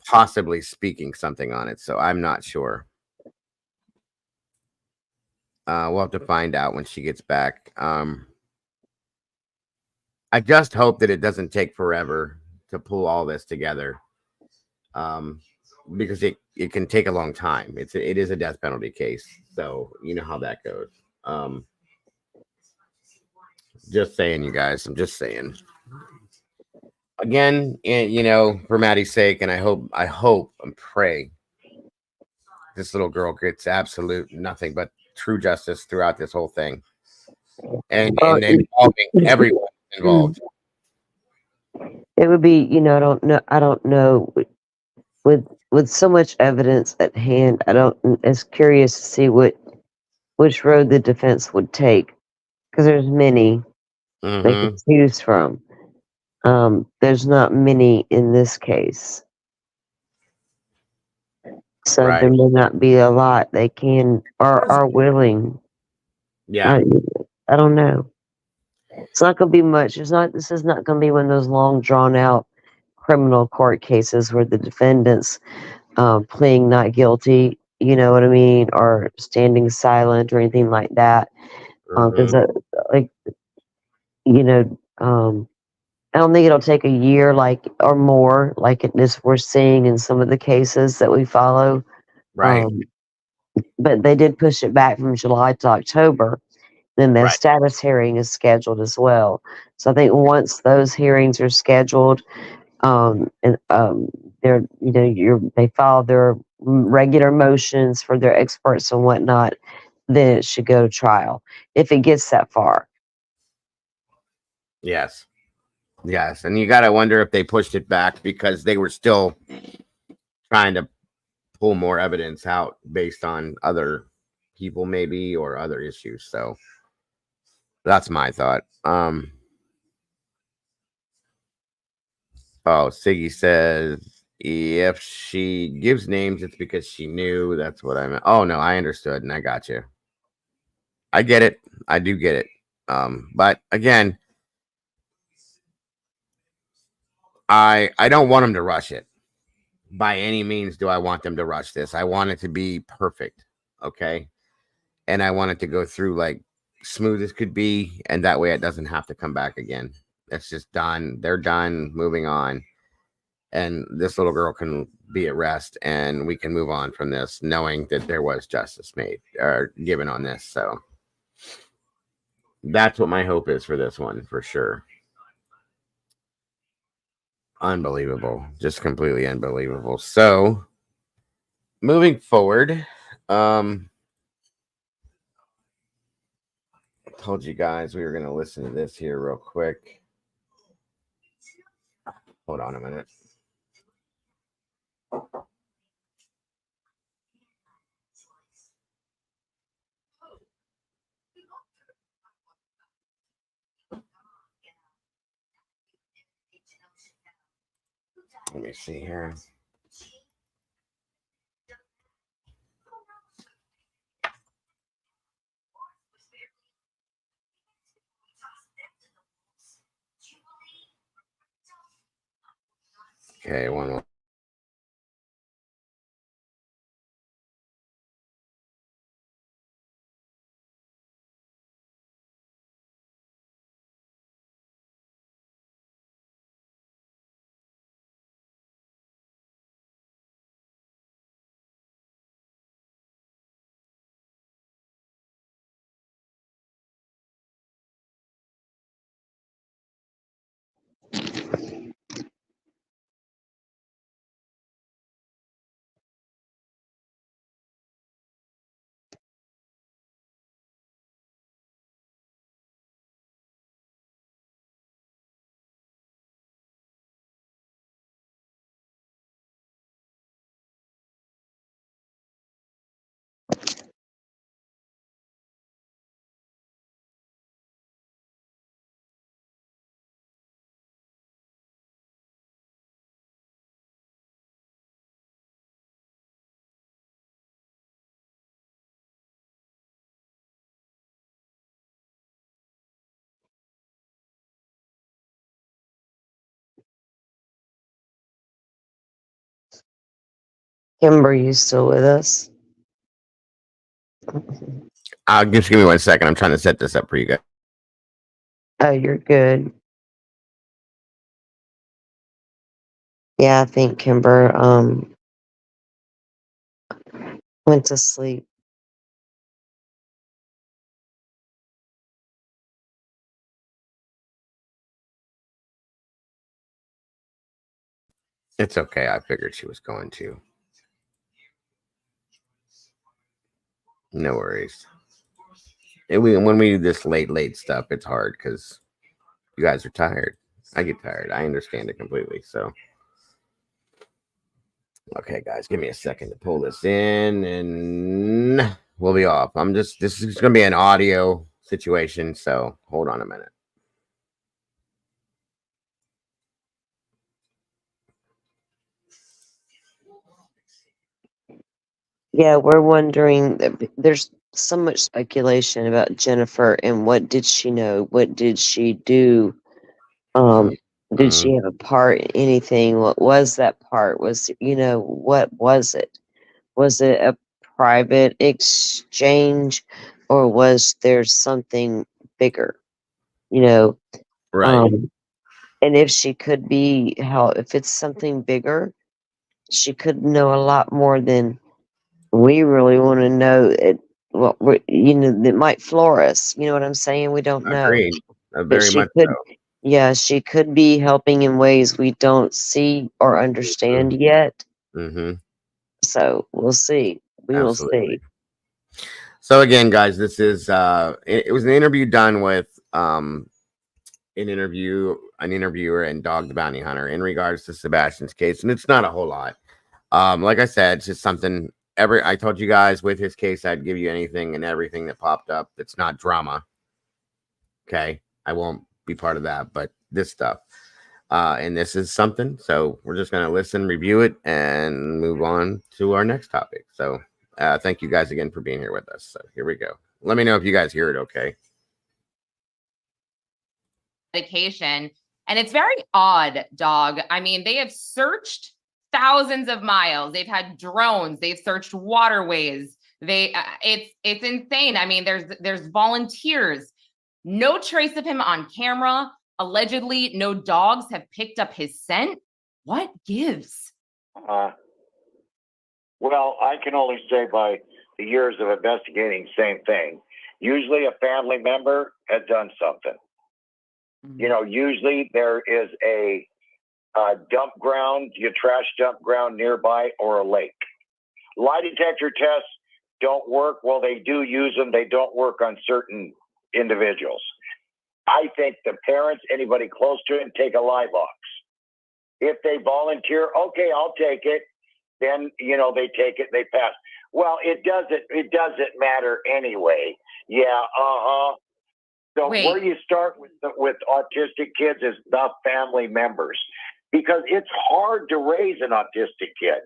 possibly speaking something on it. So I'm not sure. We'll have to find out when she gets back. I just hope that it doesn't take forever to pull all this together. Because it can take a long time. It is a death penalty case. So you know how that goes. Just saying, you guys. I'm just saying. Again, for Maddie's sake, and I hope and pray this little girl gets absolute nothing but true justice throughout this whole thing, and involving everyone involved. It would be, I don't know, with so much evidence at hand, it's curious to see which road the defense would take, because there's many they could choose from. There's not many in this case. So there may not be a lot they can or are willing. Yeah. I don't know. It's not going to be much. This is not going to be one of those long, drawn out criminal court cases where the defendant's pleading not guilty, you know what I mean, or standing silent or anything like that. Because, I don't think it'll take a year, or more, like we're seeing in some of the cases that we follow. Right. But they did push it back from July to October. Then the status hearing is scheduled as well. So I think once those hearings are scheduled, they file their regular motions for their experts and whatnot, then it should go to trial if it gets that far. Yes. And you got to wonder if they pushed it back because they were still trying to pull more evidence out based on other people maybe or other issues. So that's my thought. Siggy says if she gives names, it's because she knew. That's what I meant. Oh no, I understood and I got you. I get it. I do get it. But again, I don't want them to rush it. By any means do I want them to rush this. I want it to be perfect. Okay. And I want it to go through like smooth as could be. And that way it doesn't have to come back again. It's just done. They're done, moving on. And this little girl can be at rest and we can move on from this knowing that there was justice made or given on this. So that's what my hope is for this one, for sure. Unbelievable. Just completely unbelievable. So moving forward, I told you guys we were going to listen to this here real quick. Hold on a minute. Let me see here. Okay, one more. Kimber, you still with us? Just give me 1 second. I'm trying to set this up for you guys. Oh, you're good. Yeah, I think Kimber went to sleep. It's okay. I figured she was going to. No worries. When we do this late stuff, it's hard because you guys are tired. I get tired. I understand it completely. So, okay, guys, give me a second to pull this in, and we'll be off. This is going to be an audio situation, so hold on a minute. Yeah, we're wondering. There's so much speculation about Jennifer and what did she know? What did she do? Did she have a part in anything? What was that part? What was it? Was it a private exchange or was there something bigger? Right. And if she could be if it's something bigger, she could know a lot more than we really want to know. That might floor us. You know what I'm saying? We don't know. Agreed. But Very she much could, so. yeah, she could be helping in ways we don't see or understand yet. Mm-hmm. So we'll see. We will see. So again, guys, this is it was an interview done with an interviewer and Dog the Bounty Hunter in regards to Sebastian's case, and it's not a whole lot. Like I said, it's just something. I told you guys with his case, I'd give you anything and everything that popped up that's not drama. Okay, I won't be part of that, but this stuff, and this is something. So we're just gonna listen, review it, and move on to our next topic. So thank you guys again for being here with us. So here we go. Let me know if you guys hear it okay. Medication. And it's very odd, Dog. I mean, they have searched thousands of miles. They've had drones. They've searched waterways. It's insane. I mean, there's volunteers. No trace of him on camera. Allegedly, no dogs have picked up his scent. What gives? Well, I can only say by the years of investigating, same thing. Usually a family member had done something. Usually there is a dump ground, trash dump ground nearby, or a lake. Lie detector tests don't work. Well, they do use them. They don't work on certain individuals. I think the parents, anybody close to him, take a lie box. If they volunteer, okay, I'll take it. Then, they take it, they pass. Well, it doesn't matter anyway. Yeah, So where you start with autistic kids is the family members, because it's hard to raise an autistic kid.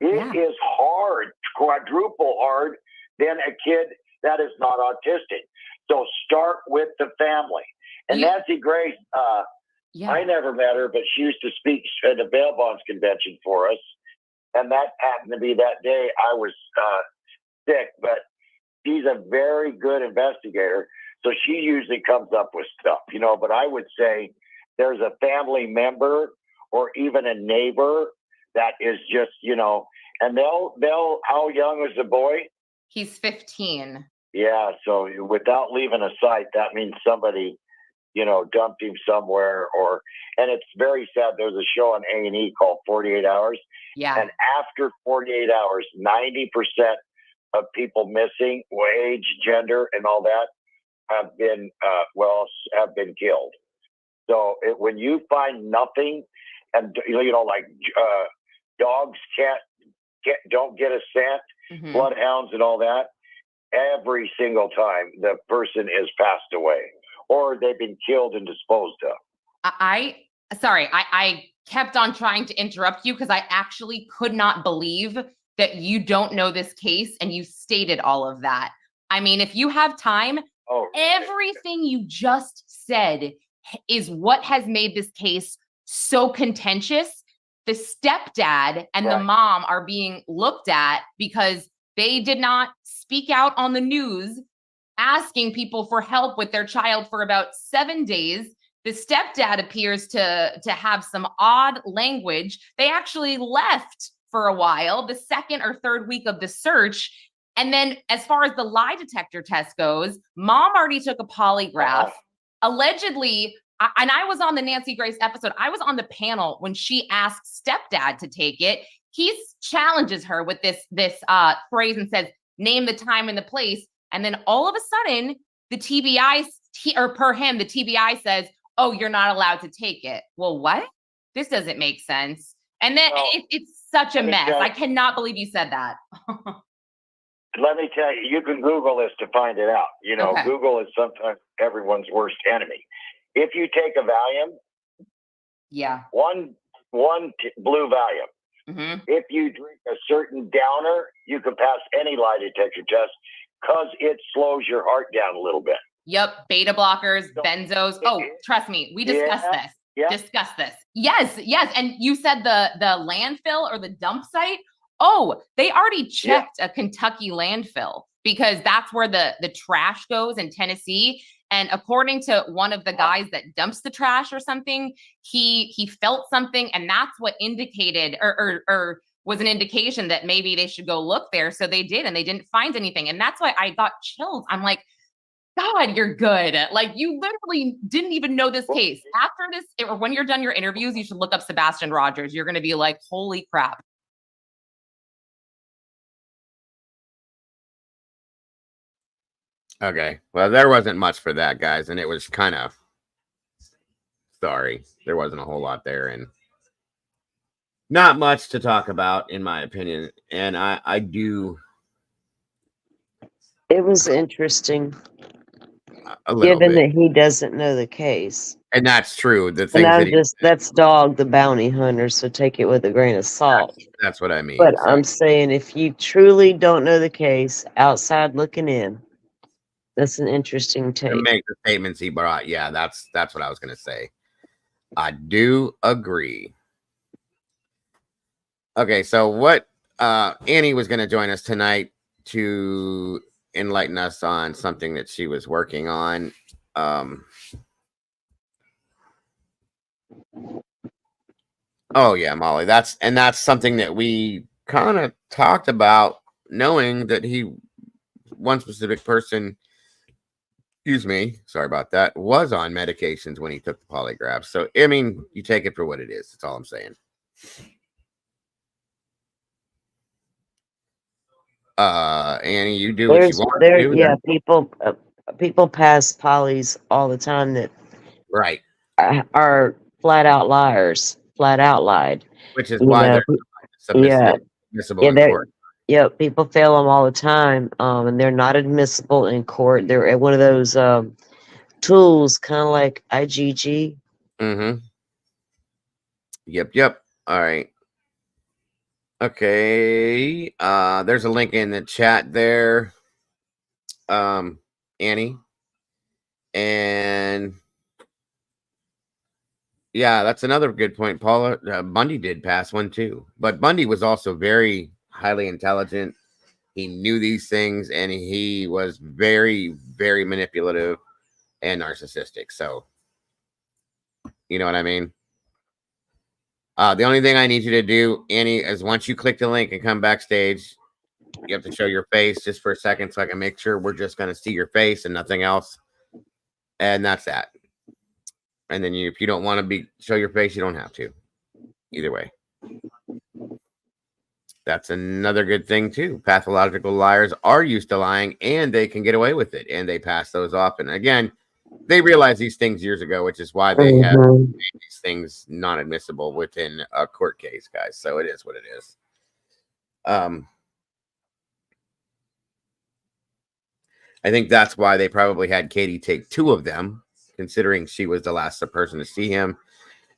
It is hard, quadruple hard than a kid that is not autistic. So start with the family. And Nancy Grace, Yeah. I never met her, but she used to speak at the bail bonds convention for us. And that happened to be that day I was sick, but she's a very good investigator. So she usually comes up with stuff, you know, but I would say there's a family member or even a neighbor that is just, you know, and they'll, how young is the boy? He's 15. Yeah. So without leaving a site, that means somebody, you know, dumped him somewhere and it's very sad. There's a show on A&E called 48 Hours. Yeah. And after 48 hours, 90% of people missing, age, gender, and all that have been, have been killed. So when you find nothing, and you know, like dogs don't get a scent, Mhm. bloodhounds and all that, every single time the person is passed away or they've been killed and disposed of. I kept on trying to interrupt you because I actually could not believe that you don't know this case and you stated all of that. I mean, if you have time, everything you just said is what has made this case so contentious. The stepdad and the mom are being looked at because they did not speak out on the news asking people for help with their child for about 7 days. The stepdad appears to have some odd language. They actually left for a while, the second or third week of the search. And then as far as the lie detector test goes, mom already took a polygraph. Allegedly, and I was on the Nancy Grace episode, I was on the panel when she asked stepdad to take it. He challenges her with this phrase and says, name the time and the place. And then all of a sudden, the TBI, or per him, the TBI says, oh, you're not allowed to take it. Well, what? This doesn't make sense. And then it's such a mess. I cannot believe you said that. Let me tell you, you can Google this to find it out. You know, Google is sometimes everyone's worst enemy. If you take a Valium, one blue Valium. Mm-hmm. If you drink a certain downer, you can pass any lie detector test because it slows your heart down a little bit. Yep, beta blockers, benzos. Oh, trust me, we discussed this. Yeah. Discuss this. Yes. And you said the landfill or the dump site. Oh, they already checked a Kentucky landfill because that's where the trash goes in Tennessee. And according to one of the guys that dumps the trash or something, he felt something, and that's what indicated or was an indication that maybe they should go look there. So they did, and they didn't find anything. And that's why I got chills. I'm like, God, you're good. Like, you literally didn't even know this case. After this, or when you're done your interviews, you should look up Sebastian Rogers. You're going to be like, holy crap. Okay. Well, there wasn't much for that, guys. And it was kind of, sorry, there wasn't a whole lot there. And not much to talk about, in my opinion. And I do. It was interesting. A little given bit. that he doesn't know the case. And that's true. The And things that that's Dog the bounty hunter, so take it with a grain of salt. that's what I mean. But So, I'm saying if you truly don't know the case, outside looking in, that's an interesting to take. make the statements he brought, yeah, that's what I was gonna say. I do agree. Okay, so what Annie was gonna join us tonight to enlighten us on something that she was working on. Oh yeah, Molly. That's something that we kind of talked about, knowing that one specific person, excuse me, sorry about that, was on medications when he took the polygraph. So I mean, you take it for what it is. That's all I'm saying. Annie, you do what you want to do. Yeah, people pass polys all the time that Right. are flat out liars, flat out lied. Which is why they're admissible in court. Yeah, people fail them all the time, and they're not admissible in court. They're at one of those tools, kind of like IGG. Mm-hmm. Yep. All right. Okay. There's a link in the chat there, Annie. And Yeah, that's another good point. Paula Bundy did pass one too, but Bundy was also very highly intelligent. He knew these things, and he was very, very manipulative and narcissistic. So, you know what I mean? The only thing I need you to do, Annie, is once you click the link and come backstage, you have to show your face just for a second so I can make sure we're just going to see your face and nothing else. And that's that. And then if you don't want to show your face, you don't have to. Either way. That's another good thing too. Pathological liars are used to lying and they can get away with it, and they pass those off. And again, they realized these things years ago, which is why they have made these things non-admissible within a court case, guys. So it is what it is. I think that's why they probably had Katie take 2 of them, considering she was the last person to see him,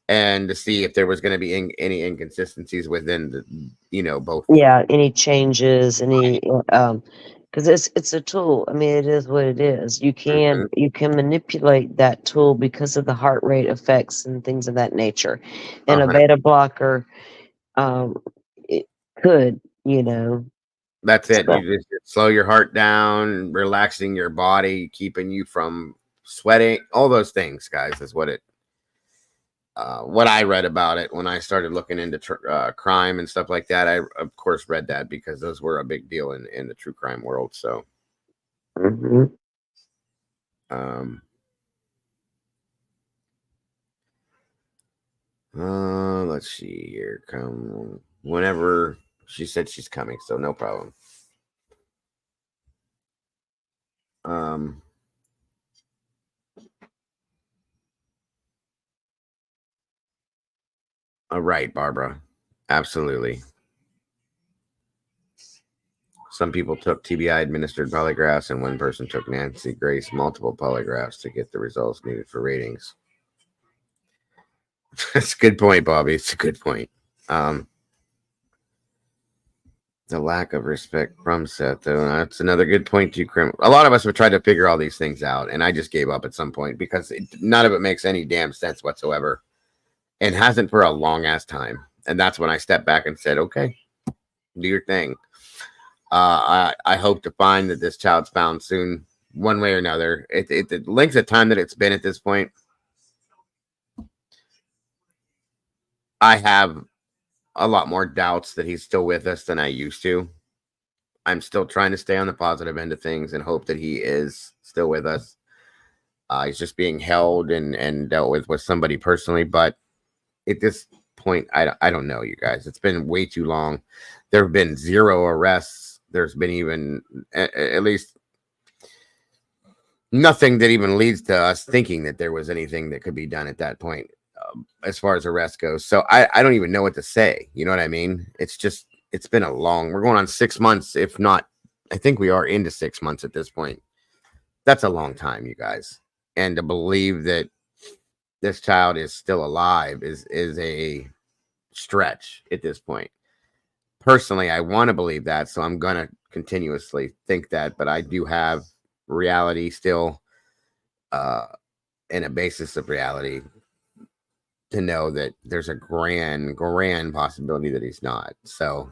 and to see if there was going to be any inconsistencies within the, both. Yeah, any changes, any because it's a tool. I mean, it is what it is. You can manipulate that tool because of the heart rate effects and things of that nature. And a beta blocker, it could, That's it. You just slow your heart down, relaxing your body, keeping you from sweating. All those things, guys, is what I read about it when I started looking into crime and stuff like that. I, of course, read that because those were a big deal in the true crime world. So, let's see here. Come whenever she said she's coming, so no problem. Right, Barbara. Absolutely. Some people took TBI administered polygraphs, and one person took Nancy Grace multiple polygraphs to get the results needed for ratings. That's a good point, Bobby. It's a good point. The lack of respect from Seth, though, that's another good point too. A lot of us have tried to figure all these things out, and I just gave up at some point because none of it makes any damn sense whatsoever, and hasn't for a long ass time. And that's when I stepped back and said, "Okay, do your thing." I hope to find that this child's found soon, one way or another. The length of time that it's been at this point, I have a lot more doubts that he's still with us than I used to. I'm still trying to stay on the positive end of things and hope that he is still with us. He's just being held and dealt with somebody personally. But at this point, I don't know, you guys. It's been way too long. There have been 0 arrests. There's been even at least nothing that even leads to us thinking that there was anything that could be done at that point as far as arrest goes. So I don't even know what to say. You know what I mean? It's been we're going on 6 months, if not, I think we are into 6 months at this point. That's a long time, you guys. And to believe that this child is still alive is a stretch at this point. Personally, I want to believe that, so I'm going to continuously think that, but I do have reality still and a basis of reality to know that there's a grand possibility that he's not. So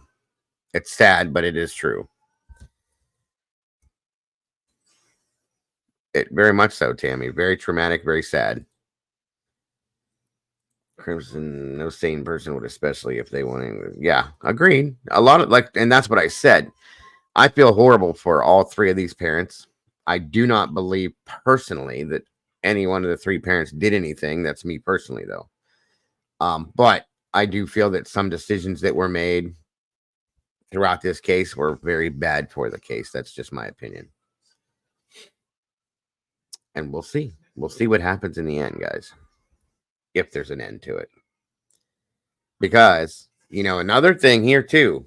it's sad, but it is true. It very much so, Tammy. Very traumatic, very sad. Crimson, no sane person would, especially if they wanted. Yeah, agreed. A lot of and that's what I said. I feel horrible for all 3 of these parents. I do not believe personally that any one of the 3 parents did anything. That's me personally, though. But I do feel that some decisions that were made throughout this case were very bad for the case. That's just my opinion. And we'll see. We'll see what happens in the end, guys. If there's an end to it. Because, another thing here too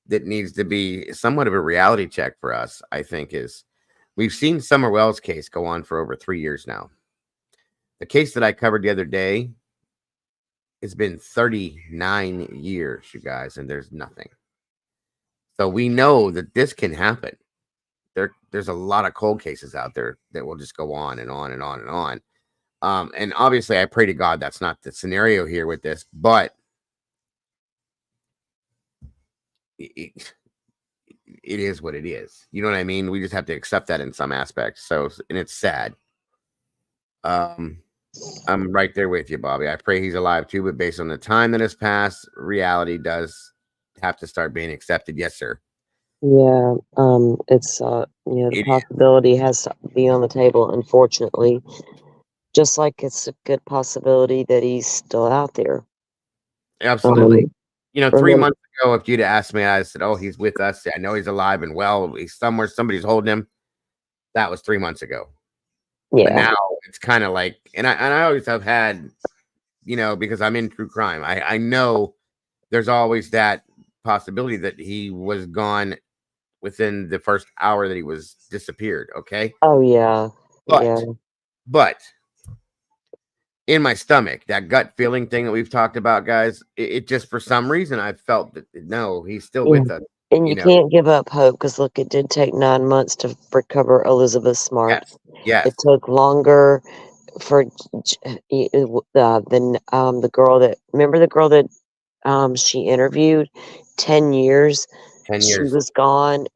that needs to be somewhat of a reality check for us, I think, is we've seen Summer Wells' case go on for over 3 years now. The case that I covered the other day, it's been 39 years, you guys, and there's nothing. So we know that this can happen. There's a lot of cold cases out there that will just go on and on and on and on. And obviously I pray to God that's not the scenario here with this, but it is what it is. You know what I mean? We just have to accept that in some aspects. So, and it's sad. I'm right there with you, Bobby. I pray he's alive too, but based on the time that has passed, reality does have to start being accepted. Yes, sir. Yeah, it's the possibility has to be on the table, unfortunately. Just like it's a good possibility that he's still out there. Absolutely. 3 remember- months ago, if you'd asked me, I said, "Oh, he's with us. I know he's alive and well. He's somewhere. Somebody's holding him." That was 3 months ago. But Yeah. now it's kind of like, and I always have had, because I'm in true crime. I know there's always that possibility that he was gone within the first hour that he was disappeared. Okay. Oh yeah. Yeah. But in my stomach, that gut feeling thing that we've talked about, guys, it just, for some reason, I felt that no, he's still Yeah. with us. And you can't give up hope because look, it did take 9 months to recover Elizabeth Smart. Yes. It took longer for the girl that remember the girl that she interviewed. 10 years. 10 She years. was gone.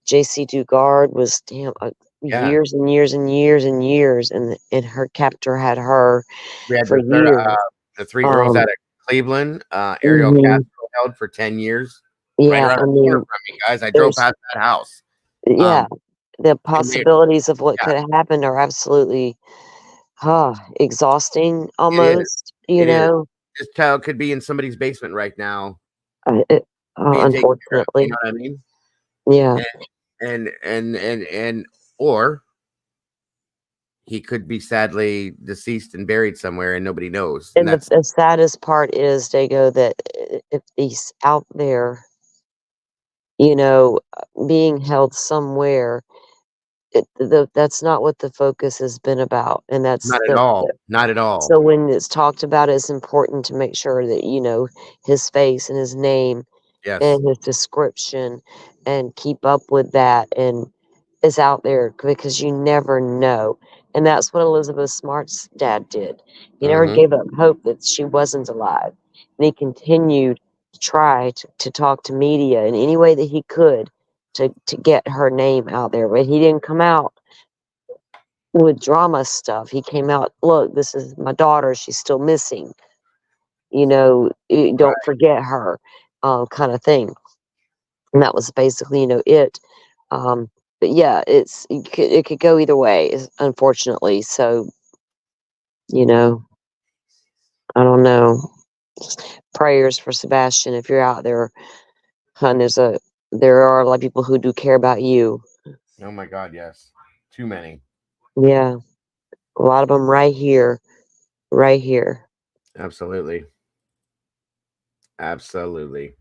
JC Dugard was years and years and years and years, and her captor had her We had for the third, years. the 3 girls out of Cleveland. Ariel Mhm. Castro held for 10 years. Right Yeah, around I the mean, corner from me, guys. I drove there's past that house. yeah, the and they- possibilities of what yeah. could have happened are absolutely exhausting It is. almost, It is. know. This child could be in somebody's basement right now, being taken care of. Unfortunately. You know what I mean? Yeah. And or he could be sadly deceased and buried somewhere and nobody knows. And And the saddest part is, Dago, that if he's out there, being held somewhere, that's not what the focus has been about. And that's not at all. Not at all. so when it's talked about, it's important to make sure that, his face and his name Yes. and his description and keep up with that and is out there because you never know. And that's what Elizabeth Smart's dad did. He never Mhm. gave up hope that she wasn't alive. And he continued to try to talk to media in any way that he could to get her name out there. But he didn't come out with drama stuff. He came out, look, this is my daughter. She's still missing. Don't forget her, kind of thing. And that was basically, it. But yeah, it could go either way, unfortunately. So, I don't know. Prayers for Sebastian if you're out there, hon. There are a lot of people who do care about you. Oh my God, yes. Too many. Yeah, a lot of them right here, right here. Absolutely. Absolutely.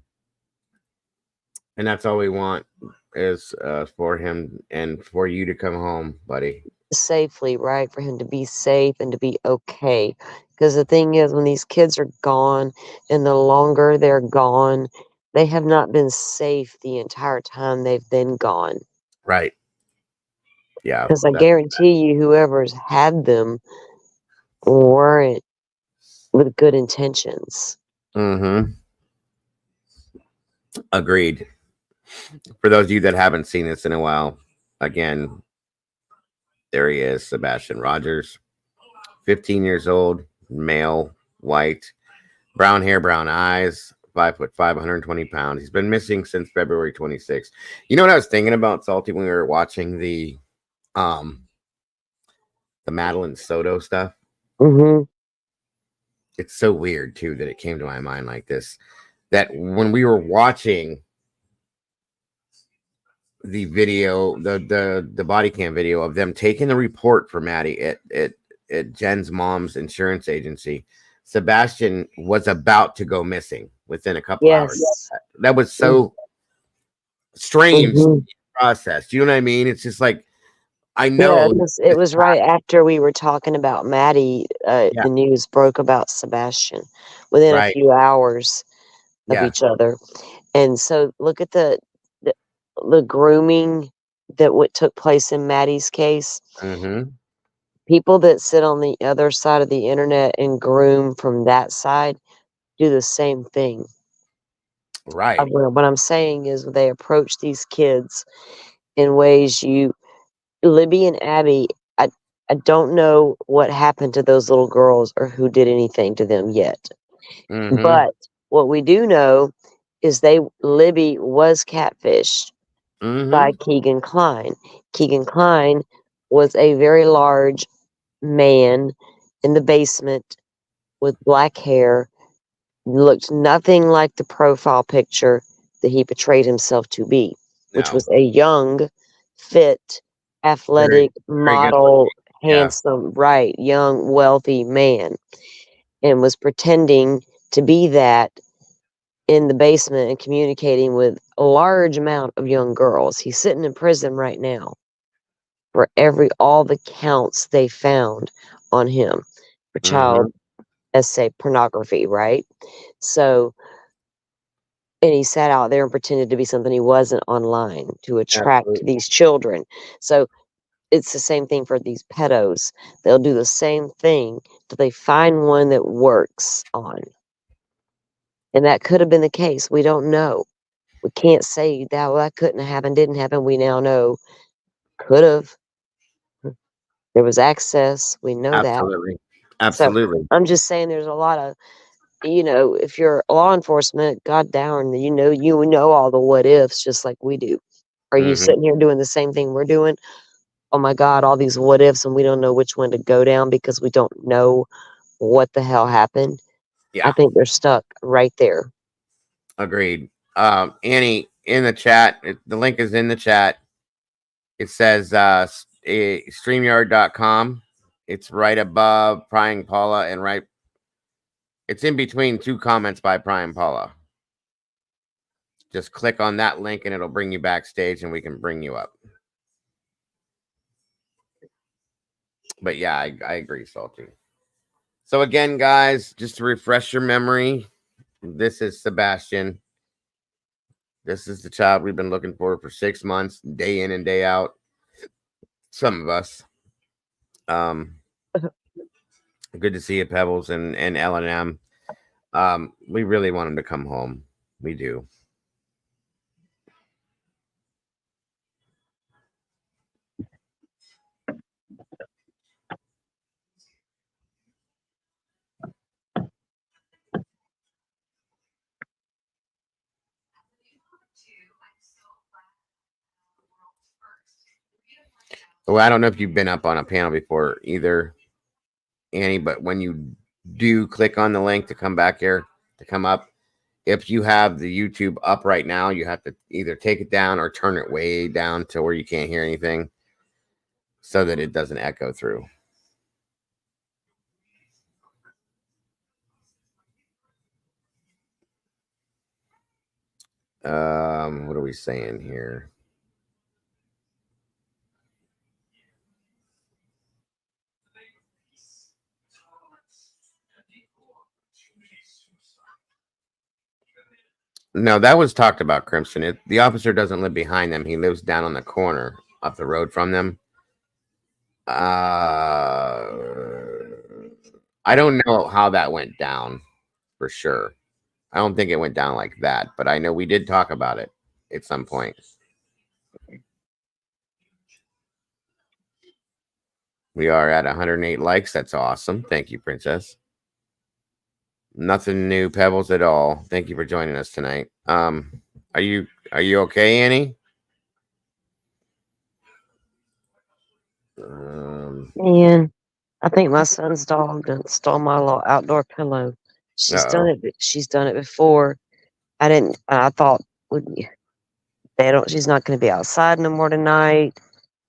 And that's all we want is for him and for you to come home, buddy. Safely, right? For him to be safe and to be okay. Because the thing is, when these kids are gone, and the longer they're gone, they have not been safe the entire time they've been gone. Right. Yeah. Because I guarantee you, whoever's had them weren't with good intentions. Mm-hmm. Agreed. For those of you that haven't seen this in a while, again, there he is, Sebastian Rogers, 15 years old, male, white, brown hair, brown eyes, 5'5", 120 pounds. He's been missing since February 26th. You know what I was thinking about, Salty, when we were watching the Madeline Soto stuff? Mm-hmm. It's so weird too that it came to my mind like this, that when we were watching the video, the body cam video of them taking the report for Maddie at Jen's mom's insurance agency, Sebastian was about to go missing within a couple hours. That was so strange process. Do you know what I mean? It's just like, I know it was right after we were talking about Maddie. The news broke about Sebastian within a few hours of each other, and so look at the grooming that took place in Maddie's case. Mm-hmm. people that sit on the other side of the internet and groom from that side do the same thing. Right. What I'm saying is they approach these kids in ways Libby and Abby, I don't know what happened to those little girls or who did anything to them yet. Mm-hmm. But what we do know is Libby was catfished by Keegan Kline. Keegan Kline was a very large man in the basement with black hair, looked nothing like the profile picture that he portrayed himself to be, which No. was a young, fit, athletic, Very good model, looking. Yeah. handsome, right, young, wealthy man, and was pretending to be that in the basement and communicating with a large amount of young girls. He's sitting in prison right now for all the counts they found on him for child essay pornography, right? So, and he sat out there and pretended to be something he wasn't online to attract Absolutely. these children. So it's the same thing for these pedos. They'll do the same thing till they find one that works on. And that could have been the case. We don't know. We can't say that, well, that couldn't have happened, didn't happen. We now know could have. There was access. We know that. Absolutely. So Absolutely. I'm just saying there's a lot of, if you're law enforcement, god darn, you know all the what ifs just like we do. Are you sitting here doing the same thing we're doing? Oh my God, all these what ifs, and we don't know which one to go down because we don't know what the hell happened. Yeah. I think they're stuck right there. Agreed. Annie, in the chat, the link is in the chat. It says StreamYard.com. It's right above Prying Paula and it's in between two comments by Prying Paula. Just click on that link and it'll bring you backstage and we can bring you up. But yeah, I agree, Salty. So again, guys, just to refresh your memory, this is Sebastian. This is the child we've been looking for 6 months, day in and day out. Some of us. Good to see you, Pebbles and L&M. We really want him to come home. We do. Well, I don't know if you've been up on a panel before either, Annie, but when you do click on the link to come back here, to come up, if you have the YouTube up right now, you have to either take it down or turn it way down to where you can't hear anything so that it doesn't echo through. What are we saying here? No, that was talked about, Crimson. The officer doesn't live behind them. He lives down on the corner up the road from them. I don't know how that went down for sure. I don't think it went down like that, but I know we did talk about it at some point. We are at 108 likes. That's awesome. Thank you, Princess. Nothing new, Pebbles, at all. Thank you for joining us tonight. Are you okay, Annie? Man, I think my son's dog done stole my little outdoor pillow. She's done it. She's done it before. I thought, she's not going to be outside no more tonight.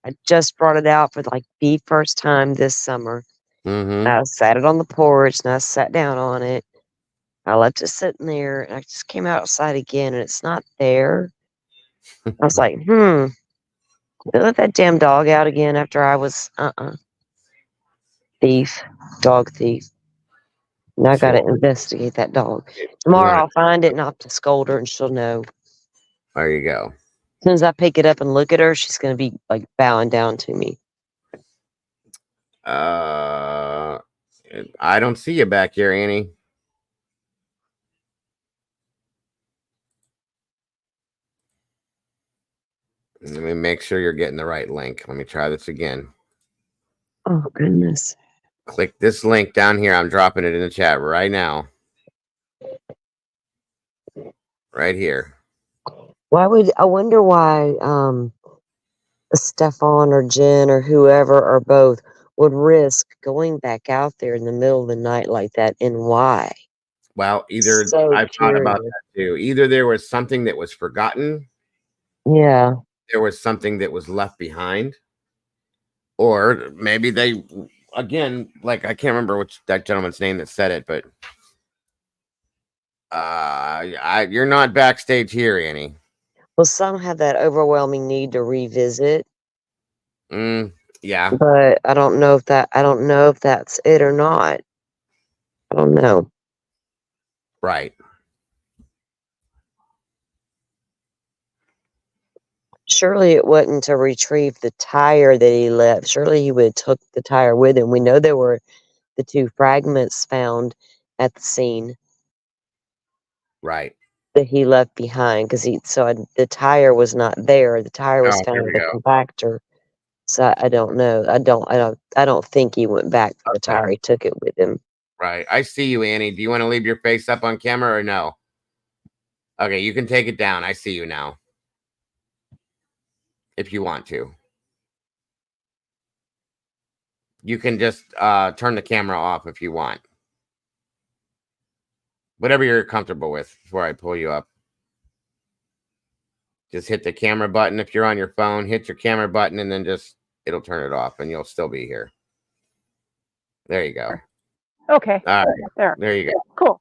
I just brought it out for like the first time this summer. I sat it on the porch and I sat down on it. I left it sitting there and I just came outside again and it's not there. I was like, did I let that damn dog out again after I was, thief, dog thief. Now I got to investigate that dog. Tomorrow I'll find it and I'll have to scold her and she'll know. There you go. As soon as I pick it up and look at her, she's going to be like bowing down to me. I don't see you back here, Annie. Let me make sure you're getting the right link. Let me try this again. Oh, goodness. Click this link down here. I'm dropping it in the chat right now. Right here. I wonder why Stefan or Jen or whoever or both would risk going back out there in the middle of the night like that, and why? Well, either So I've thought about curious. that too. Either there was something that was forgotten, Yeah. there was something that was left behind, or maybe they, again, like I can't remember which that gentleman's name that said it, but you're not backstage here, Annie. Well, some have that overwhelming need to revisit, Yeah. but I don't know if that's it or not. I don't know. Right. Surely it wasn't to retrieve the tire that he left. Surely he would have took the tire with him. We know there were the 2 fragments found at the scene Right. that he left behind, because the tire was not there. The tire was Oh, found here with we the go. compactor. So I don't know. I don't think he went back for the Okay. tire. He took it with him. Right. I see you, Annie. Do you want to leave your face up on camera or no? Okay, you can take it down. I see you now. If you want to. You can just turn the camera off if you want. Whatever you're comfortable with before I pull you up. Just hit the camera button. If you're on your phone, hit your camera button and then it'll turn it off and you'll still be here. There you go. Okay. All right. There you go. Cool.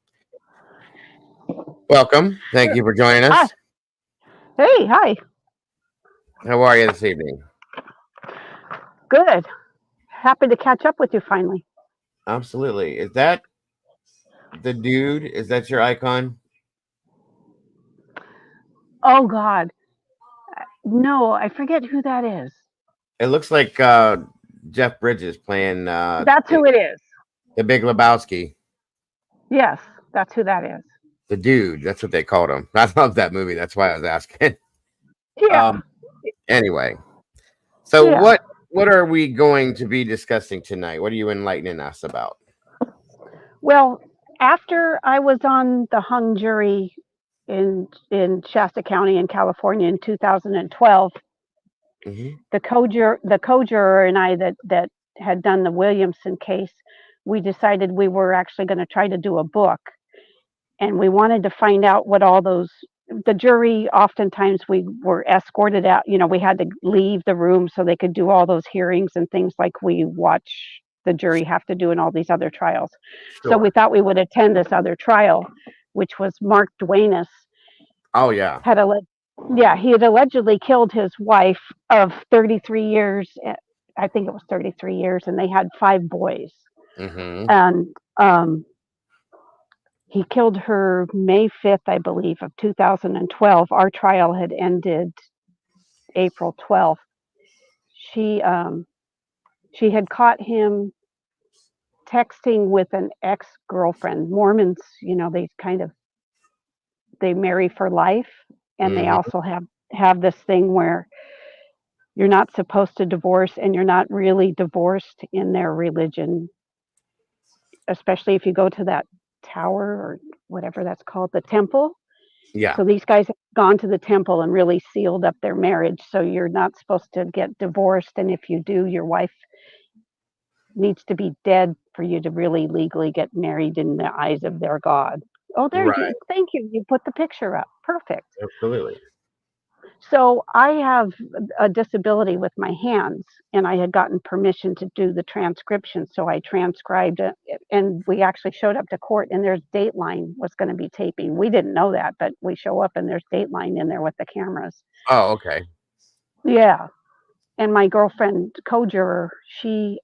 Welcome. Thank you for joining us. Hi. Hey, hi. How are you this evening? Good. Happy to catch up with you finally. Absolutely. Is that the dude? Is that your icon? Oh God. No, I forget who that is. It looks like Jeff Bridges playing That's who it is. the Big Lebowski. Yes, that's who that is. The dude, that's what they called him. I love that movie. That's why I was asking. Yeah. Anyway, so Yeah. what are we going to be discussing tonight? What are you enlightening us about? Well, after I was on the hung jury in Shasta County in California in 2012, the co-juror and I that had done the Williamson case, we decided we were actually going to try to do a book, and we wanted to find out what all those. The jury, oftentimes we were escorted out. We had to leave the room so they could do all those hearings and things like we watch the jury have to do in all these other trials. So we thought we would attend this other trial, which was Mark Duenas. Oh yeah. He had allegedly killed his wife of 33 years. I think it was 33 years, and they had 5 boys. And he killed her May 5th, I believe, of 2012. Our trial had ended April 12th. She had caught him texting with an ex-girlfriend. Mormons, they marry for life, and they also have this thing where you're not supposed to divorce, and you're not really divorced in their religion, especially if you go to that tower or whatever that's called, the temple. Yeah. So these guys have gone to the temple and really sealed up their marriage. So you're not supposed to get divorced. And if you do, your wife needs to be dead for you to really legally get married in the eyes of their God. Oh, there you, thank you. You put the picture up. Perfect. Absolutely. So I have a disability with my hands, and I had gotten permission to do the transcription. So I transcribed it, and we actually showed up to court, and there's Dateline was going to be taping. We didn't know that, but we show up and there's Dateline in there with the cameras. Oh, okay. Yeah. And my girlfriend, co-juror, she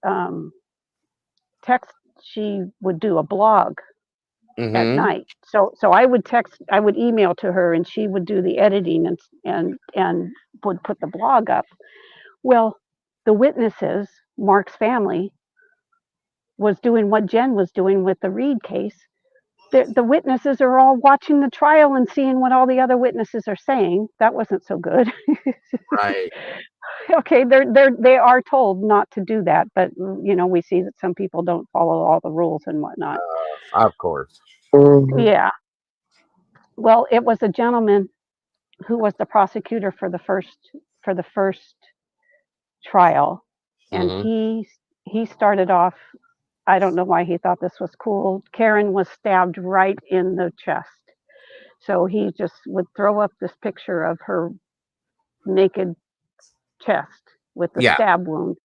would do a blog at night. So I would email to her, and she would do the editing and would put the blog up. Well, the witnesses, Mark's family, was doing what Jen was doing with the Reed case. The witnesses are all watching the trial and seeing what all the other witnesses are saying. That wasn't so good. Right. Okay, they are told not to do that, but we see that some people don't follow all the rules and whatnot. Of course. Yeah. Well, it was a gentleman who was the prosecutor for the first trial, and he started off. I don't know why he thought this was cool. Karen was stabbed right in the chest. So he just would throw up this picture of her naked chest with the stab wound.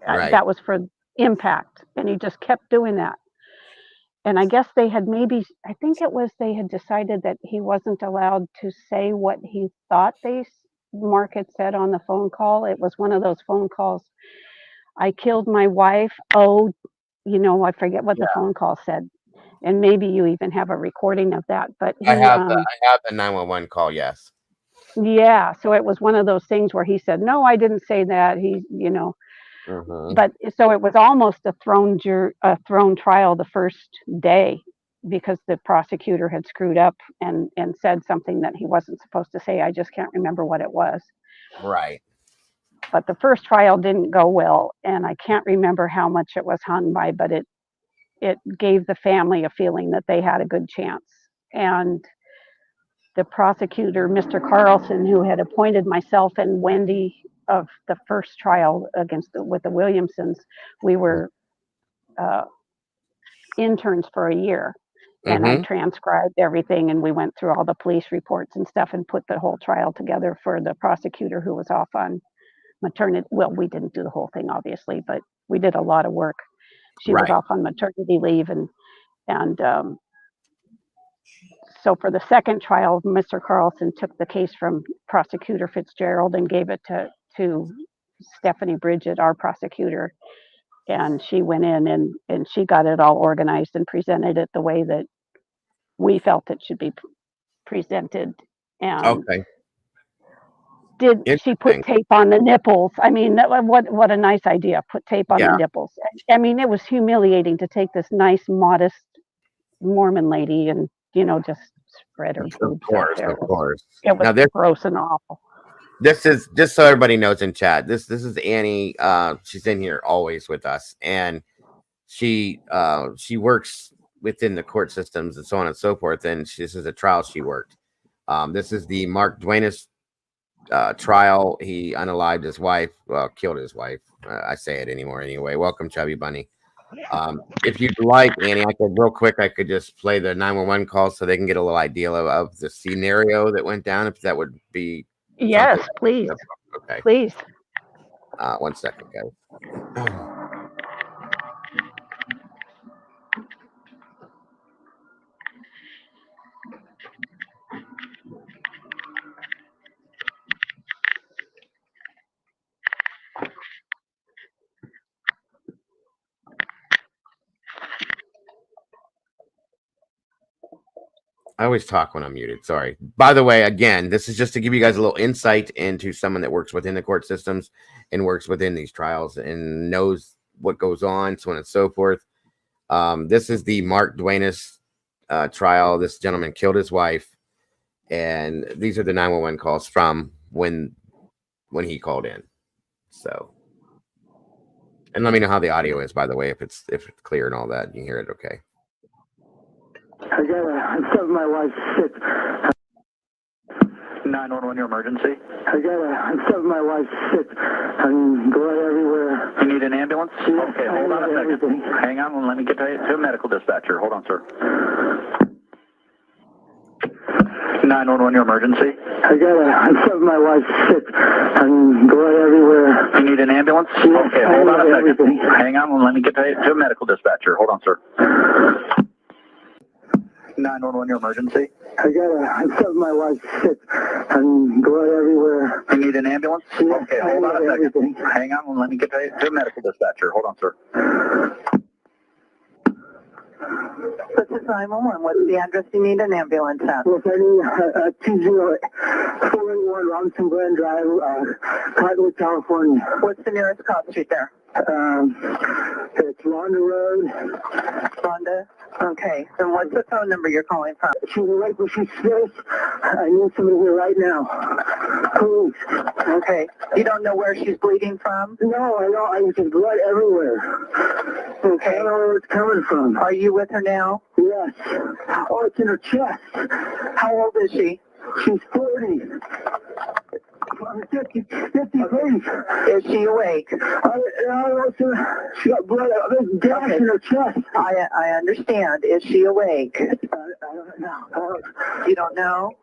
Right. That was for impact. And he just kept doing that. And I guess they had they had decided that he wasn't allowed to say what he thought Mark had said on the phone call. It was one of those phone calls. I killed my wife. Oh, I forget what the phone call said. And maybe you even have a recording of that. But I have the 911 call. Yes. Yeah. So it was one of those things where he said, "No, I didn't say that." But so it was almost a thrown trial the first day because the prosecutor had screwed up and said something that he wasn't supposed to say. I just can't remember what it was. Right. But the first trial didn't go well, and I can't remember how much it was hung by, but it gave the family a feeling that they had a good chance. And the prosecutor, Mr. Carlson, who had appointed myself and Wendy of the first trial with the Williamsons, we were interns for a year. And I transcribed everything, and we went through all the police reports and stuff and put the whole trial together for the prosecutor who was off on maternity. Well, we didn't do the whole thing, obviously, but we did a lot of work. She was off on maternity leave, and so for the second trial, Mr. Carlson took the case from Prosecutor Fitzgerald and gave it to Stephanie Bridget, our prosecutor, and she went in and she got it all organized and presented it the way that we felt it should be presented. And she put tape on the nipples? I mean, what a nice idea! Put tape on the nipples. I mean, it was humiliating to take this nice, modest Mormon lady and just spread her boobs out there. Of course. It was gross and awful. This is just so everybody knows in chat. This is Annie. She's in here always with us, and she works within the court systems and so on and so forth. And this is a trial she worked. This is the Mark Duenas trial. He unalived his wife. Well, killed his wife. I say it anymore anyway. Welcome, Chubby Bunny. If you'd like, Annie, I could just play the 911 call so they can get a little idea of the scenario that went down, if that would be. Yes, please. Okay. Please. 1 second, guys. I always talk when I'm muted. Sorry. By the way, again, this is just to give you guys a little insight into someone that works within the court systems and works within these trials and knows what goes on, so on and so forth. This is the Mark Duenas trial. This gentleman killed his wife, and these are the 911 calls from when he called in. So, and let me know how the audio is, by the way, if it's clear and all that. You can hear it okay. I'm shoving my wife sick. 911, your emergency. I'm shoving my wife sick. I'm blood everywhere. You need an ambulance? Yeah, okay, hold on a second. Everything. Hang on, let me get to a medical dispatcher. Hold on, sir. 911, your emergency. I'm shoving my wife sick. I'm blood everywhere. You need an ambulance? Yeah, okay, hold on a second. Everything. Hang on, let me get to a medical dispatcher. Hold on, sir. 911, your emergency. I'm shoving my wife sick. I'm blood everywhere. You need an ambulance? Yeah, okay, hold on a second. Everything. Hang on, let me get to a medical dispatcher. Hold on, sir. This is 911. What's the address you need an ambulance at? Look, I need 20481 201 Robinson Glen Drive, Cottonwood, California. What's the nearest cop street there? It's Rhonda Road. Rhonda? Okay. And what's the phone number you're calling from? She's awake, but she's sick. I need somebody here right now. Please. Okay. You don't know where she's bleeding from? No, I know. I just blood everywhere. Okay. I don't know where it's coming from. Are you with her now? Yes. Oh, it's in her chest. How old is she? She's 40. 50, please. Is she awake? She got blood. There's gas in her chest. I understand. Is she awake? I don't know. You don't know?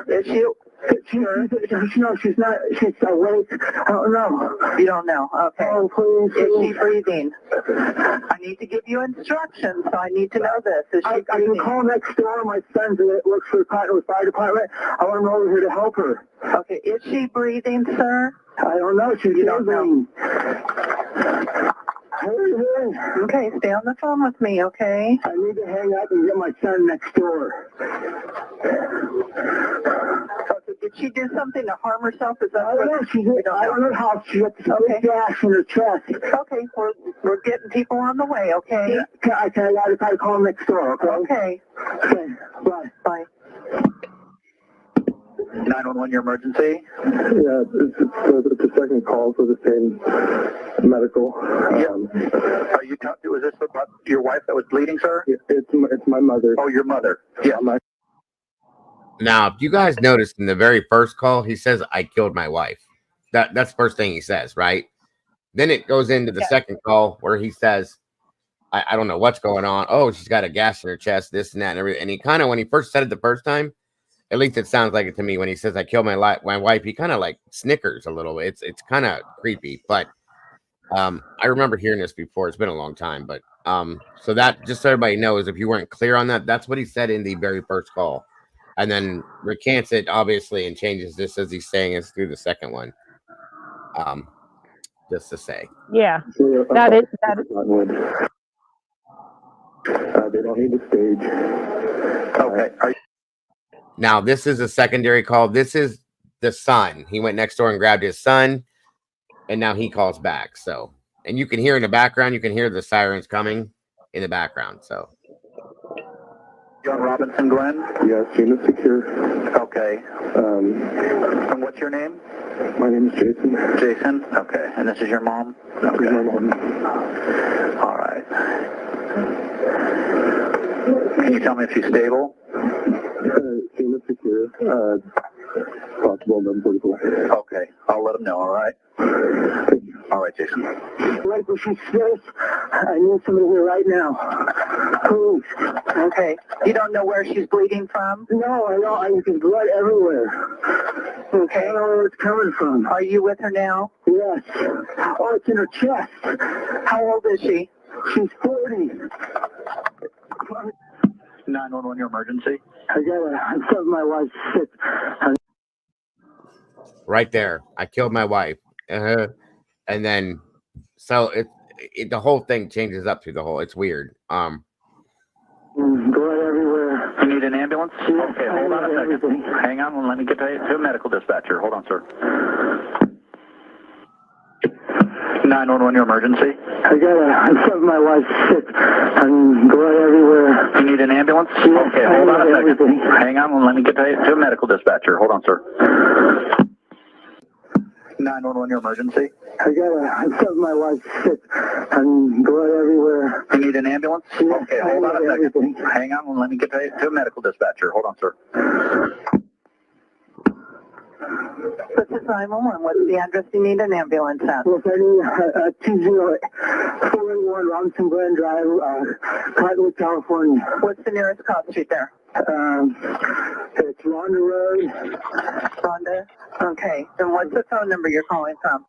Is she? No, she's not. She's awake. I don't know. You don't know. Okay. Oh, please. Is she breathing? I need to give you instructions, so I need to know this. Is she breathing? I can call next door. My son works for the Cottonwood Fire Department. I want to go over here to help her. Okay. Is she breathing, sir? I don't know. She's breathing. Okay, stay on the phone with me, okay? I need to hang up and get my son next door. Okay, did she do something to harm herself? Is that I don't know how she got the gas in her chest. Okay, we're getting people on the way, okay? I gotta call next door, Okay. okay? Okay, bye. Bye. 911, your emergency? Yeah, it's the second call for the same medical. Are you was this about your wife that was bleeding, sir? It's my mother. Oh, your mother. Yeah. Now, if you guys noticed in the very first call, he says, "I killed my wife." That's the first thing he says, right? Then it goes into the second call where he says, I don't know what's going on. Oh, she's got a gas in her chest, this and that, and everything. And he kind of, when he first said it the first time, at least it sounds like it to me, when he says, "I killed my wife," he kind of like snickers a little bit. It's kind of creepy, but I remember hearing this before. It's been a long time, but so that, just so everybody knows, if you weren't clear on that, that's what he said in the very first call, and then recants it obviously and changes this as he's saying it's through the second one. Just to say, yeah, that is. They don't need the stage. Okay. Now this is a secondary call. This is the son. He went next door and grabbed his son, and now he calls back. So, and you can hear in the background, you can hear the sirens coming in the background. So, John Robinson Glen? Yes, unit secure. Okay. And what's your name? My name is Jason. Jason? Okay. And this is your mom? Okay. This is my mom. All right. Can you tell me if she's stable? Unit secure. Possible 1144. Okay. I'll let them know, all right? All right, Jason. Right, but she's sick. I need somebody here right now. Please. Okay. You don't know where she's bleeding from? No, I know. I just blood everywhere. Okay. I don't know where it's coming from. Are you with her now? Yes. Oh, it's in her chest. How old is she? She's 40. 911, your emergency? I said my wife's sick. right there, I killed my wife. And then, so the whole thing changes up through the whole. It's weird. Blood everywhere. You need an ambulance? Okay, hold on a second. Hang on, let me get to a medical dispatcher. Hold on, sir. 911, your emergency? I said my wife's sick. I'm blood everywhere. You need an ambulance? Okay, hold on a second. Hang on, let me get to a medical dispatcher. Hold on, sir. 911, your emergency? I said my wife's sick. I'm blood everywhere. You need an ambulance? Okay, hold on a second. Hang on, let me get to a medical dispatcher. Hold on, sir. This is 911. What's the address you need an ambulance at? Yes, I need 481 Robinson Glen Drive, Cottonwood, California. What's the nearest cop street there? It's Rhonda Road. Rhonda? Okay. And what's the phone number you're calling from?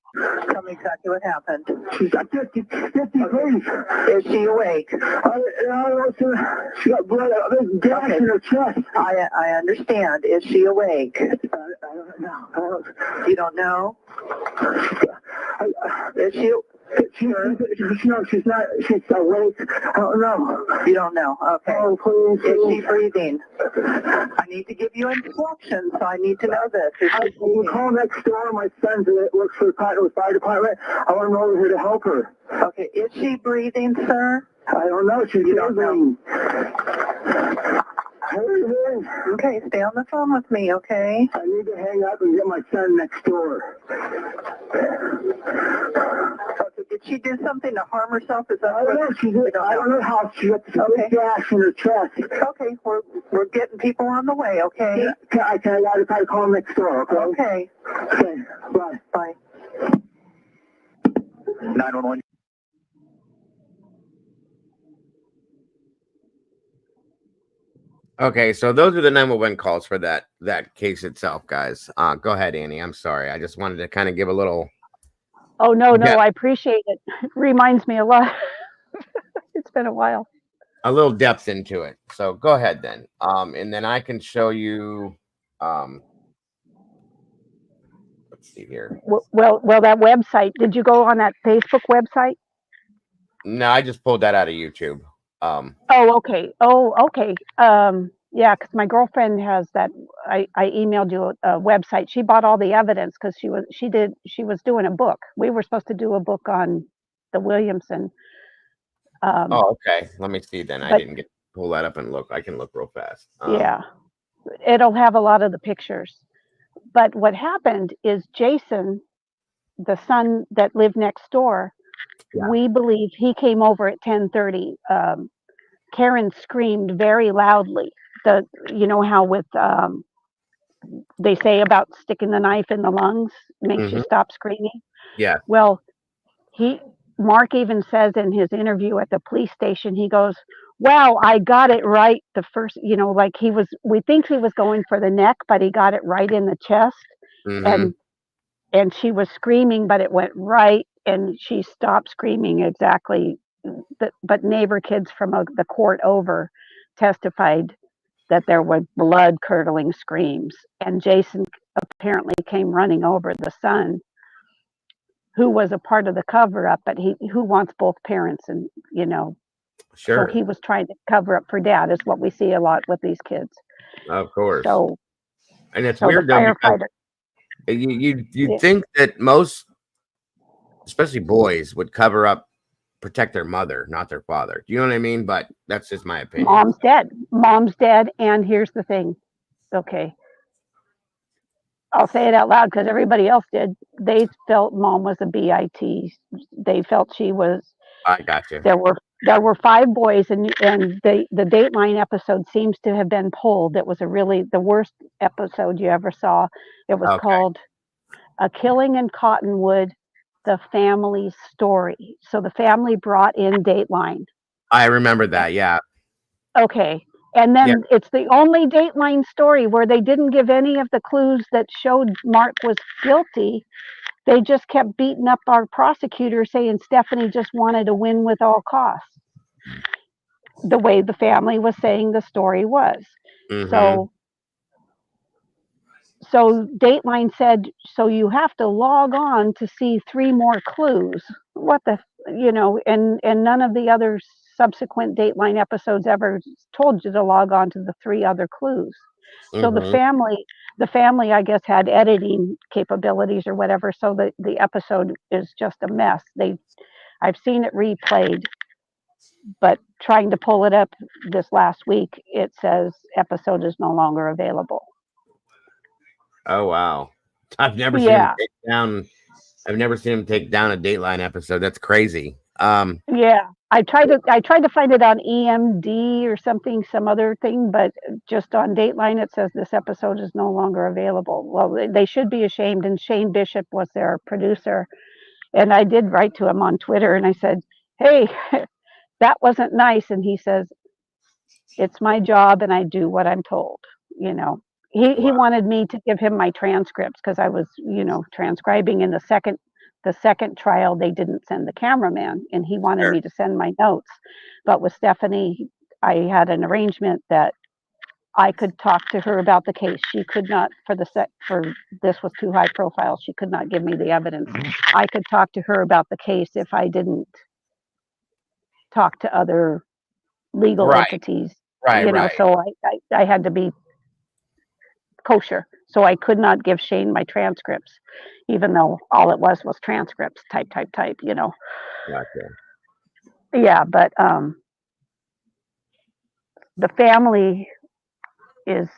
Tell me exactly what happened. She's got 50, please. Is she awake? She got blood. There's gas in her chest. I understand. Is she awake? I don't know. You don't know? Is she? No, she's not. She's awake. I don't know. You don't know. Okay. Oh, please. Is she breathing? I need to give you instructions, so I need to know this. Is she You breathing? call next door. My son works for the fire department. I want him over here to help her. Okay. Is she breathing, sir? I don't know. She's breathing. Okay, stay on the phone with me, okay? I need to hang up and get my son next door. Okay, did she do something to harm herself? Is that I don't know. I don't know how she got this big gash in her chest. Okay, we're getting people on the way, okay? I gotta try to call next door, okay? Okay. Okay, bye. Bye. 911. Okay, so those are the 911 calls for that case itself, guys. Go ahead, Annie. I'm sorry. I just wanted to kind of give a little. Oh, no, Yeah. I appreciate it. It reminds me a lot. It's been a while. A little depth into it. So go ahead then. And then I can show you. Let's see here. Well, that website. Did you go on that Facebook website? No, I just pulled that out of YouTube. Oh, okay. Yeah, because my girlfriend has that. I emailed you a website. She bought all the evidence because she was doing a book. We were supposed to do a book on the Williamson. Oh, okay. Let me see then. I but- didn't pull that up and look. I can look real fast. Yeah, it'll have a lot of the pictures. But what happened is Jason, the son that lived next door, we believe he came over at 10:30. Karen screamed very loudly. You know how with they say about sticking the knife in the lungs makes you stop screaming. Yeah. Well, Mark even says in his interview at the police station, he goes, "Wow, I got it right the first." Like we think he was going for the neck, but he got it right in the chest, and she was screaming, but it went right, and she stopped screaming exactly. But neighbor kids from the court over testified that there were blood-curdling screams, and Jason apparently came running over the son, who was a part of the cover-up, but who wants both parents, and Sure. so he was trying to cover up for dad, is what we see a lot with these kids. Of course. So, and it's so weird the though, because firefighter. you'd think that most, especially boys, would cover up, protect their mother, not their father. Do you know what I mean? But that's just my opinion. Mom's dead, and here's the thing. Okay, I'll say it out loud because everybody else did. They felt mom was a BIT. They felt she was. I got you. There were 5 boys, and the Dateline episode seems to have been pulled. It was the worst episode you ever saw. It was called "A Killing in Cottonwood: The Family Story." So the family brought in Dateline. I remember that. Yeah. Okay. And then it's the only Dateline story where they didn't give any of the clues that showed Mark was guilty. They just kept beating up our prosecutor, saying Stephanie just wanted to win with all costs. The way the family was saying the story was. So Dateline said, so you have to log on to see 3 more clues. What the, and none of the other subsequent Dateline episodes ever told you to log on to the 3 other clues. So the family, I guess, had editing capabilities or whatever. So the episode is just a mess. I've seen it replayed, but trying to pull it up this last week, it says episode is no longer available. Oh wow! I've never seen him take down. I've never seen him take down a Dateline episode. That's crazy. Yeah, I tried to find it on EMD or some other thing, but just on Dateline it says this episode is no longer available. Well, they should be ashamed. And Shane Bishop was their producer, and I did write to him on Twitter, and I said, "Hey, that wasn't nice." And he says, "It's my job, and I do what I'm told." He wanted me to give him my transcripts because I was, transcribing in the second trial. They didn't send the cameraman, and he wanted me to send my notes. But with Stephanie, I had an arrangement that I could talk to her about the case. She could not, for this was too high profile. She could not give me the evidence. I could talk to her about the case if I didn't talk to other legal entities. Right. So I had to be kosher. So I could not give Shane my transcripts, even though all it was transcripts, type. Gotcha. Yeah, but the family is,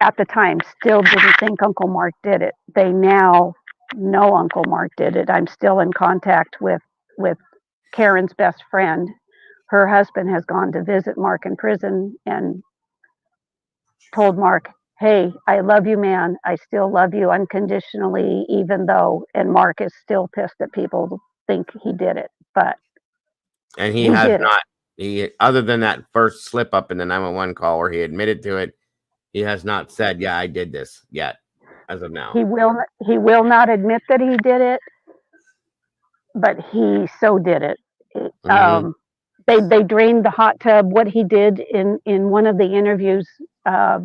at the time, still didn't think Uncle Mark did it. They now know Uncle Mark did it. I'm still in contact with Karen's best friend. Her husband has gone to visit Mark in prison and told Mark, hey, I love you, man. I still love you unconditionally, even though, and Mark is still pissed that people think he did it, but and he has not. He, other than that first slip up in the 911 call where he admitted to it, he has not said, yeah, I did this yet, as of now. He will not admit that he did it, but he so did it. They drained the hot tub. What he did in one of the interviews, I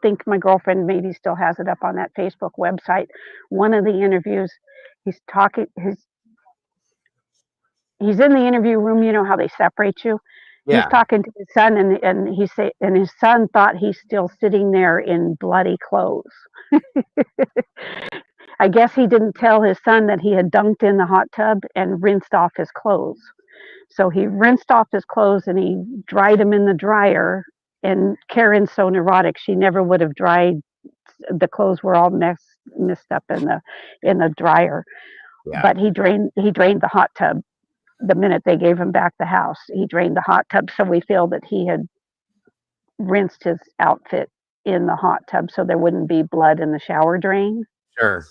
think my girlfriend maybe still has it up on that Facebook website. One of the interviews, he's talking. He's in the interview room. You know how they separate you. Yeah. He's talking to his son, and his son thought he's still sitting there in bloody clothes. I guess he didn't tell his son that he had dunked in the hot tub and rinsed off his clothes. So he rinsed off his clothes and he dried them in the dryer. And Karen's so neurotic, she never would have dried. The clothes were all messed up in the dryer. Yeah. But he drained the hot tub the minute they gave him back the house. He drained the hot tub, so we feel that he had rinsed his outfit in the hot tub so there wouldn't be blood in the shower drain. Sure.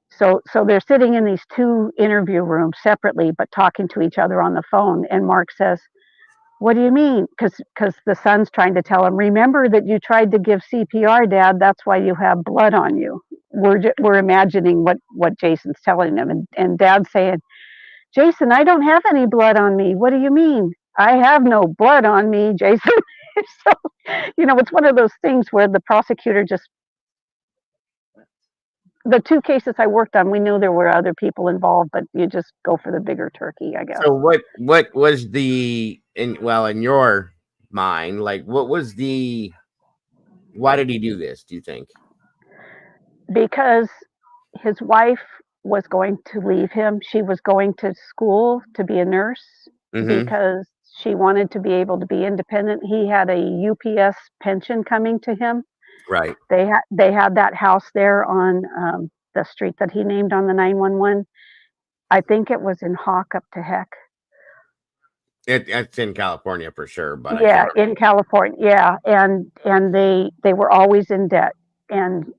So they're sitting in these two interview rooms separately, but talking to each other on the phone. And Mark says, what do you mean? Because the son's trying to tell him, remember that you tried to give CPR, Dad. That's why you have blood on you. We're imagining what Jason's telling him. And Dad's saying, Jason, I don't have any blood on me. What do you mean? I have no blood on me, Jason. So, it's one of those things where the prosecutor just, the two cases I worked on, we knew there were other people involved, but you just go for the bigger turkey, I guess. So what was in your mind, like what was why did he do this, do you think? Because his wife was going to leave him. She was going to school to be a nurse because she wanted to be able to be independent. He had a UPS pension coming to him. Right. They had that house there on the street that he named on the 911. I think it was in Hawk up to Heck. It's in California for sure, but yeah, in California, yeah, and they were always in debt, and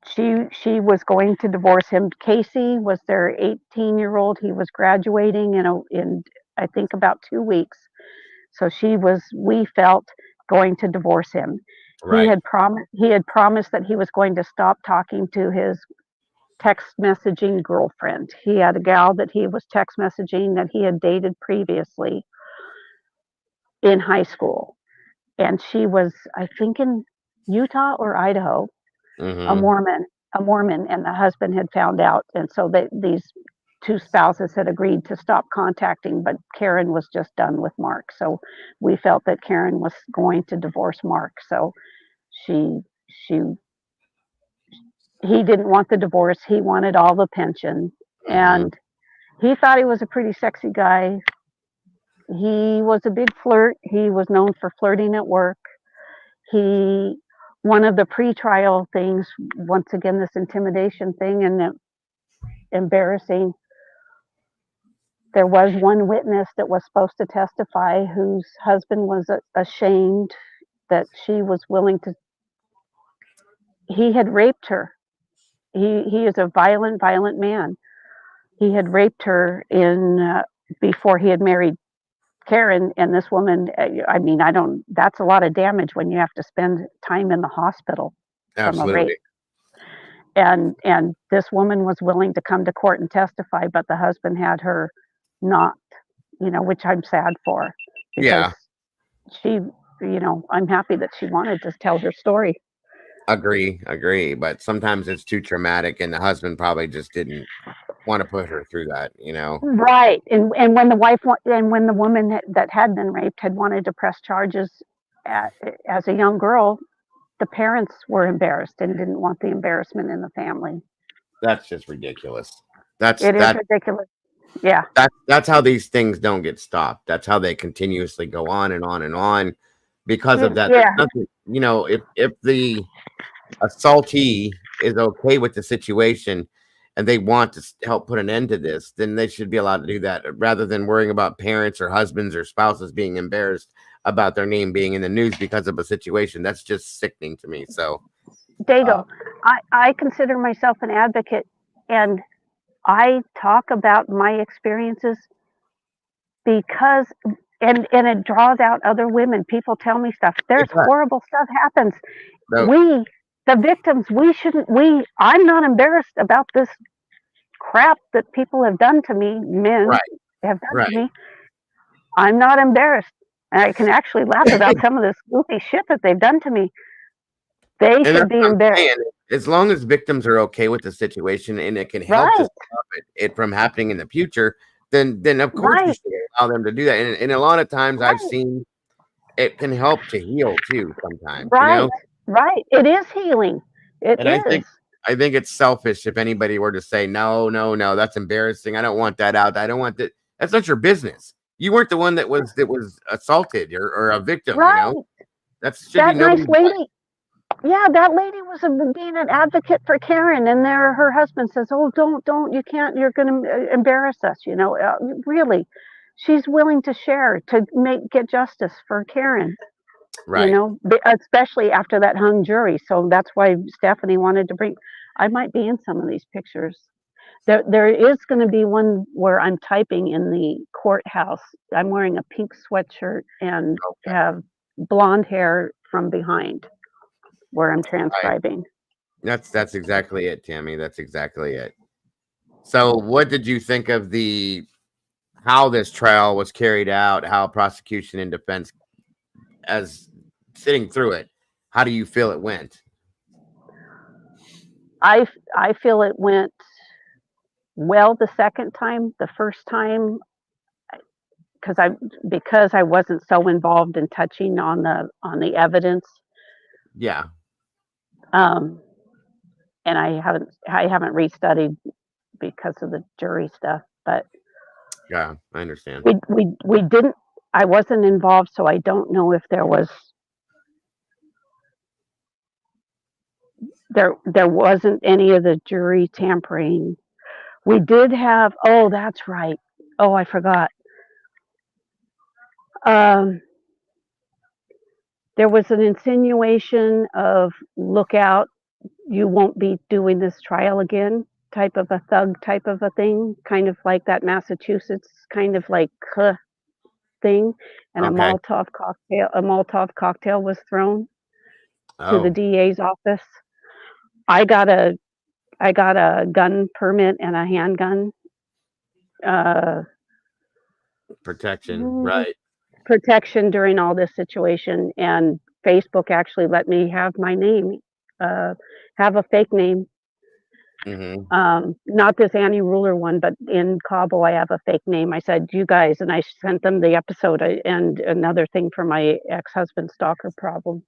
she was going to divorce him. Casey was their 18-year-old. He was graduating in I think about 2 weeks. So we felt, going to divorce him. Right. He had promised that he was going to stop talking to his text messaging girlfriend. He had a gal that he was text messaging that he had dated previously in high school. And she was, I think, in Utah or Idaho, a Mormon, and the husband had found out. And so these two spouses had agreed to stop contacting, but Karen was just done with Mark. So we felt that Karen was going to divorce Mark. So he didn't want the divorce. He wanted all the pension. And he thought he was a pretty sexy guy. He was a big flirt. He was known for flirting at work. One of the pre-trial things, once again, this intimidation thing and embarrassing, there was one witness that was supposed to testify whose husband was ashamed that she was willing to, he had raped her. He is a violent man. He had raped her before he had married Karen, and this woman, I mean, that's a lot of damage when you have to spend time in the hospital. Absolutely. From a rape. And this woman was willing to come to court and testify, but the husband had her not, which I'm sad for. Yeah. she, I'm happy that she wanted to tell her story. Agree. But sometimes it's too traumatic, and the husband probably just didn't want to put her through that, Right. And when the woman that had been raped had wanted to press charges as a young girl, the parents were embarrassed and didn't want the embarrassment in the family. That's just ridiculous. It is ridiculous. Yeah. That's how these things don't get stopped. That's how they continuously go on and on and on because of that. Yeah. Nothing, if the assaultee is okay with the situation and they want to help put an end to this, then they should be allowed to do that rather than worrying about parents or husbands or spouses being embarrassed about their name being in the news because of a situation. That's just sickening to me. So, Dago, I consider myself an advocate, and I talk about my experiences because and it draws out other women. People tell me stuff. There's horrible stuff happens. No. The victims, I'm not embarrassed about this crap that people have done to me, men have done to me. I'm not embarrassed. And I can actually laugh about some of this goofy shit that they've done to me. They should be embarrassed. As long as victims are okay with the situation and it can help to stop it from happening in the future, then of course you should allow them to do that. And a lot of times I've seen it can help to heal too sometimes. Right. It is healing. It is. I think it's selfish if anybody were to say, no, that's embarrassing. I don't want that out. I don't want that. That's not your business. You weren't the one that was assaulted or a victim, That should be nice lady. Yeah, that lady was being an advocate for Karen, and her husband says, "Oh, don't, you can't. You're going to embarrass us." Really, she's willing to share to get justice for Karen. Right. Especially after that hung jury. So that's why Stephanie wanted to bring. I might be in some of these pictures. There is going to be one where I'm typing in the courthouse. I'm wearing a pink sweatshirt and have blonde hair from behind, where I'm transcribing. That's exactly it, Tammy. That's exactly it. So, what did you think of how this trial was carried out? How prosecution and defense, as sitting through it, how do you feel it went? I feel it went well the second time. The first time, because I wasn't so involved in touching on the evidence. Yeah. And I haven't restudied because of the jury stuff, but yeah, I understand. We didn't. I wasn't involved, so I don't know if there wasn't any of the jury tampering. We did have. Oh, that's right. Oh, I forgot. There was an insinuation of "look out, you won't be doing this trial again," type of a thug type of a thing, kind of like that Massachusetts kind of like thing, and a Molotov cocktail was thrown to the DA's office. I got a gun permit and a handgun. Protection, right? Protection during all this situation, and Facebook actually let me have my name, have a fake name. Not this Annie Ruler one, but in Cabo, I have a fake name. I said, "You guys," and I sent them the episode and another thing for my ex-husband stalker problem,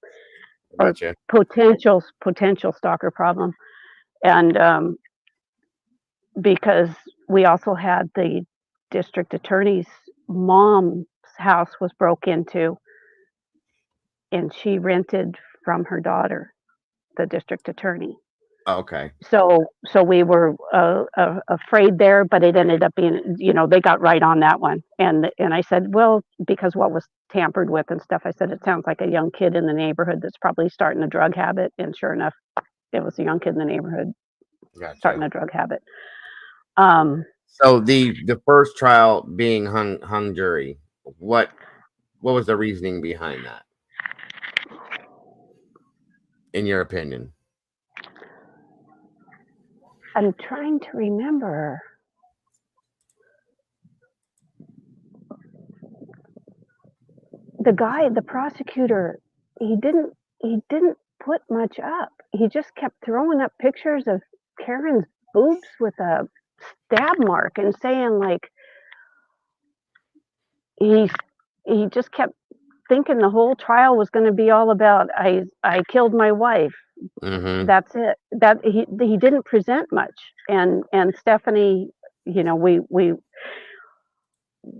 gotcha. Potential stalker problem, and because we also had the district attorney's mom's house was broke into, and she rented from her daughter, the district attorney. Okay. So we were afraid there, but it ended up being, they got right on that one. And I said, well, because what was tampered with and stuff, I said, it sounds like a young kid in the neighborhood that's probably starting a drug habit. And sure enough, it was a young kid in the neighborhood starting a drug habit. So the first trial being hung jury, what was the reasoning behind that, in your opinion? I'm trying to remember. the prosecutor, he didn't put much up. He just kept throwing up pictures of Karen's boobs with a stab mark and saying like he just kept thinking the whole trial was going to be all about I killed my wife. That's it. That he didn't present much. And Stephanie, you know, we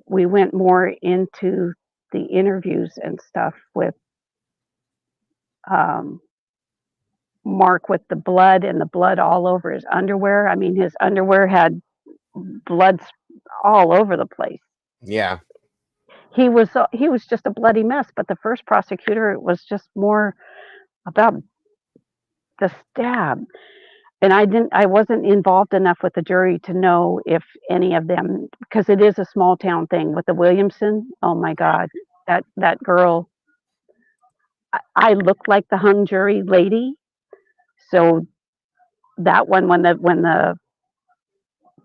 went more into the interviews and stuff with Mark with the blood and the blood all over his underwear. I mean, his underwear had blood all over the place. Yeah. He was just a bloody mess. But the first prosecutor, it was just more about the stab. And I wasn't involved enough with the jury to know if any of them, because it is a small town thing with the Williamson. Oh my God, that girl. I looked like the hung jury lady. So that one, when the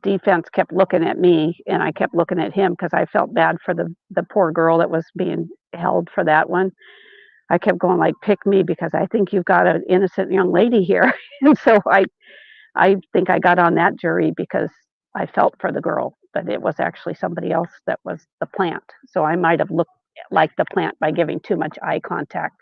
defense kept looking at me and I kept looking at him because I felt bad for the poor girl that was being held for that one. I kept going like, pick me because I think you've got an innocent young lady here. And so I think I got on that jury because I felt for the girl, but it was actually somebody else that was the plant. So I might have looked like the plant by giving too much eye contact.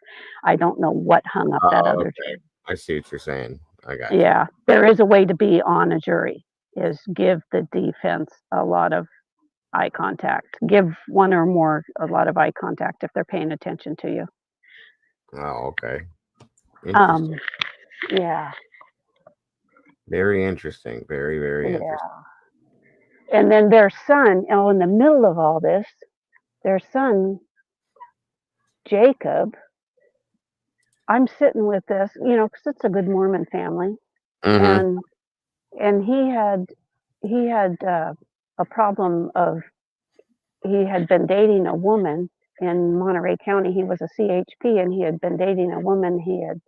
I don't know what hung up that other jury. I see what you're saying. I got you. Yeah, there is a way to be on a jury, is give the defense a lot of eye contact. Give one or more a lot of eye contact if they're paying attention to you. Oh, okay. Yeah. Very interesting. Very, very interesting. And then their son, in the middle of all this, their son, Jacob, I'm sitting with this, you know, because it's a good Mormon family. And he had a problem of, he had been dating a woman in Monterey County. He was a CHP and he had been dating a woman. He had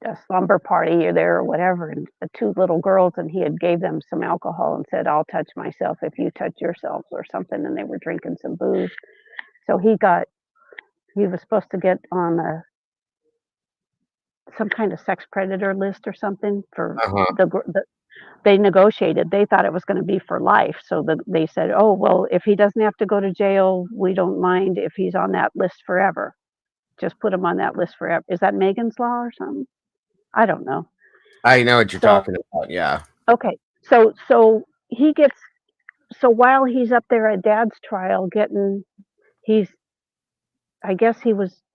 a slumber party or there or whatever, and the two little girls, and he had gave them some alcohol and said, I'll touch myself if you touch yourselves or something. And they were drinking some booze. So he was supposed to get on some kind of sex predator list or something for they negotiated. They thought it was going to be for life. So they said, oh, well, if he doesn't have to go to jail, we don't mind if he's on that list forever. Just put him on that list forever. Is that Megan's Law or something? I don't know. I know what you're talking about. Yeah. Okay. So he gets, so while he's up there at Dad's trial I guess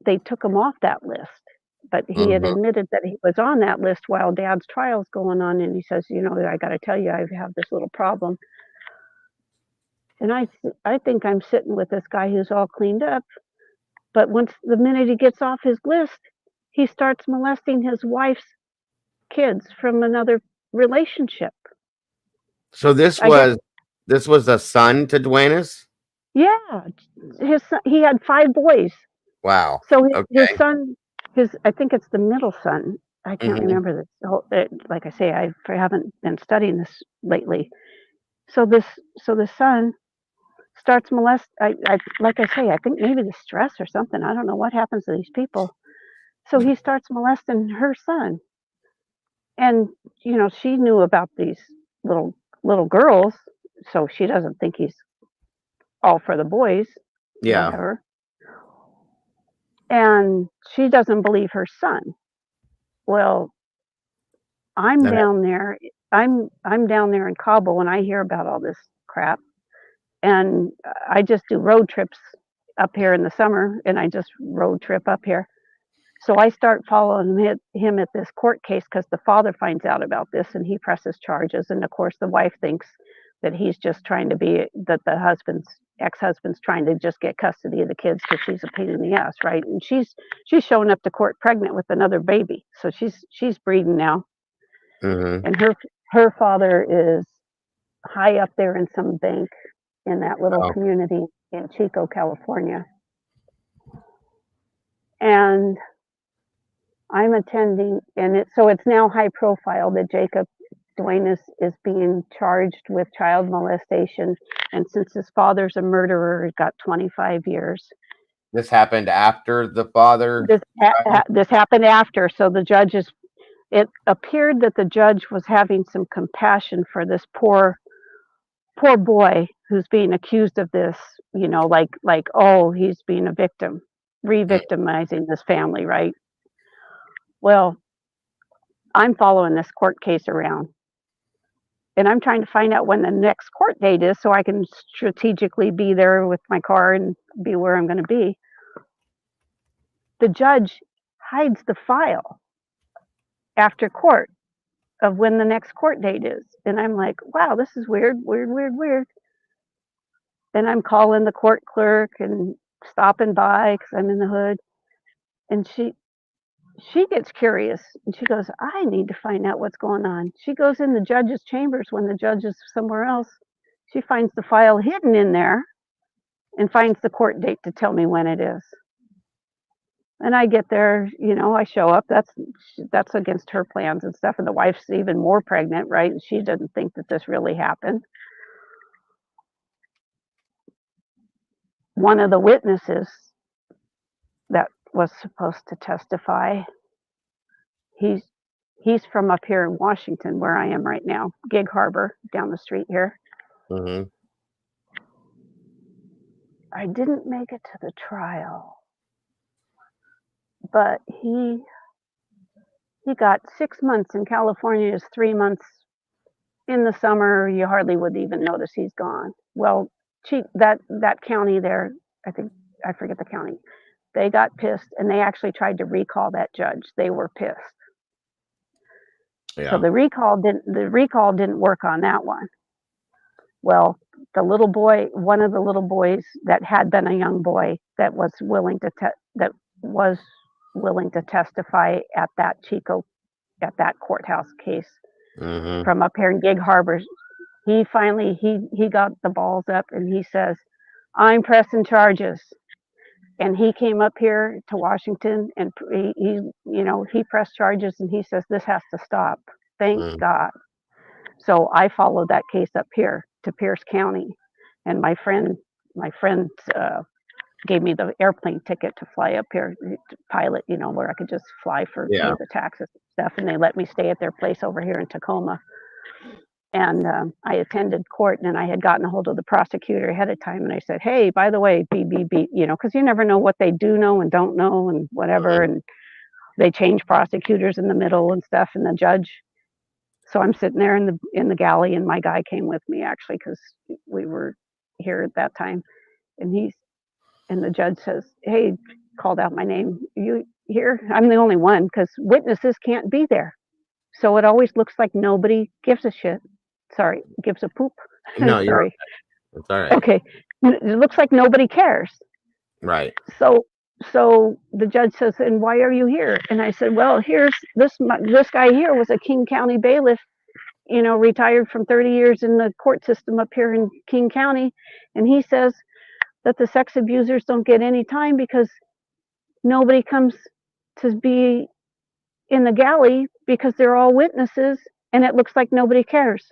they took him off that list. But he had admitted that he was on that list while Dad's trial's going on, and he says, you know, I got to tell you, I have this little problem. And I think I'm sitting with this guy who's all cleaned up, but the minute he gets off his list, he starts molesting his wife's kids from another relationship. So this was the son to Duenas? Yeah, he had 5 boys. Wow. So his son. I think it's the middle son. I can't remember this. Like I say, I haven't been studying this lately. So the son starts molest. Like I say, I think maybe the stress or something. I don't know what happens to these people. So he starts molesting her son, and you know she knew about these little girls, so she doesn't think he's all for the boys. Yeah. Whatever. And she doesn't believe her son. Well, I'm down there. I'm down there in Cabo when I hear about all this crap, and I just do road trips up here in the summer, and I just road trip up here. So I start following him at this court case because the father finds out about this and he presses charges, and of course the wife thinks that he's just trying to that the ex-husband's trying to just get custody of the kids because she's a pain in the ass, right? And she's showing up to court pregnant with another baby, so she's breeding now. And her father is high up there in some bank in that little community in Chico, California. And I'm attending, and it's now high profile that Jacob Dwayne is being charged with child molestation, and since his father's a murderer, he got 25 years. This happened after the father. This happened after, so the judge is. It appeared that the judge was having some compassion for this poor boy who's being accused of this. You know, like oh, he's being a victim, re-victimizing this family, right? Well, I'm following this court case around, and I'm trying to find out when the next court date is so I can strategically be there with my car and be where I'm going to be. The judge hides the file after court of when the next court date is. And I'm like, wow, this is weird. And I'm calling the court clerk and stopping by because I'm in the hood. And she gets curious and she goes, I need to find out what's going on. She goes in the judge's chambers when the judge is somewhere else. She finds the file hidden in there and finds the court date to tell me when it is. And I get there, you know, I show up. That's against her plans and stuff. And the wife's even more pregnant, right? And she doesn't think that this really happened. One of the witnesses that was supposed to testify, he's from up here in Washington, where I am right now, Gig Harbor, down the street here. Mm-hmm. I didn't make it to the trial, but he got 6 months in California. Is 3 months in the summer. You hardly would even notice he's gone. Well, that county there, I forget the county. They got pissed and they actually tried to recall that judge. They were pissed. Yeah. So the recall didn't work on that one. Well, the little boy, one of the little boys that had been a young boy that was willing to testify at that courthouse case from up here in Gig Harbor, he finally he got the balls up and he says, I'm pressing charges. And he came up here to Washington and he pressed charges and he says, this has to stop. Thank God. So I followed that case up here to Pierce County, and my friend gave me the airplane ticket to fly up here to pilot, where I could just fly for pay the taxes and stuff, and they let me stay at their place over here in Tacoma. And I attended court, and I had gotten a hold of the prosecutor ahead of time, and I said, hey, by the way, because you never know what they do know and don't know and whatever, and they change prosecutors in the middle and stuff, and the judge. So I'm sitting there in the galley, and my guy came with me actually because we were here at that time, and the judge says, hey, called out my name. You here? I'm the only one because witnesses can't be there. So it always looks like nobody gives a shit. Sorry, gives a poop. No, you're sorry. Okay. It's all right. Okay. It looks like nobody cares. Right. So the judge says, and why are you here? And I said, well, here's this guy here was a King County bailiff, retired from 30 years in the court system up here in King County. And he says that the sex abusers don't get any time because nobody comes to be in the galley because they're all witnesses and it looks like nobody cares.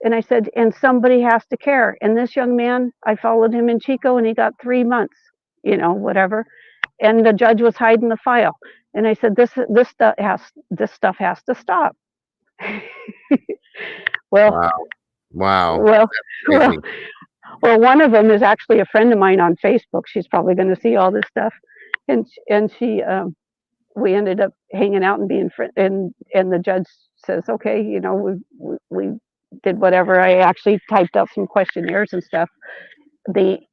And I said, and somebody has to care. And this young man, I followed him in Chico and he got 3 months, whatever. And the judge was hiding the file. And I said, this stuff has to stop. Well, wow. Well, one of them is actually a friend of mine on Facebook. She's probably going to see all this stuff. And she, we ended up hanging out and being friends. And the judge says, okay, we did whatever. I actually typed up some questionnaires and stuff. They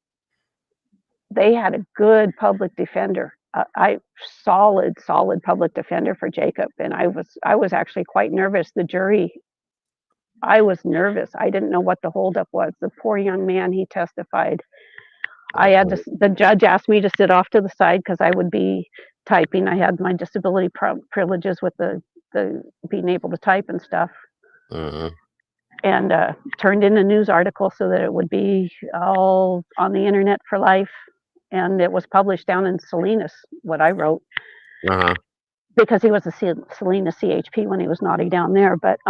had a good public defender, solid public defender for Jacob. And I was actually quite nervous. The jury, I was nervous. I didn't know what the holdup was. The poor young man, he testified. The judge asked me to sit off to the side because I would be typing. I had my disability privileges with the being able to type and stuff. And turned in a news article so that it would be all on the internet for life. And it was published down in Salinas, what I wrote, because he was a Salinas CHP when he was naughty down there. But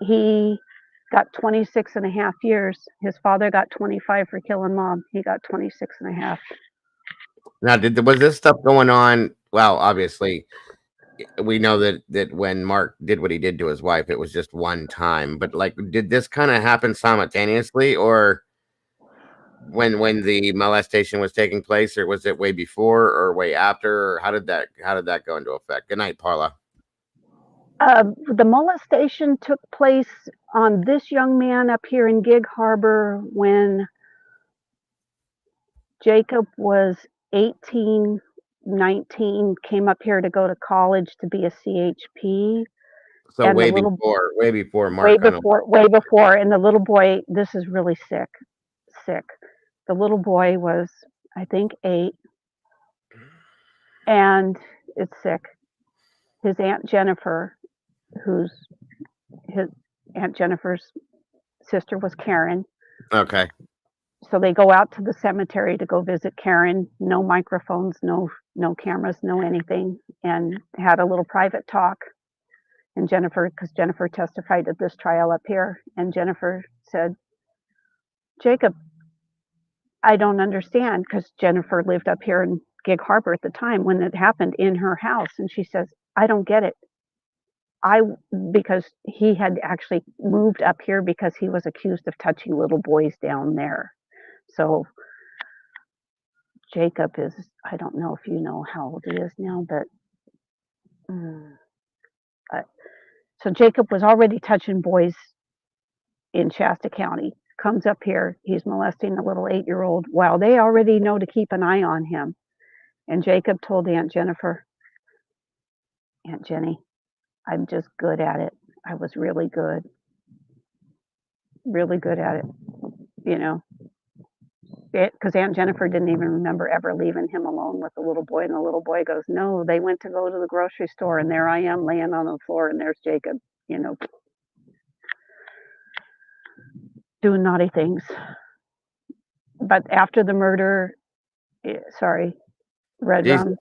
he got 26 and a half years. His father got 25 for killing mom. He got 26 and a half. Now, was this stuff going on? Well, obviously, we know that when Mark did what he did to his wife, it was just one time. But like, did this kind of happen simultaneously, or when the molestation was taking place, or was it way before or way after, or how did that go into effect? Good night, Paula. The molestation took place on this young man up here in Gig Harbor when Jacob was 18, 19, came up here to go to college to be a CHP. So And way the little before Mark. way before, and the little boy. This is really sick. The little boy was, I think, 8, and it's sick. His Aunt Jennifer, his Aunt Jennifer's sister was Karen. Okay. So they go out to the cemetery to go visit Karen. No microphones, no cameras, no anything, and had a little private talk. And Jennifer, because Jennifer testified at this trial up here, and Jennifer said, Jacob, I don't understand, because Jennifer lived up here in Gig Harbor at the time when it happened in her house. And she says, I don't get it. Because he had actually moved up here because he was accused of touching little boys down there. So Jacob is, I don't know if you know how old he is now, but so Jacob was already touching boys in Shasta County, comes up here, he's molesting a little 8-year-old while they already know to keep an eye on him. And Jacob told Aunt Jennifer, Aunt Jenny, I'm just good at it. I was really good at it, you know. Because Aunt Jennifer didn't even remember ever leaving him alone with the little boy. And the little boy goes, no, they went to go to the grocery store. And there I am laying on the floor. And there's Jacob, you know, doing naughty things. But after the murder, Red Rum.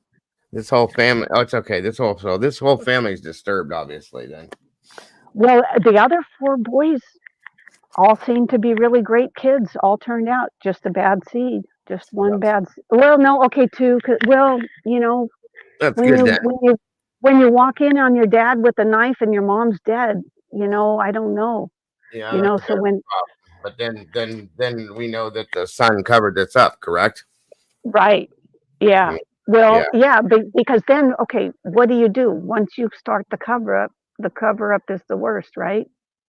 This whole family. Oh, it's okay. This whole family is disturbed, obviously, then. Well, the other 4 boys all seemed to be really great kids. All turned out just a bad seed, just one bad. Well, no, okay, 2. Well, you know, that's good. When you walk in on your dad with a knife and your mom's dead, you know, I don't know. Yeah. You know, so when. But then we know that the son covered this up, correct? Right. Yeah. Well, yeah, because then, okay, what do you do once you start the cover up? The cover up is the worst, right?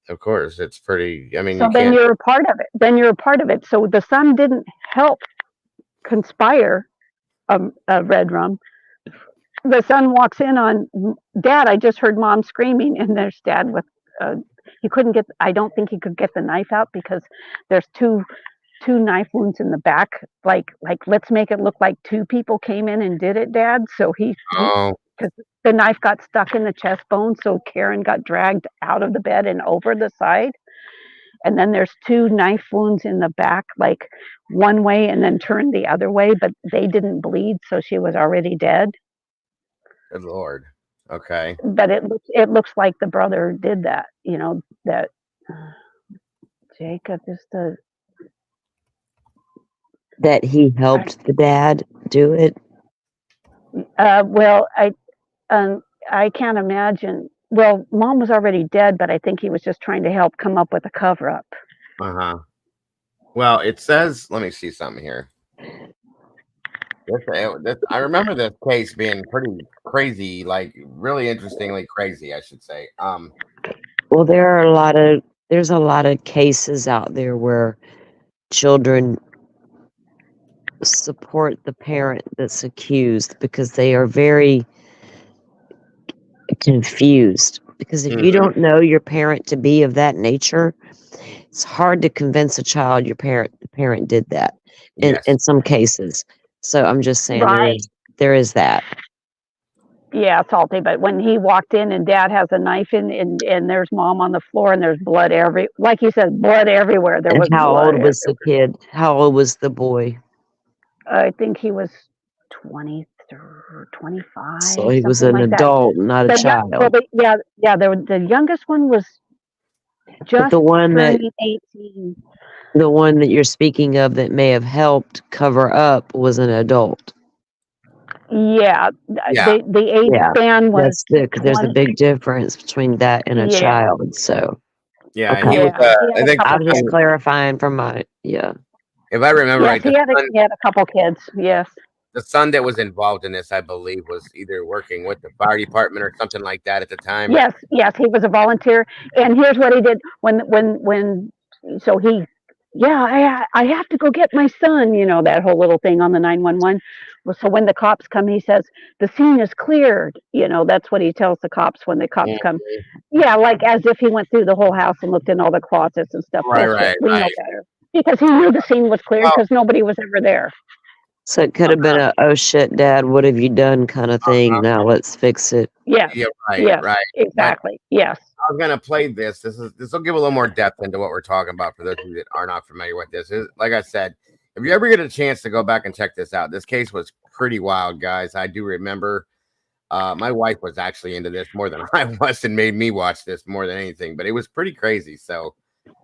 Of course, it's pretty. I mean, so then you're a part of it. So the son didn't help conspire Red Rum. The son walks in on Dad. I just heard Mom screaming, and there's Dad with. He couldn't get. I don't think he could get the knife out because there's two knife wounds in the back. Like let's make it look like 2 people came in and did it, Dad. So because the knife got stuck in the chest bone, so Karen got dragged out of the bed and over the side. And then there's 2 knife wounds in the back, like one way and then turned the other way, but they didn't bleed, so she was already dead. Good Lord. Okay. But it looks like the brother did that, you know, that Jacob is that he helped the dad do it. Well, I can't imagine. Well, Mom was already dead, but I think he was just trying to help come up with a cover up. Well, it says, let me see something here. I remember this case being pretty crazy, like really interestingly crazy, I should say. Well, there's a lot of cases out there where children support the parent that's accused because they are very confused. Because if you don't know your parent to be of that nature, it's hard to convince a child the parent did that in some cases. So I'm just saying there is that. Yeah, salty. But when he walked in and Dad has a knife and there's Mom on the floor and there's blood like you said, blood everywhere. There was. How old was the kid? How old was the boy? I think he was 20 or 25. So he was an adult, not a child. The youngest one was Just the one that turning 18. the one that you're speaking of that may have helped cover up was an adult. Yeah, Yeah. the age Yeah, span was because there's a one. big difference between that and a Yeah, child. So Yeah, okay, he was. yeah. He I had a think I couple was just kids. clarifying from my if I remember Yes, right, he had a couple kids. Yes. the son that was involved in this, I believe, was either working with the fire department or something like that at the time. Or Yes, yes, he was a volunteer. And here's what he did so he, yeah, I have to go get my son, you know, that whole little thing on the 911. Well, so when the cops come, he says, the scene is cleared. You know, that's what he tells the cops when the cops come. Yeah, like as if he went through the whole house and looked in all the closets and stuff. Right, Bullshit. right, We know right. better. Because he knew the scene was cleared because nobody was ever there. So it could have been a "oh shit, Dad, what have you done" kind of thing. Now let's fix it. Yes. Yeah, right, Yes. right. Exactly. Yes. I was gonna play this. This will give a little more depth into what we're talking about for those of you that are not familiar with this. Like I said, if you ever get a chance to go back and check this out, this case was pretty wild, guys. I do remember. My wife was actually into this more than I was and made me watch this more than anything, but it was pretty crazy. So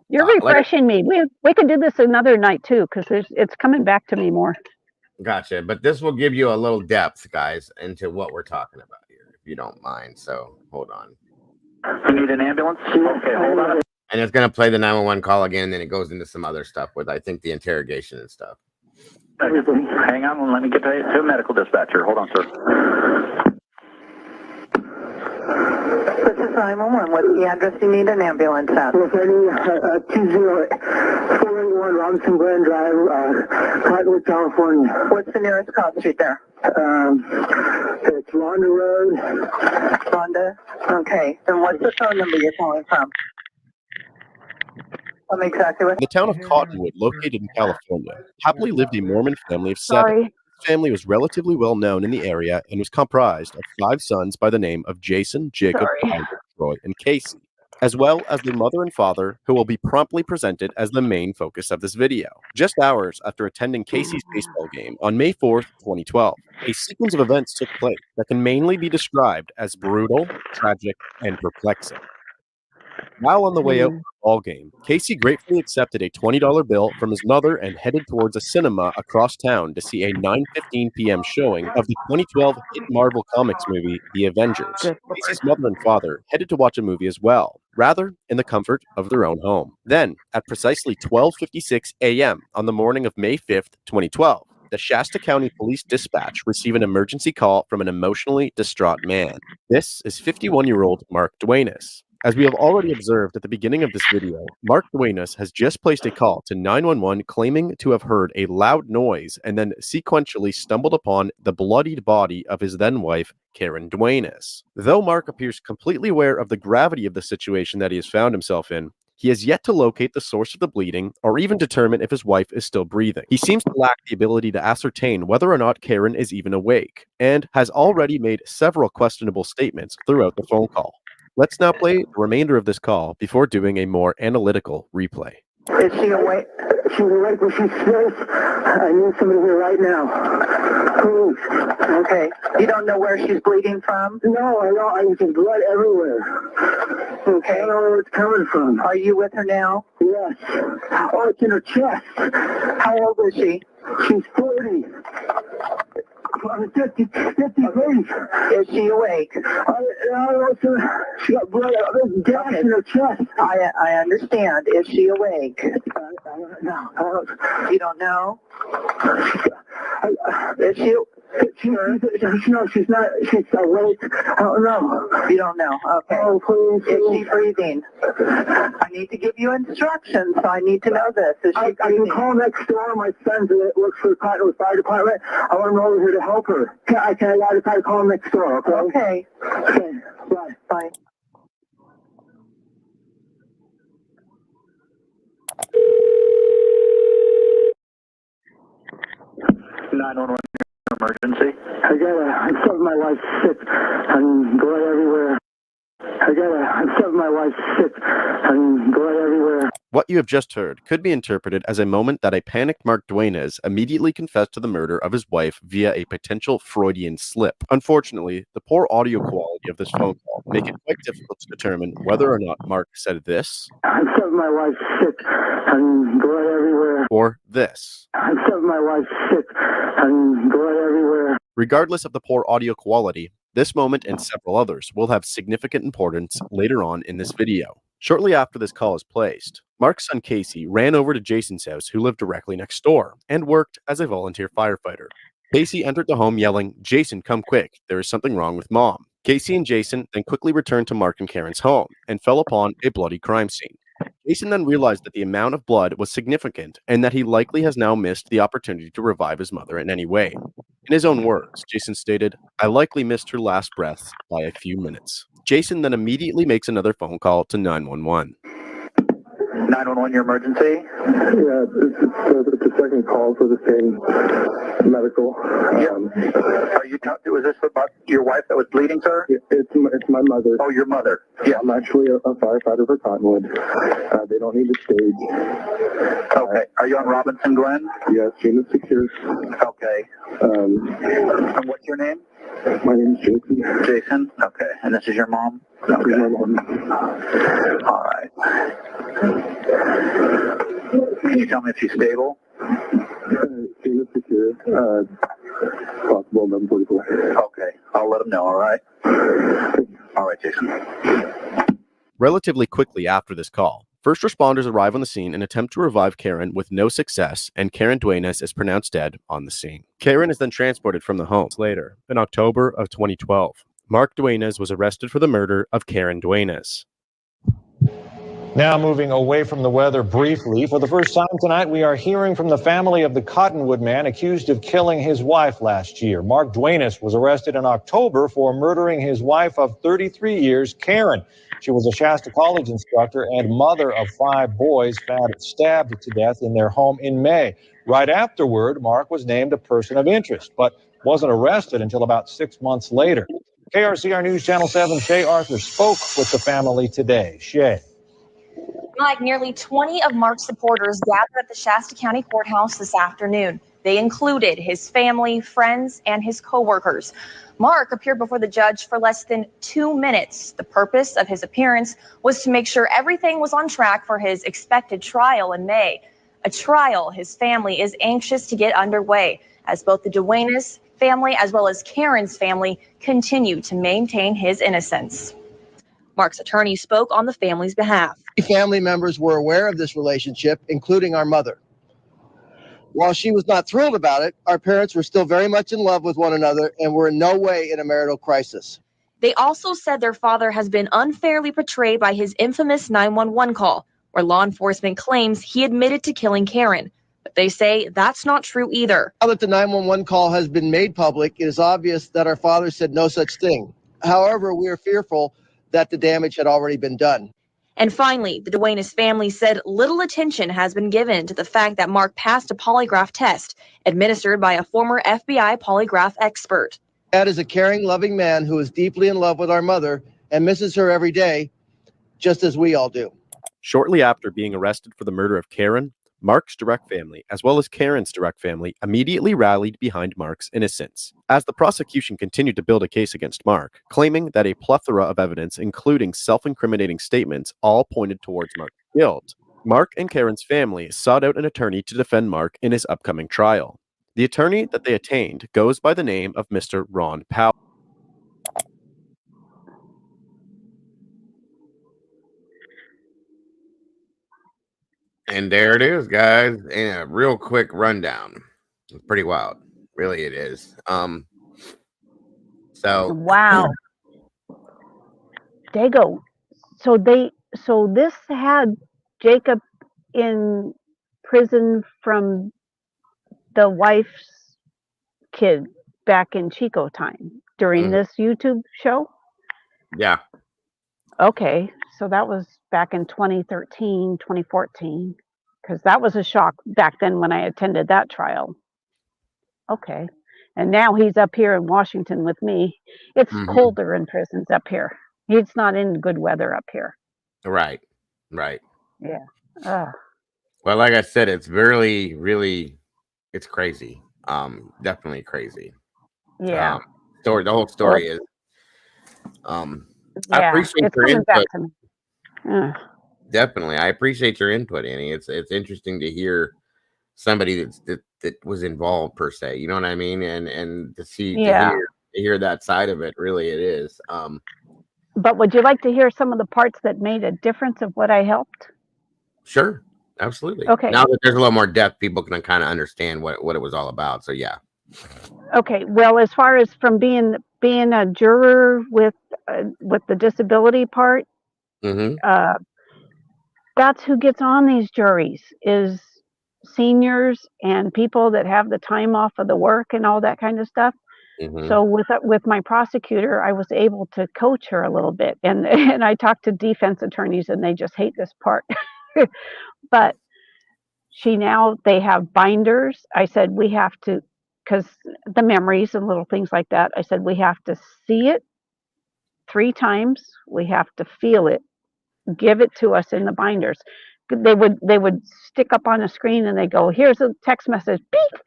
You're refreshing me. We could do this another night too, because it's coming back to me more. Gotcha. But this will give you a little depth, guys, into what we're talking about here, if you don't mind. So hold on. You need an ambulance? Okay, hold on. And it's gonna play the 911 call again, and then it goes into some other stuff with I think the interrogation and stuff. Hang on, let me get to a medical dispatcher. Hold on, sir. This is 911. What's the address you need an ambulance at? Los Angeles, 481 Robinson Glen Drive, Cottonwood, California. What's the nearest cop street there? It's Ronda Road. Rhonda? Okay. And what's the phone number you're calling from? Tell me exactly what. In the town of Cottonwood, located in California, happily lived a Mormon family of 7. Sorry. This family was relatively well known in the area and was comprised of 5 sons by the name of Jason, Jacob, Tyler, Troy, and Casey, as well as their mother and father, who will be promptly presented as the main focus of this video. Just hours after attending Casey's baseball game on May 4th, 2012, a sequence of events took place that can mainly be described as brutal, tragic, and perplexing. While on the way out for the ball game, Casey gratefully accepted a $20 bill from his mother and headed towards a cinema across town to see a 9:15 p.m. showing of the 2012 hit Marvel Comics movie, The Avengers. Casey's mother and father headed to watch a movie as well, rather in the comfort of their own home. Then, at precisely 12:56 a.m. on the morning of May 5th, 2012, the Shasta County Police Dispatch received an emergency call from an emotionally distraught man. This is 51-year-old Mark Duenas. As we have already observed at the beginning of this video, Mark Duenas has just placed a call to 911 claiming to have heard a loud noise and then sequentially stumbled upon the bloodied body of his then-wife, Karen Duenas. Though Mark appears completely aware of the gravity of the situation that he has found himself in, he has yet to locate the source of the bleeding or even determine if his wife is still breathing. He seems to lack the ability to ascertain whether or not Karen is even awake, and has already made several questionable statements throughout the phone call. Let's now play the remainder of this call before doing a more analytical replay. Is she awake? She's awake, but she's safe. I need somebody here right now. Please. Okay. You don't know where she's bleeding from? No, I don't. There's blood everywhere. Okay. I don't know where it's coming from. Are you with her now? Yes. Oh, it's in her chest. How old is she? She's 40. 50 days. Is she awake? She got blood. There's gas in her chest. I understand. Is she awake? I don't know. You don't know? Is she? No, she's not. She's awake. I don't know. You don't know. Okay. Oh, please. Is she breathing? I need to give you instructions, so I need to know this. Is she breathing? I can call next door. My son that works for the Cottonwood Fire Department. I want him over here to help her. I try to call him next door, okay? Okay. Bye. Bye. Emergency. I'm stuffing my wife's sick and blood everywhere. I'm stuffing my wife's sick and blood everywhere. What you have just heard could be interpreted as a moment that a panicked Mark Duenas immediately confessed to the murder of his wife via a potential Freudian slip. Unfortunately, the poor audio quality of this phone call make it quite difficult to determine whether or not Mark said this. I said my wife's sick and blood everywhere. Or this. I said my wife's sick and blood everywhere. Regardless of the poor audio quality, this moment and several others will have significant importance later on in this video. Shortly after this call is placed, Mark's son Casey ran over to Jason's house, who lived directly next door, and worked as a volunteer firefighter. Casey entered the home yelling, "Jason, come quick, there is something wrong with Mom." Casey and Jason then quickly returned to Mark and Karen's home and fell upon a bloody crime scene. Jason then realized that the amount of blood was significant and that he likely has now missed the opportunity to revive his mother in any way. In his own words, Jason stated, "I likely missed her last breaths by a few minutes." Jason then immediately makes another phone call to 911. 911, your emergency? Yeah, it's a second call for the same medical. Are you was this about your wife that was bleeding, sir? It's my mother. Oh, your mother. Yeah. I'm actually a firefighter for Cottonwood. They don't need a stage. Okay. Are you on Robinson Glen? Yes, chain of secures. Okay. And what's your name? My name is Jason. Jason? Okay. And this is your mom? Okay. This is my mom. All right. Can you tell me if she's stable? Chain of secure. Possible 1144. Okay. I'll let them know, all right? All right, Jason. Relatively quickly after this call, first responders arrive on the scene and attempt to revive Karen with no success, and Karen Duenas is pronounced dead on the scene. Karen is then transported from the home. Later, in October of 2012, Mark Duenas was arrested for the murder of Karen Duenas. Now moving away from the weather briefly, for the first time tonight, we are hearing from the family of the Cottonwood man accused of killing his wife last year. Mark Duenas was arrested in October for murdering his wife of 33 years, Karen. She was a Shasta College instructor and mother of 5 boys found stabbed to death in their home in May. Right afterward, Mark was named a person of interest, but wasn't arrested until about 6 months later. KRCR News Channel 7 Shay Arthur spoke with the family today. Shay. Like nearly 20 of Mark's supporters gathered at the Shasta County Courthouse this afternoon. They included his family, friends, and his coworkers. Mark appeared before the judge for less than 2 minutes. The purpose of his appearance was to make sure everything was on track for his expected trial in May. A trial his family is anxious to get underway, as both the Duenas family as well as Karen's family continue to maintain his innocence. Mark's attorney spoke on the family's behalf. Family members were aware of this relationship, including our mother. While she was not thrilled about it, our parents were still very much in love with one another and were in no way in a marital crisis. They also said their father has been unfairly portrayed by his infamous 911 call, where law enforcement claims he admitted to killing Karen. But they say that's not true either. Now that the 911 call has been made public, it is obvious that our father said no such thing. However, we are fearful that the damage had already been done. And finally, the Duenas family said little attention has been given to the fact that Mark passed a polygraph test administered by a former FBI polygraph expert. Dad is a caring, loving man who is deeply in love with our mother and misses her every day, just as we all do. Shortly after being arrested for the murder of Karen, Mark's direct family, as well as Karen's direct family, immediately rallied behind Mark's innocence, as the prosecution continued to build a case against Mark, claiming that a plethora of evidence, including self-incriminating statements, all pointed towards Mark's guilt. Mark and Karen's family sought out an attorney to defend Mark in his upcoming trial. The attorney that they attained goes by the name of Mr. Ron Powell. And there it is, guys. And a real quick rundown. It's pretty wild. Really, it is. So wow. Dago. So this had Jacob in prison from the wife's kid back in Chico time during this YouTube show? Yeah. Okay. So that was back in 2013, 2014, because that was a shock back then when I attended that trial. Okay. And now he's up here in Washington with me. It's colder in prisons up here. It's not in good weather up here. Right. Right. Yeah. Well, like I said, it's really, it's crazy. Definitely crazy. Yeah. The whole story is. I Yeah, appreciate it's your coming back input. to me. Definitely, I appreciate your input, Annie. It's interesting to hear somebody that was involved per se. You know what I mean? And to Yeah. hear that side of it. Really, it is. But would you like to hear some of the parts that made a difference of what I helped? Sure, absolutely. Okay. Now that there's a little more depth, people can kind of understand what it was all about. So yeah. Okay. Well, as far as from being a juror with the disability part, that's who gets on these juries is seniors and people that have the time off of the work and all that kind of stuff. So with my prosecutor, I was able to coach her a little bit, and I talked to defense attorneys, and they just hate this part. But they have binders. I said we have to, because the memories and little things like that. I said we have to see it 3 times. We have to feel it. Give it to us in the binders. They would stick up on a screen and they go, here's a text message, beep,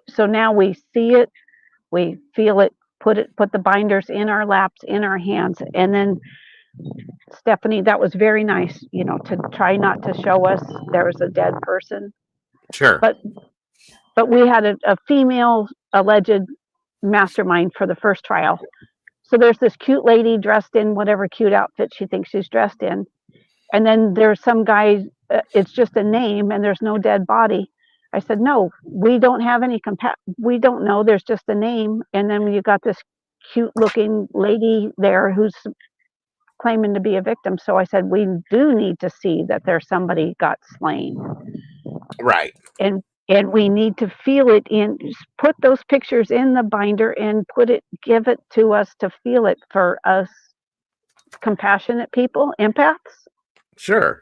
So now we see it, we feel it, put the binders in our laps, in our hands, and then Stephanie, that was very nice, to try not to show us there was a dead person. Sure. But we had a female alleged mastermind for the first trial. So there's this cute lady dressed in whatever cute outfit she thinks she's dressed in. And then there's some guy, it's just a name and there's no dead body. I said, no, we don't have any we don't know, there's just a name. And then you got this cute looking lady there who's claiming to be a victim. So I said, we do need to see that there's somebody got slain. Right. And we need to feel it put those pictures in the binder and give it to us to feel it for us compassionate people, empaths. Sure.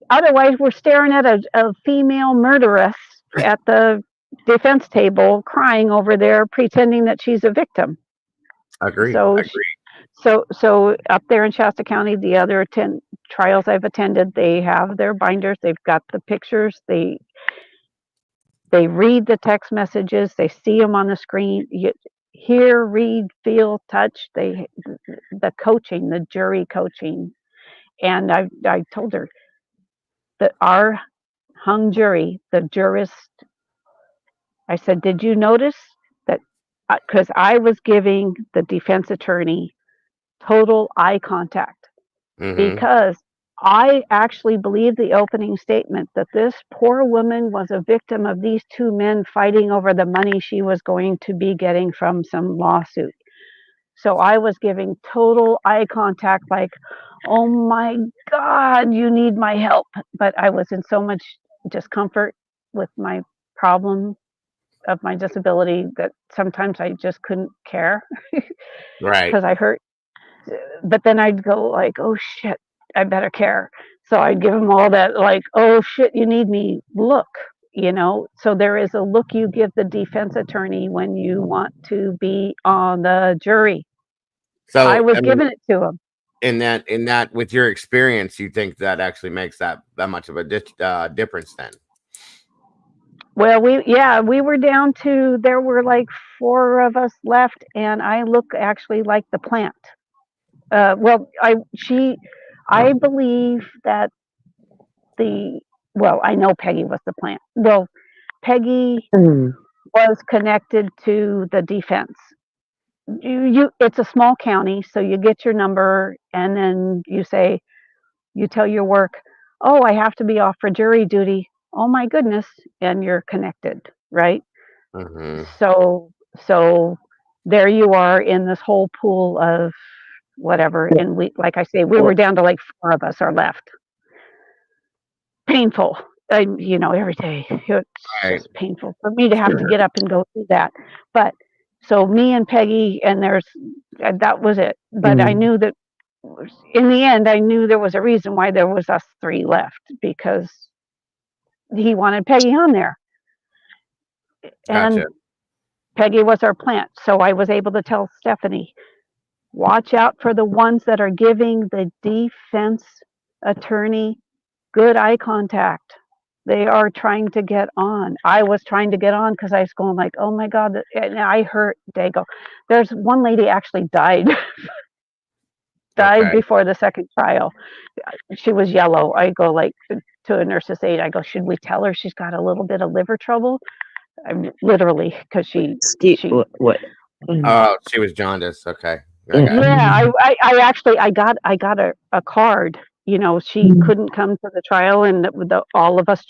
Otherwise, we're staring at a female murderess at the defense table, crying over there, pretending that she's a victim. Agreed. So up there in Shasta County, the other 10 trials I've attended, they have their binders. They've got the pictures. They read the text messages. They see them on the screen. You hear, read, feel, touch. The coaching, the jury coaching. And I told her that our hung jury, the jurist, I said, did you notice that? Because I was giving the defense attorney total eye contact because I actually believe the opening statement that this poor woman was a victim of these 2 men fighting over the money she was going to be getting from some lawsuit. So I was giving total eye contact like, oh my God, you need my help. But I was in so much discomfort with my problem of my disability that sometimes I just couldn't care. Right. Because I hurt. But then I'd go like, oh shit, I better care. So I'd give them all that like, oh shit, you need me look, So there is a look you give the defense attorney when you want to be on the jury. So I was giving it to him. In that, with your experience, you think that actually makes that much of a difference then? Well, we were down to, there were like 4 of us left, and I look actually like the plant. I believe that I know Peggy was the plant. Well, Peggy was connected to the defense. It's a small county, so you get your number and then you tell your work, oh, I have to be off for jury duty. Oh my goodness. And you're connected, right? So there you are in this whole pool of whatever. And like I say, we were down to like 4 of us are left. Painful. Every day it's just painful for me to have to get up and go through that. But so me and Peggy, and that was it. But I knew that in the end, I knew there was a reason why there was us 3 left, because he wanted Peggy on there. And Gotcha. Peggy was our plant. So I was able to tell Stephanie, watch out for the ones that are giving the defense attorney, good eye contact. They are trying to get on. I was trying to get on because I was going like, oh my God. And I heard Dago. There's one lady actually died Okay. before the second trial. She was yellow. I go like to a nurse's aide, I go, should we tell her she's got a little bit of liver trouble? Literally, because she What? Oh, she was jaundiced. Okay. I got it. yeah, I actually I got a card. You know, she couldn't come to the trial, and all of us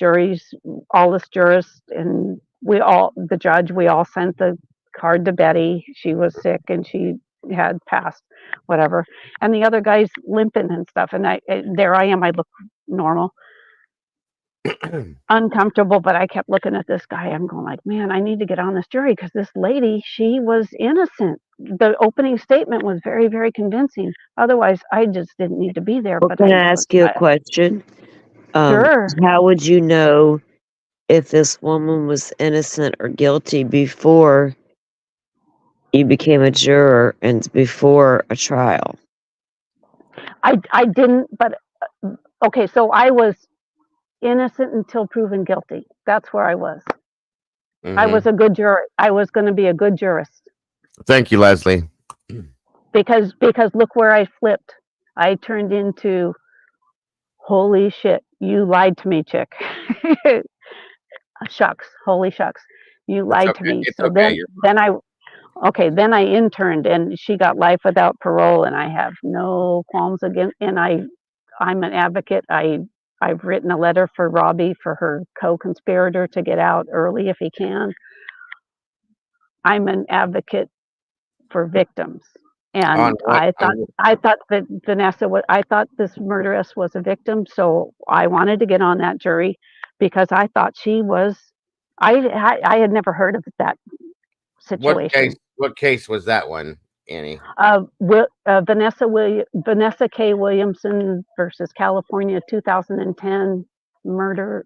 all us jurists, and the judge, we all sent the card to Betty. She was sick and she had passed, whatever. And the other guy's limping and stuff, and there I am. I look normal, uncomfortable, but I kept looking at this guy. I'm going like, man, I need to get on this jury because this lady, she was innocent. The opening statement was very, very convincing. Otherwise, I just didn't need to be there. Well, But can I ask you a question? Sure. How would you know if this woman was innocent or guilty before you became a juror and before a trial? I didn't, but okay, so I was innocent until proven guilty. That's where I was. I was a good juror. I was going to be a good jurist Thank you, Leslie. because look where I flipped. I turned into, holy shit, you lied to me, chick. Shucks, holy shucks, you lied to me. It's So okay. then I interned, and she got life without parole, and I have no qualms against. And I'm an advocate. I've written a letter for Robbie, for her co-conspirator, to get out early if he can. I'm an advocate for victims, and I thought that I thought this murderess was a victim, so I wanted to get on that jury because I thought she was. I had never heard of that situation. What case was that one, Annie? Vanessa K. Williamson versus California, 2010 murder,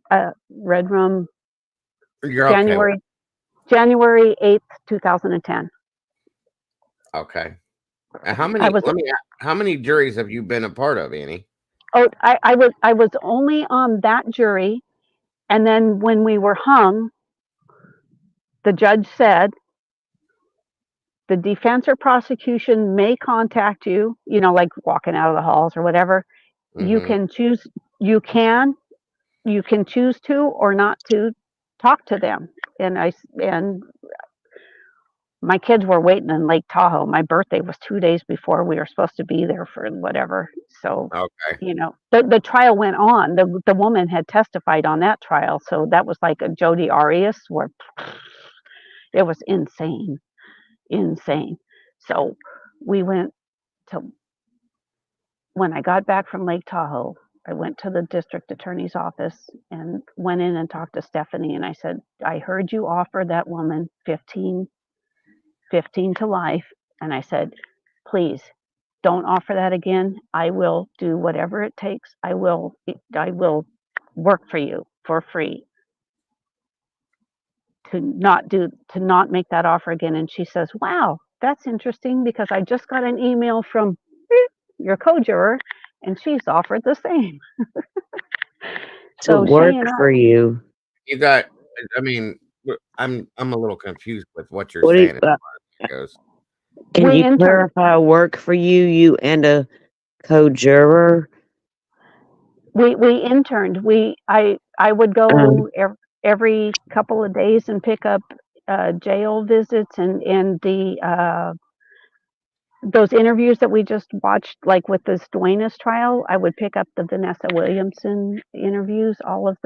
Red Room, January 8th, 2010. Okay. And how many juries have you been a part of, Annie? Oh, I was only on that jury, and then when we were hung, the judge said, the defense or prosecution may contact you, like walking out of the halls or whatever. You can choose to or not to talk to them. And my kids were waiting in Lake Tahoe. My birthday was 2 days before we were supposed to be there for whatever. So, the trial went on. The woman had testified on that trial. So that was like a Jodi Arias, where it was insane. So we went to, when I got back from Lake Tahoe, I went to the district attorney's office and went in and talked to Stephanie. And I said, I heard you offer that woman 15 to life. And I said, please don't offer that again. I will do whatever it takes. I will work for you for free to not make that offer again. And she says, wow, that's interesting, because I just got an email from your co-juror and she's offered the same. So work for you. You got, I mean, I'm a little confused with what you're What do saying. Can you clarify work for you and a co-juror? We interned. I would go every couple of days and pick up jail visits and the those interviews that we just watched, like with this Duenas trial. I would pick up the Vanessa Williamson interviews, all of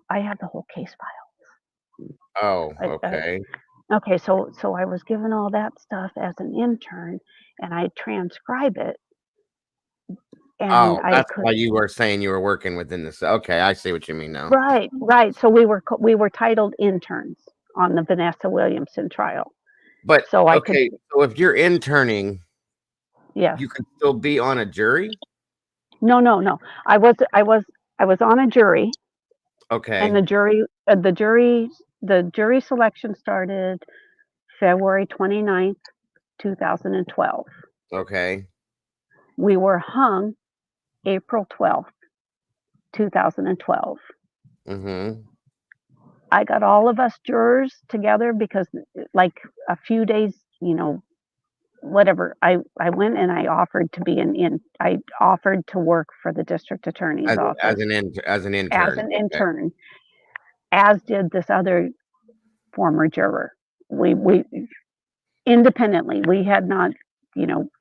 I have the whole case file. Oh, okay. Okay, so I was given all that stuff as an intern, and I transcribe it. And that's why you were saying you were working within this. Okay, I see what you mean now. Right. So we were titled interns on the Vanessa Williamson trial. But so so if you're interning, yes, you can still be on a jury. No. I was on a jury. Okay. And the jury selection started February 29th, 2012. Okay. We were hung April 12th, 2012. Mm-hmm. I got all of us jurors together because, like, a few days, whatever, I went and I offered to be I offered to work for the district attorney's office As an intern. as an Okay. intern, as did this other former juror. We independently, we had not,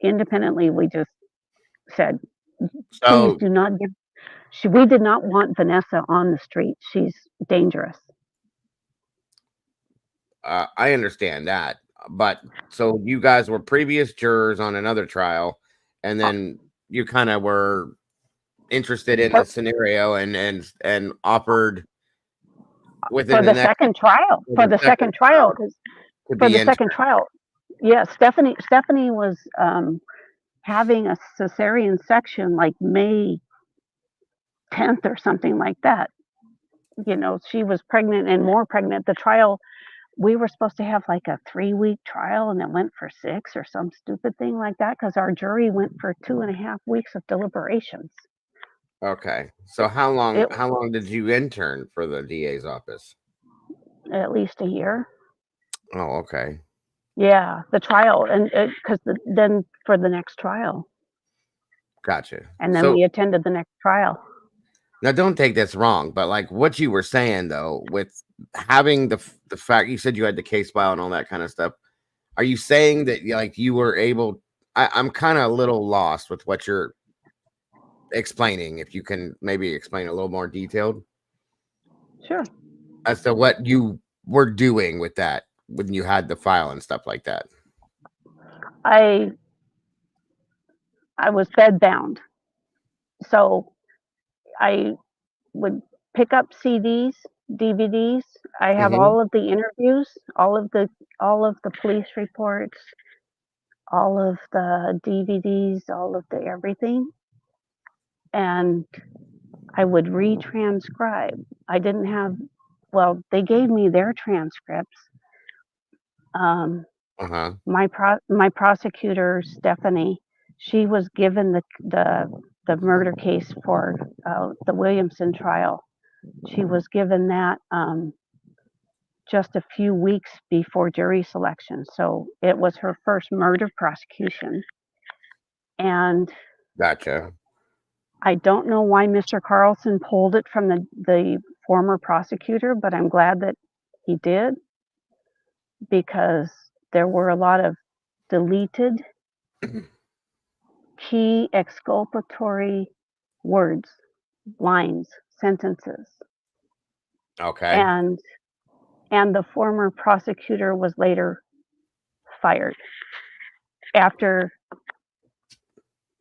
independently, we just said, please So do not give. We did not want Vanessa on the street. She's dangerous. I understand that, but so you guys were previous jurors on another trial, and then you kind of were interested in the scenario and offered within For the the next second trial. For the second trial, because to for be the intern. second trial, yeah, Stephanie was having a cesarean section like May 10th or something like that. She was pregnant and more pregnant. The trial, we were supposed to have like a 3-week trial, and it went for 6 or some stupid thing like that because our jury went for 2.5 weeks of deliberations. Okay, so how long did you intern for the DA's office? At least a year. Oh, okay. Yeah, the trial, and because then for the next trial, Gotcha. and then So we attended the next trial. now, don't take this wrong, but like what you were saying though, with having the fact you said you had the case file and all that kind of stuff, are you saying that like you were able? I'm kind of a little lost with what you're explaining. If you can maybe explain a little more detailed, Sure. as to what you were doing with that when you had the file and stuff like that. I was bedbound, so I would pick up CDs, DVDs. I have Mm-hmm. all of the interviews, all of the police reports, all of the DVDs, all of the everything, and I would retranscribe. I didn't have. Well, they gave me their transcripts. Uh-huh. My prosecutor, Stephanie, she was given the murder case for the Williamson trial. She was given that just a few weeks before jury selection. So it was her first murder prosecution. And Gotcha. I don't know why Mr. Carlson pulled it from the former prosecutor, but I'm glad that he did, because there were a lot of deleted key exculpatory words, lines, sentences. Okay. And the former prosecutor was later fired after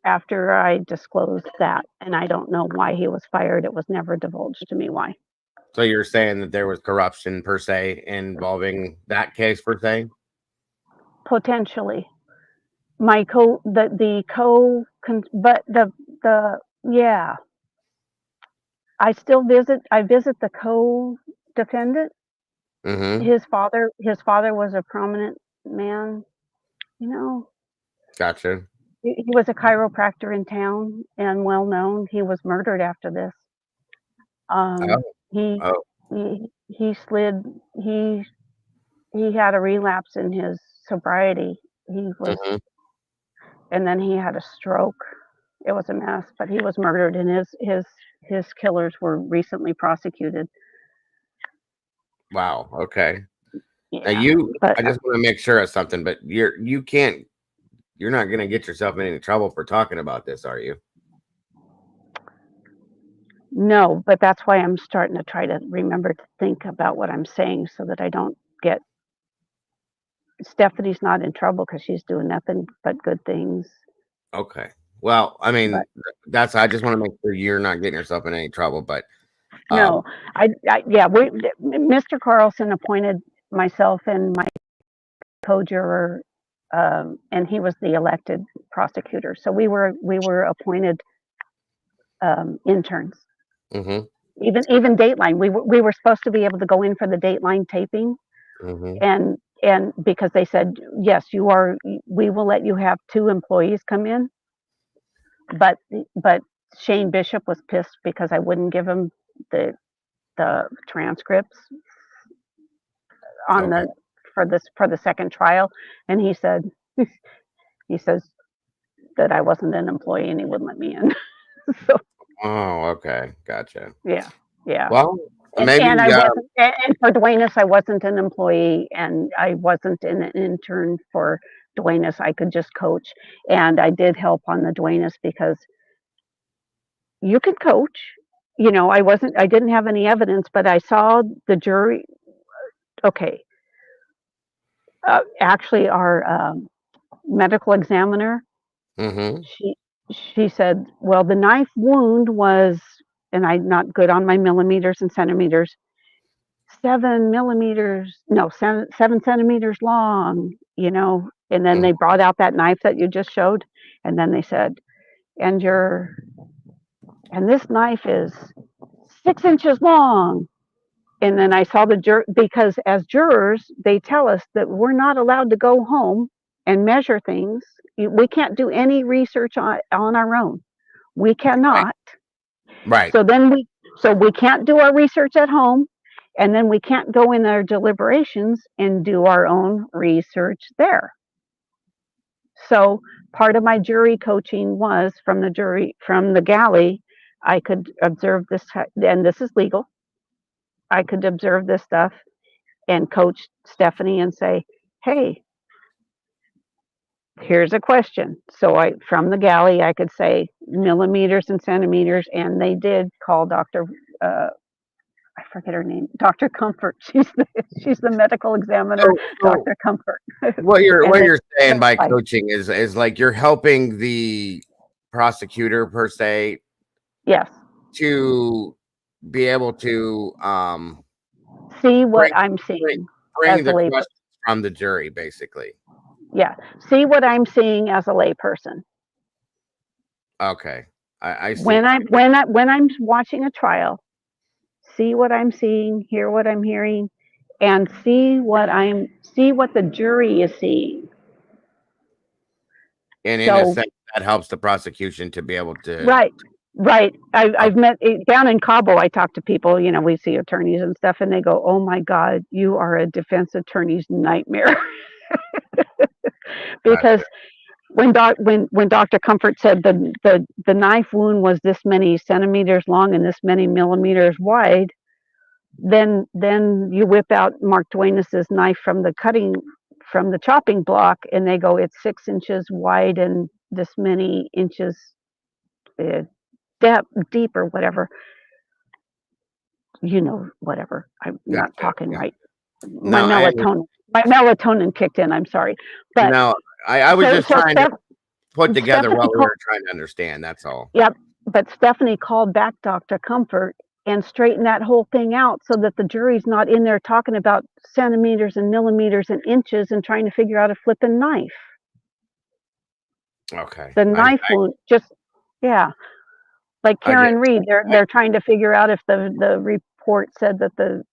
I disclosed that, and I don't know why he was fired. It was never divulged to me why. So you're saying that there was corruption per se involving that case per se? Potentially. But yeah. I visit the co-defendant. Mm-hmm. His father was a prominent man, Gotcha. He was a chiropractor in town and well known. He was murdered after this. He slid. He had a relapse in his sobriety. He was, and then he had a stroke. It was a mess, but he was murdered, and his killers were recently prosecuted. Wow. Okay. Yeah, Now I just want to make sure of something, but you're not going to get yourself in any trouble for talking about this, are you? No, but that's why I'm starting to try to remember to think about what I'm saying so that I don't get. Stephanie's not in trouble because she's doing nothing but good things. Okay. Well, I mean, I just want to make sure you're not getting yourself in any trouble, but no, Mr. Carlson appointed myself and my co-juror, and he was the elected prosecutor. So we were appointed interns. Mm-hmm. Even Dateline, we were supposed to be able to go in for the Dateline taping, mm-hmm. and because they said yes, we will let you have 2 employees come in, but Shane Bishop was pissed because I wouldn't give him the transcripts on Okay. for the second trial, and he says that I wasn't an employee and he wouldn't let me in. So Oh, okay. Gotcha. yeah. Well, And maybe I wasn't, and for Duenas, I wasn't an employee, and I wasn't an intern for Duenas. I could just coach, and I did help on the Duenas because you can coach. You know, I didn't have any evidence, but I saw the jury. Okay, actually, our medical examiner, Mm-hmm. she said, well, the knife wound was, and I'm not good on my millimeters and centimeters, 7 centimeters long, you know. And then they brought out that knife that you just showed, and then they said, and this knife is 6 inches long. And then I saw because as jurors, they tell us that we're not allowed to go home and measure things. We can't do any research on our own. We cannot. Right. So we can't do our research at home, and then we can't go in our deliberations and do our own research there. So part of my jury coaching was from the galley. I could observe this, and this is legal. I could observe this stuff and coach Stephanie and say, hey, here's a question. So from the galley, I could say millimeters and centimeters, and they did call Dr. I forget her name, Dr. Comfort. She's the medical examiner, Dr. Comfort. What you're saying by coaching is like you're helping the prosecutor per se. Yes. To be able to see what I'm seeing. Bring the questions from the jury, basically. Yeah. See what I'm seeing as a layperson. Okay. I see. When I'm watching a trial, see what I'm seeing, hear what I'm hearing, and see what the jury is seeing. And in a sense, that helps the prosecution to be able to. Right. I've met down in Cabo. I talk to people. You know, we see attorneys and stuff, and they go, "Oh my God, you are a defense attorney's nightmare." Because when Dr. Comfort said the knife wound was this many centimeters long and this many millimeters wide, then you whip out Mark Duenas's knife from the chopping block, and they go, it's 6 inches wide and this many inches deep or whatever. You know, whatever. I'm not talking right. My melatonin kicked in. I'm sorry, but no, I was just trying to put together what we were trying to understand. That's all. Yep. But Stephanie called back Dr. Comfort and straightened that whole thing out so that the jury's not in there talking about centimeters and millimeters and inches and trying to figure out a flipping knife. Okay. The knife wound, like Karen Reed, they're trying to figure out if the report said that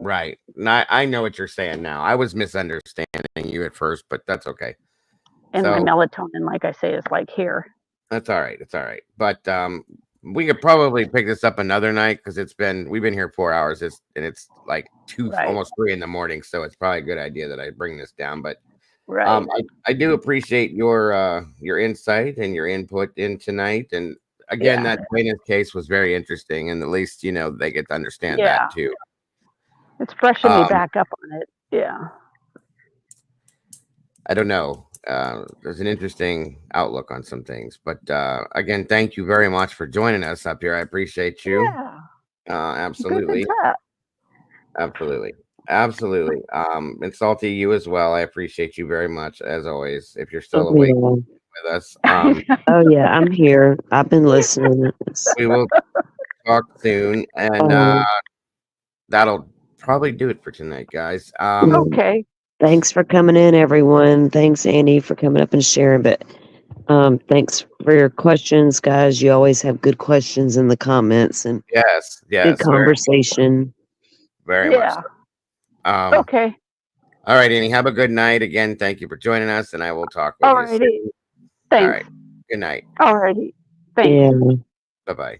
Right. I know what you're saying now. I was misunderstanding you at first, but that's okay. And my melatonin, like I say, is like here. That's all right. It's all right. But we could probably pick this up another night because we've been here 4 hours. It's like almost 3 in the morning. So it's probably a good idea that I bring this down. But I do appreciate your insight and your input in tonight. And again, that Duenas case was very interesting, and at least they get to understand that too. It's freshened me back up on it. Yeah. I don't know. There's an interesting outlook on some things, but again, thank you very much for joining us up here. I appreciate you. Yeah. Absolutely. Absolutely. And Salty, you as well. I appreciate you very much, as always. If you're still awake with us. Oh yeah, I'm here. I've been listening. We will talk soon, and that'll probably do it for tonight, guys. Okay. Thanks for coming in, everyone. Thanks, Andy, for coming up and sharing. But thanks for your questions, guys. You always have good questions in the comments and yes, good conversation. Very much. So. Okay. All right, Annie. Have a good night. Again, thank you for joining us, and I will talk with you soon. Thanks. All right. Good night. Alrighty. Thanks. Bye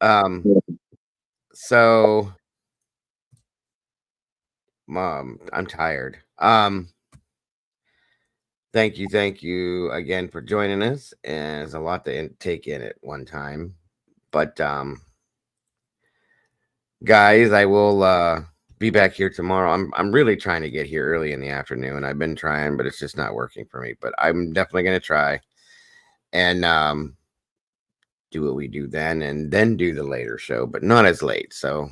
bye. So, Mom, I'm tired. Thank you again for joining us. And there's a lot to take in at one time. But guys, I will be back here tomorrow. I'm really trying to get here early in the afternoon. I've been trying, but it's just not working for me. But I'm definitely gonna try and do what we do then, and then do the later show, but not as late. So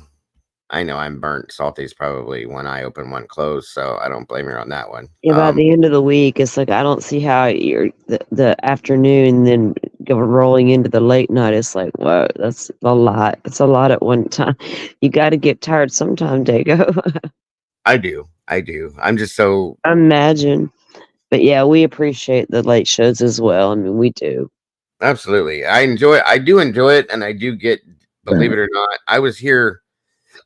I know I'm burnt. Salty's probably one eye open, one closed, so I don't blame her on that one. Yeah, by the end of the week, it's like I don't see how you're the afternoon then go rolling into the late night. It's like, whoa, that's a lot. It's a lot at one time. You got to get tired sometime, Dago. I do. I'm just so Imagine. But yeah, we appreciate the late shows as well. I mean, we do. absolutely. I do enjoy it, and I do get, believe it or not, I was here.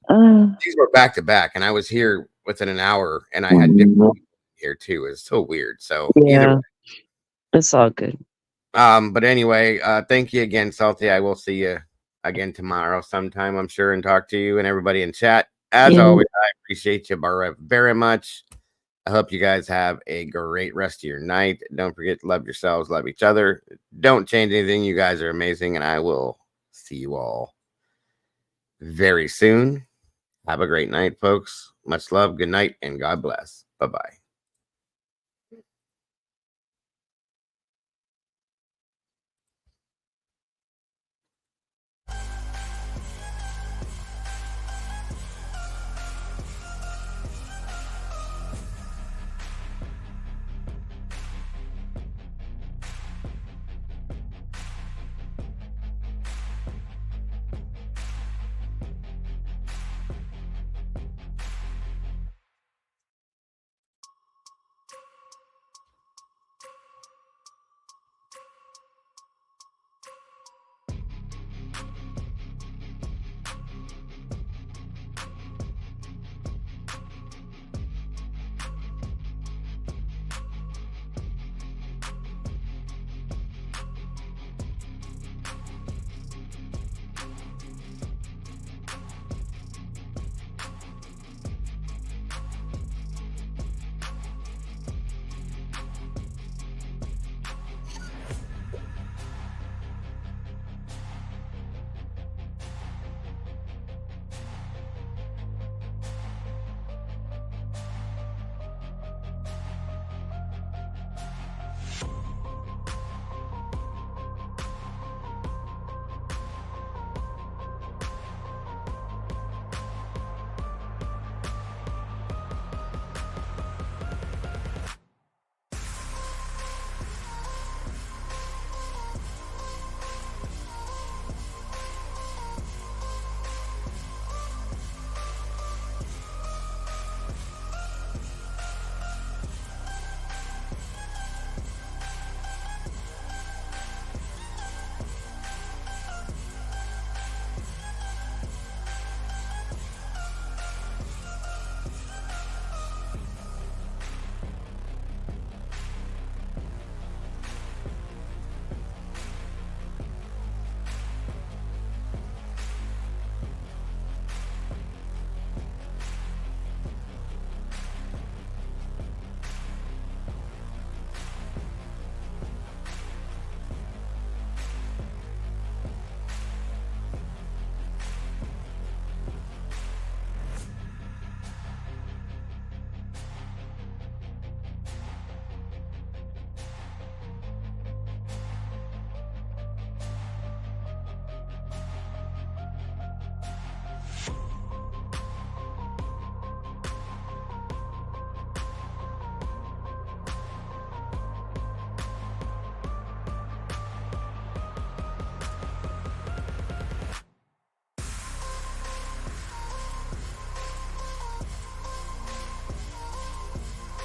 These were back to back, and I was here within an hour, and I had different people here too. It's so weird. So either way. It's all good. But anyway, thank you again, Salty. I will see you again tomorrow sometime, I'm sure, and talk to you and everybody in chat. As always, I appreciate you very much. I hope you guys have a great rest of your night. Don't forget to love yourselves, love each other. Don't change anything. You guys are amazing, and I will see you all very soon. Have a great night, folks. Much love. Good night, and God bless. Bye-bye.